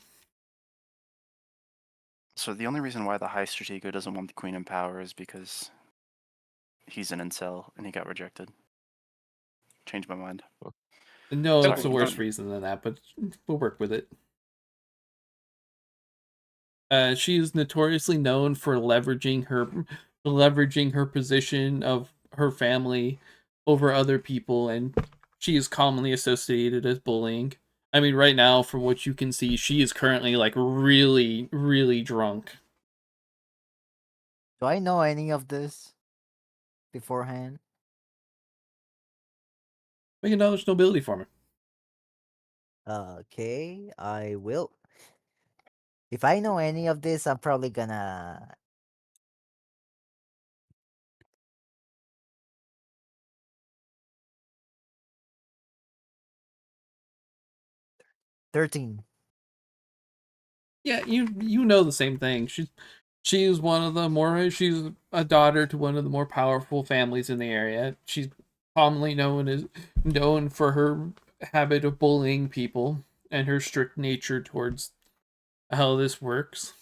So the only reason why the High Stratego doesn't want the Queen in power is because he's an incel and he got rejected. Changed my mind. No, it's Sorry, a worse continue. reason than that, but we'll work with it. She is notoriously known for leveraging her position of her family over other people, and she is commonly associated as bullying. I mean, right now, from what you can see, she is currently like really, really drunk. Do I know any of this beforehand? Make a knowledge nobility for me. Okay, I will. If I know any of this, I'm probably gonna. 13. Yeah, you know the same thing. She's one of the more she's a daughter to one of the more powerful families in the area. She's commonly known for her habit of bullying people and her strict nature towards how this works.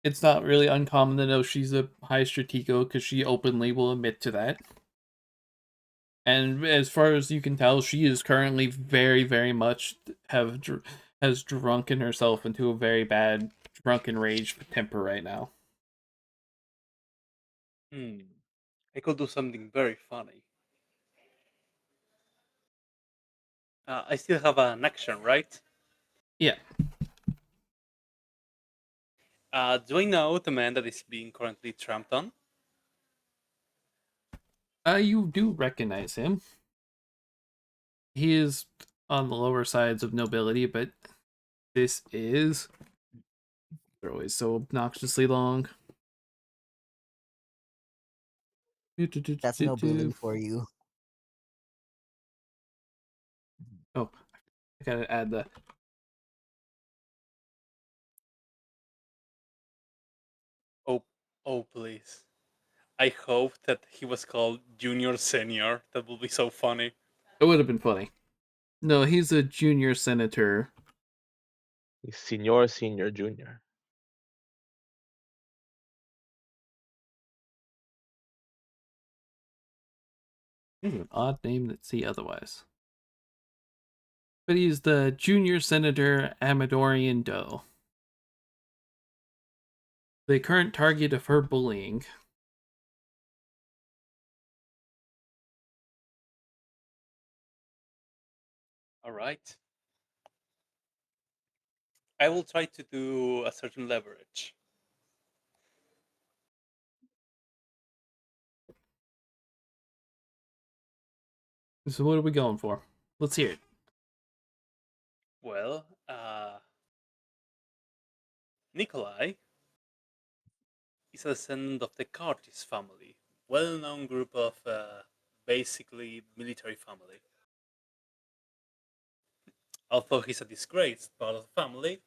It's not really uncommon to know she's a high stratego because she openly will admit to that. And as far as you can tell, she is currently very, very much has drunken herself into a very bad drunken rage temper right now. I could do something very funny. I still have an action, right? Yeah. Do I know the man that is being currently tramped on? You do recognize him. He is on the lower sides of nobility, but this is they're always so obnoxiously long. That's nobility for you. Oh, I gotta add the. Oh, please. I hope that he was called Junior Senior. That would be so funny. It would have been funny. No, he's a junior senator. He's senior, junior. An odd name that see otherwise. But he's the junior senator Amadorian Doe. The current target of her bullying. All right. I will try to do a certain leverage. So what are we going for? Let's hear it. Well, Nikolai is a descendant of the Curtis family, well-known group of basically military family. Although he's a disgraced part of the family,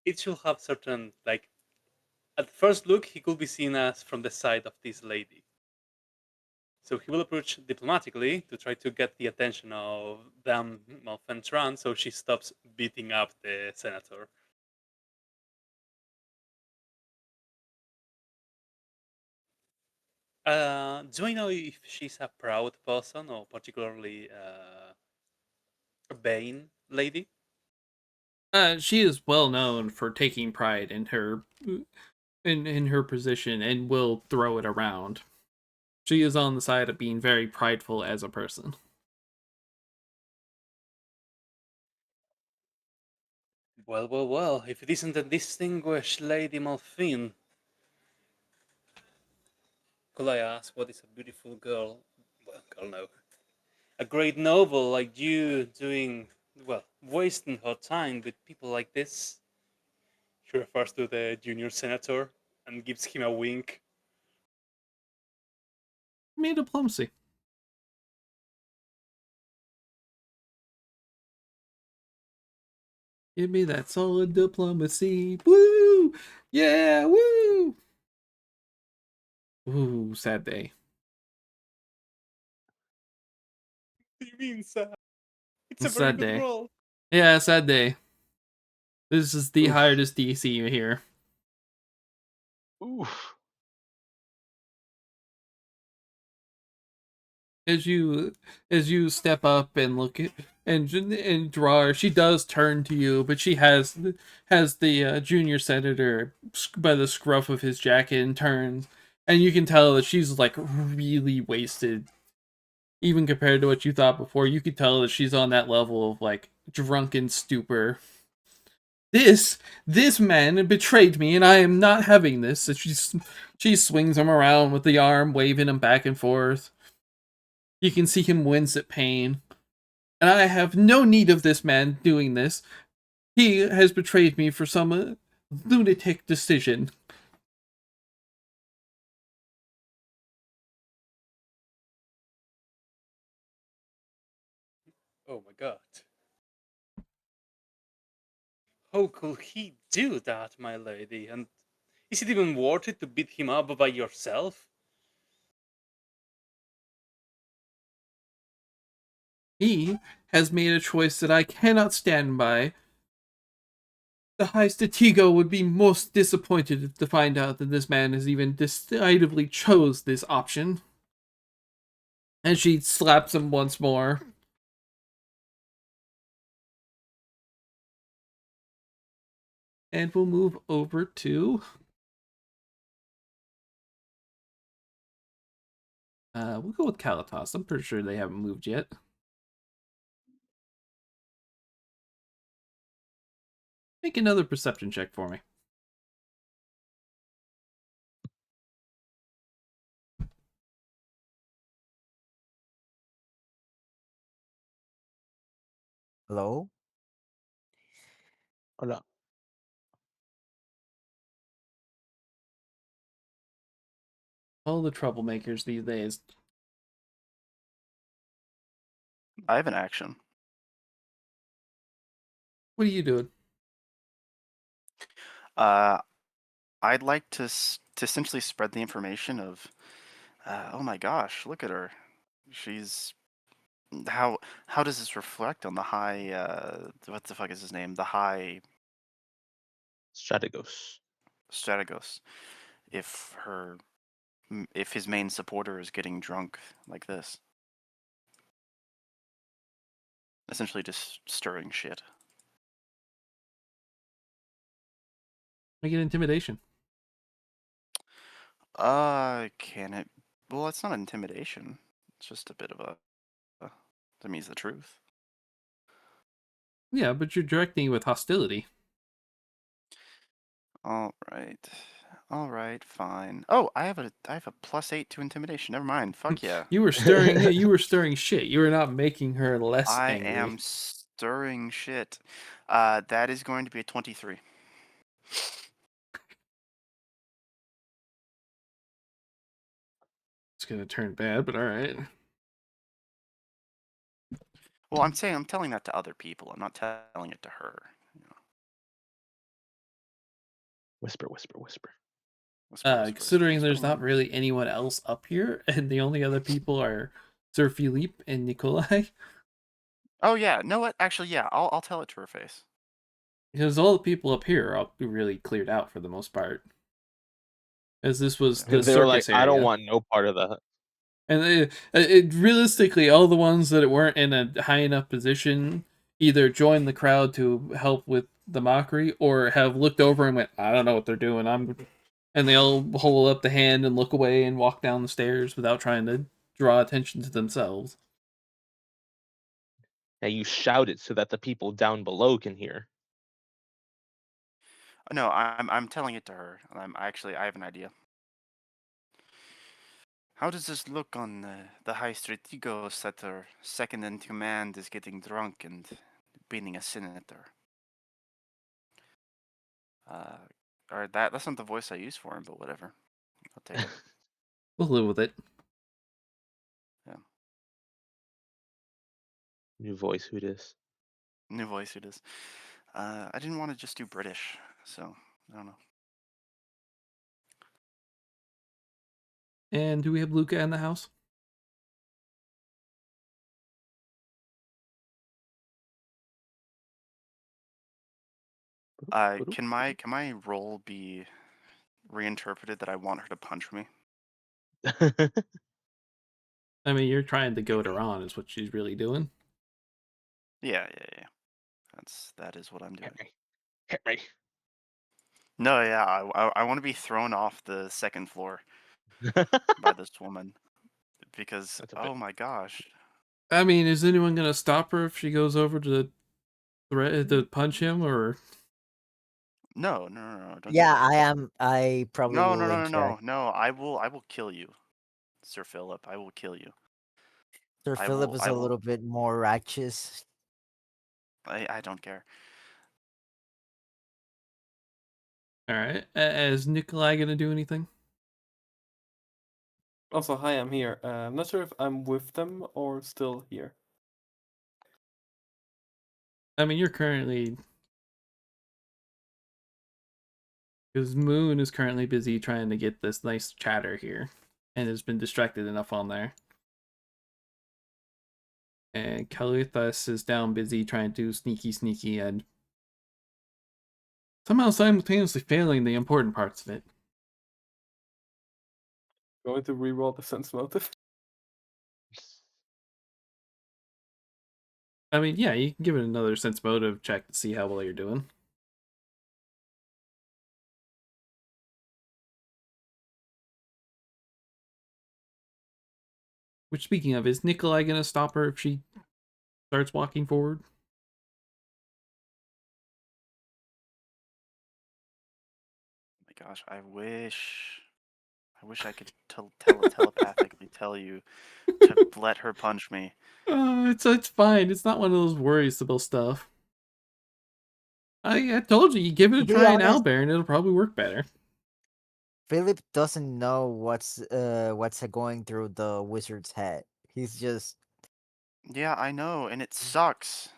it should have certain like. At first look, he could be seen as from the side of this lady. So he will approach diplomatically to try to get the attention of Dame Malfentran so she stops beating up the senator. Do I know if she's a proud person or particularly a vain lady? She is well known for taking pride in her in her position and will throw it around. She is on the side of being very prideful as a person. Well. If it isn't a distinguished Lady Malfin, could I ask what is a beautiful girl? Well, girl, no. A great noble like you doing, well, wasting her time with people like this? He refers to the junior senator and gives him a wink. Me diplomacy. Give me that solid diplomacy. Woo! Yeah, woo! Ooh, sad day. What do you mean, sad? It's a It's a very sad good day. roll. Yeah, sad day. This is the Oof. hardest DC here. Oof. As you step up and look at and draw her, she does turn to you, but she has the junior senator by the scruff of his jacket and turns, and you can tell that she's like really wasted, even compared to what you thought before. You could tell that she's on that level of like drunken stupor. This man betrayed me, and I am not having this. So she swings him around with the arm, waving him back and forth. You can see him wince at pain. And I have no need of this man doing this. He has betrayed me for some lunatic decision. Oh my god. How could he do that, my lady? And is it even worth it to beat him up by yourself? He has made a choice that I cannot stand by. The High Stratego would be most disappointed to find out that this man has even decidedly chose this option. And she slaps him once more. And we'll move over to... we'll go with Kalatos. I'm pretty sure they haven't moved yet. Make another perception check for me. Hello? Hola. All the troublemakers these days. I have an action. What are you doing? I'd like to essentially spread the information of, oh my gosh, look at her. She's how how does this reflect on the high? What the fuck is his name? The high Strategos. Strategos. If her if his main supporter is getting drunk like this, essentially just stirring shit. Make an intimidation. Can it? Well, it's not intimidation. It's just a bit of a. That means the truth. Yeah, but you're directing it with hostility. All right. All right, fine. Oh, I have a +8 to intimidation. Never mind. Fuck yeah. You were stirring shit. You were not making her less I angry. am stirring shit. That is going to be a 23. It's gonna turn bad, but all right. Well, I'm telling that to other people. I'm not telling it to her. You know, Whisper, whisper, whisper. whisper, whisper, whisper, Considering whisper. there's not really anyone else up here, and the only other people are Sir Philippe and Nikolai, Oh yeah. No, what? Actually, yeah. I'll tell it to her face. because all the people up here are all really cleared out for the most part, as this was Yeah. the They were like, circus I don't area. want no part of that. And realistically, all the ones that weren't in a high enough position either joined the crowd to help with the mockery, or have looked over and went, "I don't know what they're doing." And they all hold up the hand and look away and walk down the stairs without trying to draw attention to themselves. Now you shout it so that the people down below can hear. No, I'm telling it to her. I have an idea. How does this look on the high strategos that their second in command is getting drunk and beating a senator? Or that's not the voice I use for him, but whatever. I'll take it. We'll live with it. Yeah. New voice, who dis? New voice it is. I didn't want to just do British, so I don't know. And do we have Luca in the house? Can my role be reinterpreted that I want her to punch me? I mean, you're trying to goad her on, is what she's really doing. Yeah. That is what I'm doing. Hit me. No, yeah, I want to be thrown off the second floor by this woman because That's a bit. oh my gosh. I mean, is anyone gonna stop her if she goes over to punch him, or No, don't do Yeah, that. I am. I probably No, will interject. no. I will kill you, Sir Philip. I will kill you. Sir Philip is I a will little bit more righteous. I don't care. all right? Is Nikolai gonna do anything? Also, hi, I'm here. I'm not sure if I'm with them or still here. I mean, you're currently, because Moon is currently busy trying to get this nice chatter here, and has been distracted enough on there. And Kalithas is down busy trying to do sneaky, and somehow simultaneously failing the important parts of it. Going to reroll the sense motive. I mean, yeah, you can give it another sense motive check to see how well you're doing. Which, speaking of, is Nikolai gonna stop her if she starts walking forward? Oh my gosh, I wish I could telepathically tell you to let her punch me. It's fine. It's not one of those worrisome stuff. I told you, you give it To a be try now, honest, Baron. It'll probably work better. Philip doesn't know what's going through the wizard's head. He's just Yeah, I know, and it sucks.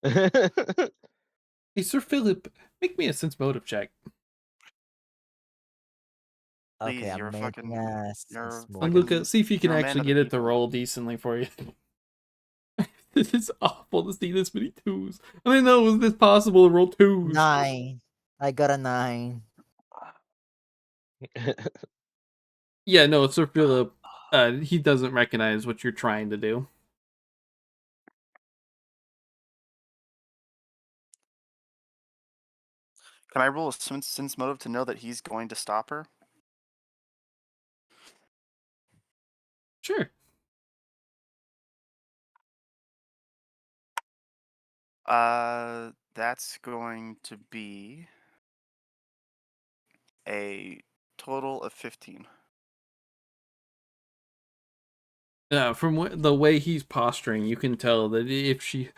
Hey, Sir Philip, make me a sense motive check. okay. Please, I'm making a sense And motive. Luca, see if you can you're a man actually of the get it to people. roll decently for you. This is awful to see this many twos. I didn't know it was this possible to roll twos. 9. I got a 9. Yeah, no, Sir Philip, he doesn't recognize what you're trying to do. Can I roll a sense motive to know that he's going to stop her? Sure. That's going to be a total of 15. From the way he's posturing, you can tell that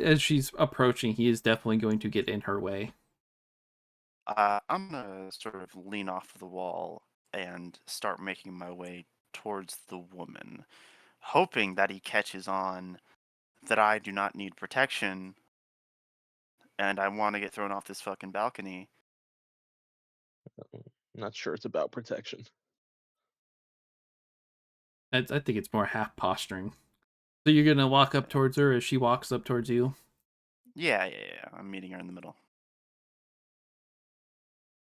as she's approaching, he is definitely going to get in her way. I'm gonna sort of lean off the wall and start making my way towards the woman, hoping that he catches on that I do not need protection and I want to get thrown off this fucking balcony. Not sure it's about protection. I think it's more half posturing. So you're gonna walk up towards her as she walks up towards you. Yeah. I'm meeting her in the middle.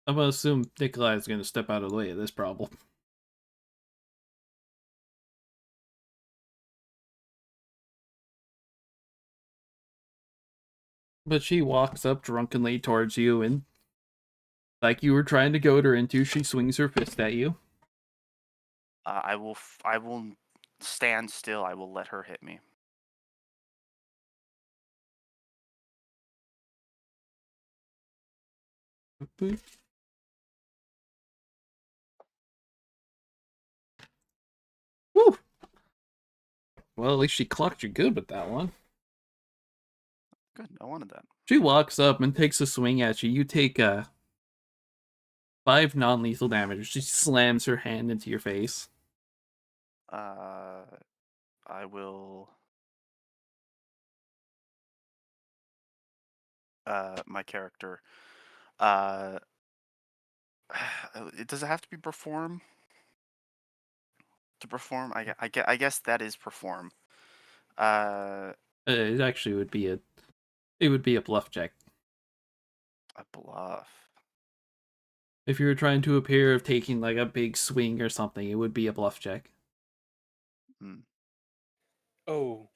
I'm gonna assume Nikolai is gonna step out of the way of this problem. But she walks up drunkenly towards you, and like you were trying to goad her into, she swings her fist at you. I will stand still. I will let her hit me. Woo! Well, at least she clocked you good with that one. Good. I wanted that. She walks up and takes a swing at you. You take 5 non-lethal damage. She slams her hand into your face. I will. My character. Does it have to be perform? To perform, I guess that is perform. Uh, It actually would be a bluff check. a bluff. If you were trying to appear of taking like a big swing or something, it would be a bluff check. Hmm. Oh.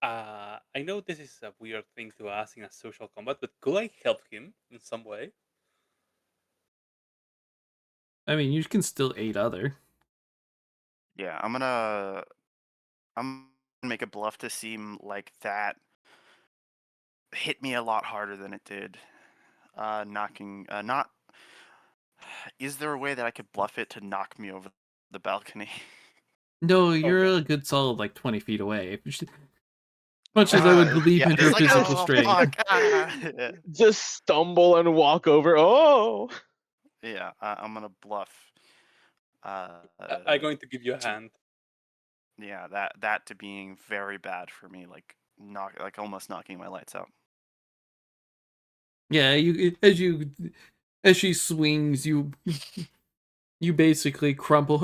I know this is a weird thing to ask in a social combat, but could I help him in some way? I mean, you can still aid other. Yeah, I'm gonna make a bluff to seem like that hit me a lot harder than it did. Knocking, not. Is there a way that I could bluff it to knock me over the balcony? No, Oh you're god. a good solid like 20 feet away. Much as I would believe Yeah, in her just like, physical oh strength. fuck. Yeah, Just stumble and walk over. Oh, yeah. I'm gonna bluff. I'm going to give you a To, hand. yeah, that to being very bad for me, like almost knocking my lights out. Yeah, as she swings, you basically crumple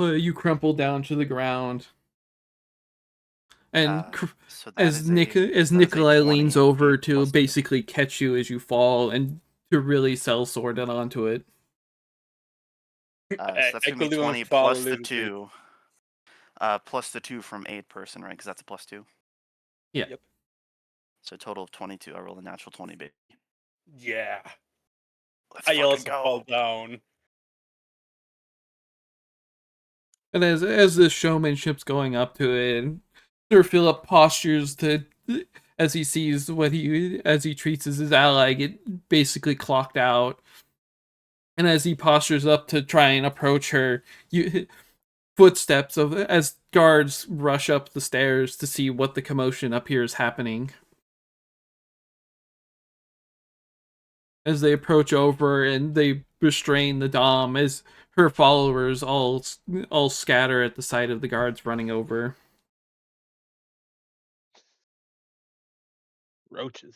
down to the ground. And So as that is a Nikolai leans 20 over 8 to plus 2. basically catch you as you fall and to really sell sword it onto it. So that's I gonna be could even 20 fall a plus the little bit. 2. Plus the 2 from aid person, right? Because that's a plus 2. Yeah. Yep. So a total of 22. I roll a natural 20, baby. Yeah. Let's I fucking also go. fall down. And as this showmanship's going up to it, Sir Philip postures to as he sees as he treats as his ally get basically clocked out. And as he postures up to try and approach her, footsteps as guards rush up the stairs to see what the commotion up here is happening. As they approach over and they restrain the Dom, as her followers all scatter at the sight of the guards running over. roaches.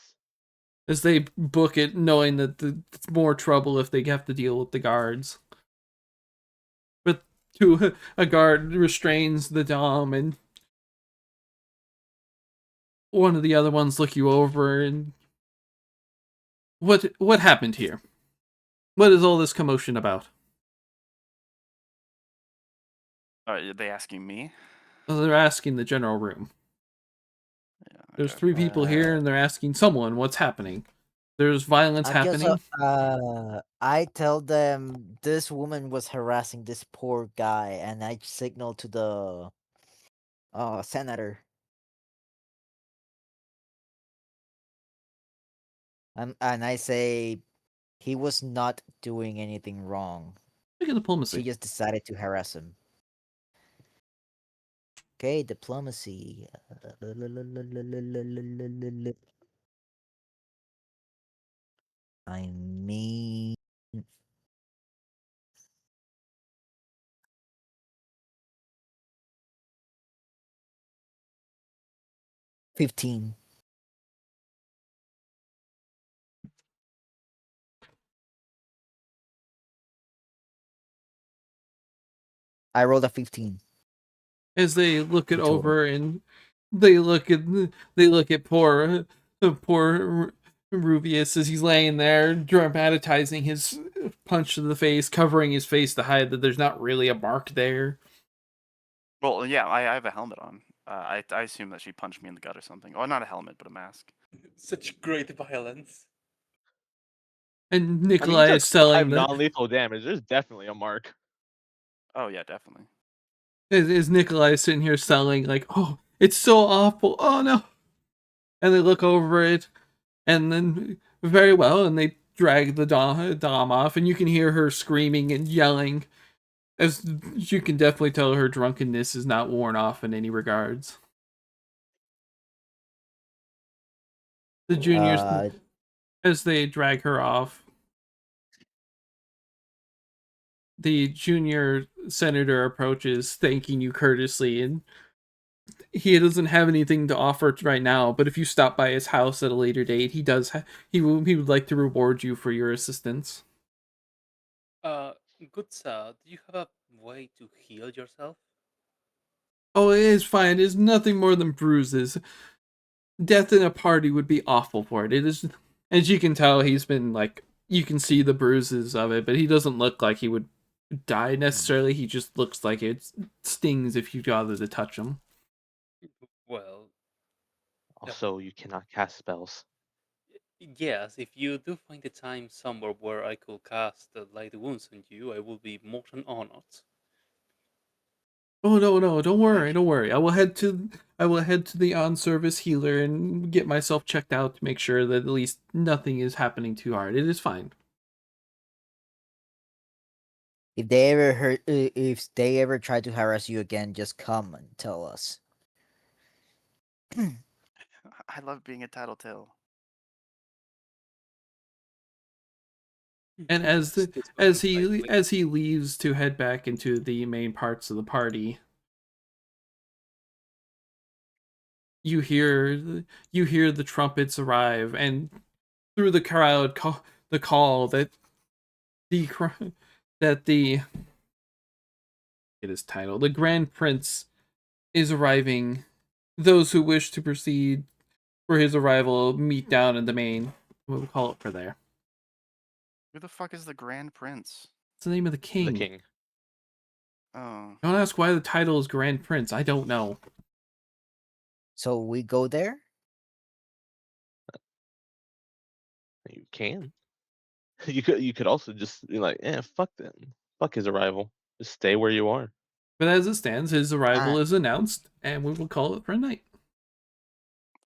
As they book it, knowing that it's more trouble if they have to deal with the guards. But a guard restrains the Dom, and one of the other ones look you over and what happened here? What is all this commotion about? Are they asking me? Well, they're asking the general room. Yeah. There's Okay. 3 people here, and they're asking someone what's happening. There's violence I'm just happening. I tell them this woman was harassing this poor guy, and I signal to the senator. And I say he was not doing anything wrong. Make a She diplomacy. just decided to harass him. Okay, diplomacy. I mean, 15. I rolled a 15. As they look it The total. over and they look at poor Rubius as he's laying there dramatizing his punch to the face, covering his face to hide that there's not really a mark there. Well, yeah, I have a helmet on. I assume that she punched me in the gut or something. Oh, not a helmet, but a mask. Such great violence. And I mean, Nikolai he is took 5 selling that non-lethal damage. There's definitely a mark. Oh yeah, definitely. is Nikolai sitting here selling like, oh, it's so awful. Oh no. And they look over it and then very well, and they drag the Dom off, and you can hear her screaming and yelling. As you can definitely tell, her drunkenness is not worn off in any regards. The juniors, as they drag her off, the junior senator approaches, thanking you courteously, and he doesn't have anything to offer right now. But if you stop by his house at a later date, he does. He would like to reward you for your assistance. Good sir, do you have a way to heal yourself? Oh, it is fine. It is nothing more than bruises. Death in a party would be awful for it. It is, as you can tell, he's been like, you can see the bruises of it, but he doesn't look like he would die necessarily. He just looks like it stings if you bother to touch him. Well, Also, you cannot cast spells. yes, if you do find a time somewhere where I could cast light wounds on you, I will be more than honored. Oh no, don't worry, Thank don't worry. I will head to the on-service healer and get myself checked out to make sure that at least nothing is happening too hard. It is fine. If they ever if they ever try to harass you again, just come and tell us. I love being a tattletale. And Yes, this was precisely. as he leaves to head back into the main parts of the party, you hear the trumpets arrive, and through the crowd the call that the that the it is titled the Grand Prince is arriving. Those who wish to proceed for his arrival meet down in the main. We'll call it for there. Who the fuck is the Grand Prince? It's the name of the The king. king. Oh, Don't ask why the title is Grand Prince. I don't know. So we go there. You can. You could also just be like, fuck them. Fuck his arrival. Just stay where you are. But as it stands, his arrival Ah, is announced, and we will call it for a night.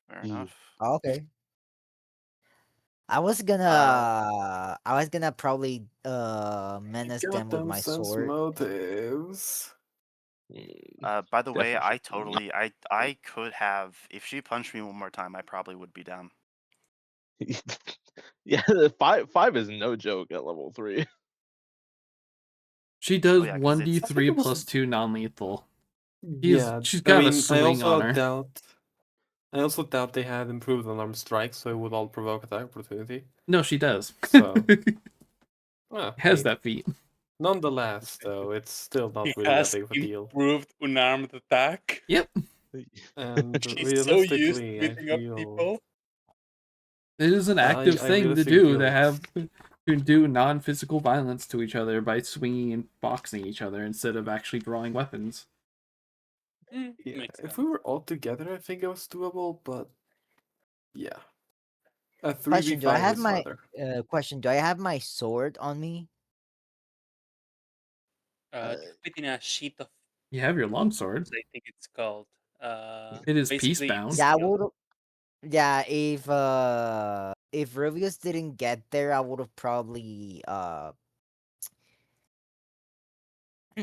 fair Yeah. enough. okay. I was gonna probably menace them with Goddamn my sense sword. motives. By the way, Definitely. I could have, if she punched me one more time, I probably would be down. Yeah, the five is no joke at level 3. She does Oh yeah, because it's 1d3 it was- plus 2 non-lethal. Yeah, She's I got a mean, swing on her. I also doubt they had improved unarmed strikes, so it would all provoke attack opportunity. No, she does. So, well, Has hey, that feat. nonetheless, though, it's still not He really that has big of a deal. improved unarmed attack. Yep. And She's so used to realistically, I beating up feel people. It is an I active thing to realistically do feel to do non-physical violence to each other by swinging and boxing each other instead of actually drawing weapons. yeah, Makes if sense. we were all together, I think it was doable, but yeah, a Question: Do I 3v5 have is my harder. question? Do I have my sword on me? You have it in a sheet of You have your longsword. I think it's called. It is Basically, peace-bound. it's Yeah, I sealed. would. Yeah, if Rubius didn't get there, I would have probably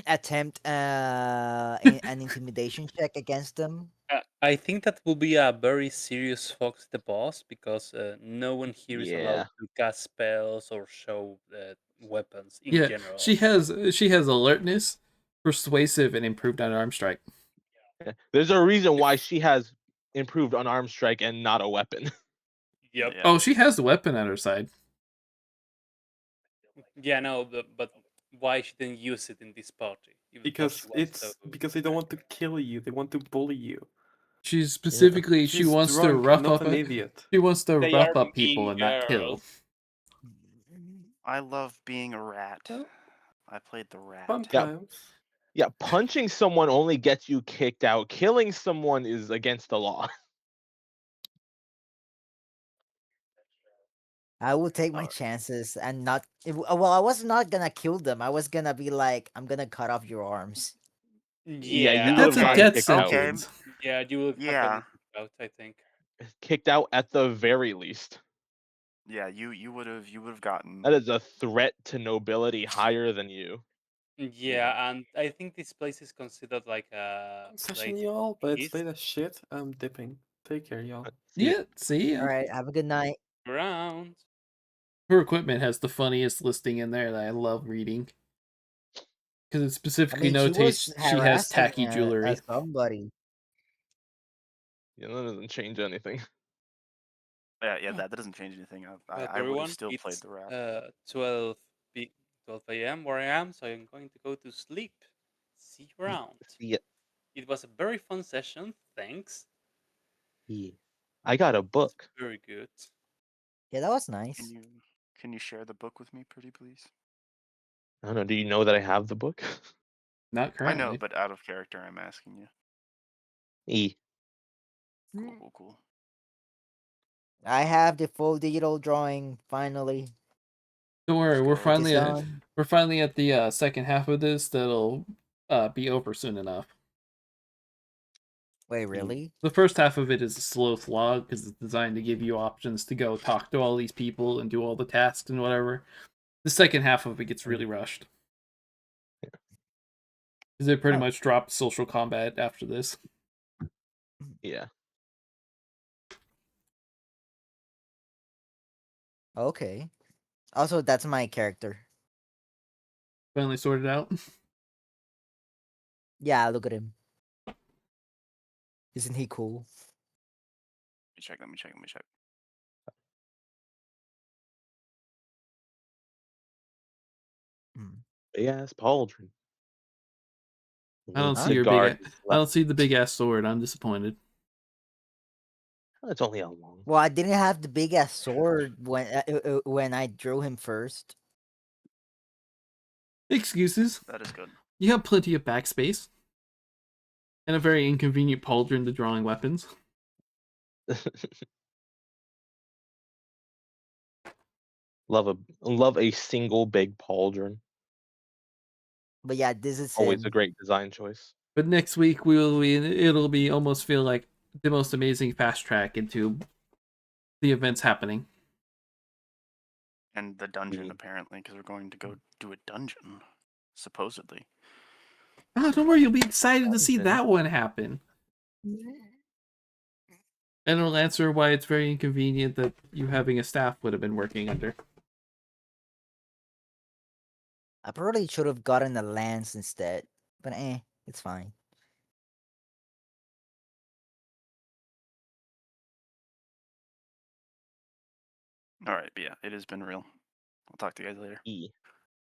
attempt an intimidation check against them. I think that will be a very serious fox the boss because no one here is allowed Yeah. to cast spells or show weapons in Yeah, general. she has alertness, persuasive, and improved unarmed strike. There's a reason why she has improved unarmed strike and not a weapon. Yep. Yeah. Oh, she has the weapon at her side. Yeah, no, but why she didn't use it in this party? Even though Because she was it's so because they don't want to kill you; they want to bully you. She's specifically she She's wants to drunk, rough not up an idiot. she wants to They rough are up people mean and not kill. girls. I love being a rat. Well, I played the rat. sometimes. Yeah, punching someone only gets you kicked out. Killing someone is against the law. I will take my Alright. chances and not. Well, I was not gonna kill them. I was gonna be like, I'm gonna cut off your arms. Yeah, you Yeah, would That's have a gotten death kicked out. Okay. sentence. yeah, you will have Yeah. gotten out, I think. Kicked out at the very least. Yeah, you would have gotten. That is a threat to nobility higher than you. Yeah, and I think this place is considered like a Session, place y'all, but it's peace late as shit. I'm dipping. Take care, y'all. See ya. Yeah, see? All right, have a good night. around. Her equipment has the funniest listing in there that I love reading. Because it I specifically mean, she notates was she has harassing tacky jewelry. somebody. Yeah, that doesn't change anything. Yeah, that doesn't change anything. I would have Everyone, still played it's the rat. 12 12 a.m. where I am, so I'm going to go to sleep. See you around. Yeah. It was a very fun session. Thanks. Yeah. I got a book. Very good. Yeah, that was Can nice. you share the book with me, pretty please? I don't know. Do you know that I have the book? Not I know, currently. but out of character, I'm asking you. E. Cool. I have the full digital drawing finally. Don't worry, Let's we're go. It is finally at, done. we're finally at the second half of this. That'll be over soon enough. Wait, really? The first half of it is a slow slog because it's designed to give you options to go talk to all these people and do all the tasks and whatever. The second half of it gets really rushed because they pretty Oh. much dropped social combat after this. Yeah. Okay. Also, that's my character. Finally sorted out. Yeah, look at him. Isn't he cool? Let me check. Hmm. Big ass pauldron. I don't Needs see to your guard big. his I don't left. see the big ass sword. I'm disappointed. It's only a long. Well, I didn't have the big ass sword when I drew him first. Excuses. That is good. You have plenty of backspace and a very inconvenient pauldron to drawing weapons. love a single big pauldron. But yeah, this is Always a him. great design choice. But next week it'll be almost feel like the most amazing fast track into the events happening. And the dungeon, Mhm. apparently, because we're going to go do a dungeon, supposedly. Oh, don't worry, you'll be excited to see Dungeon. that one happen. And it'll answer why it's very inconvenient that you having a staff would have been working under. I probably should have gotten a lance instead. But it's fine. All right, but yeah, it has been real. I'll talk to you guys later. E.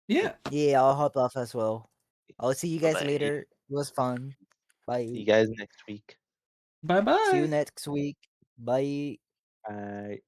Yeah. Yeah, I'll hop off as well. I'll see you guys Bye-bye. later. It was fun. See you Bye. guys next week. Bye bye. See you next week. Bye. Bye.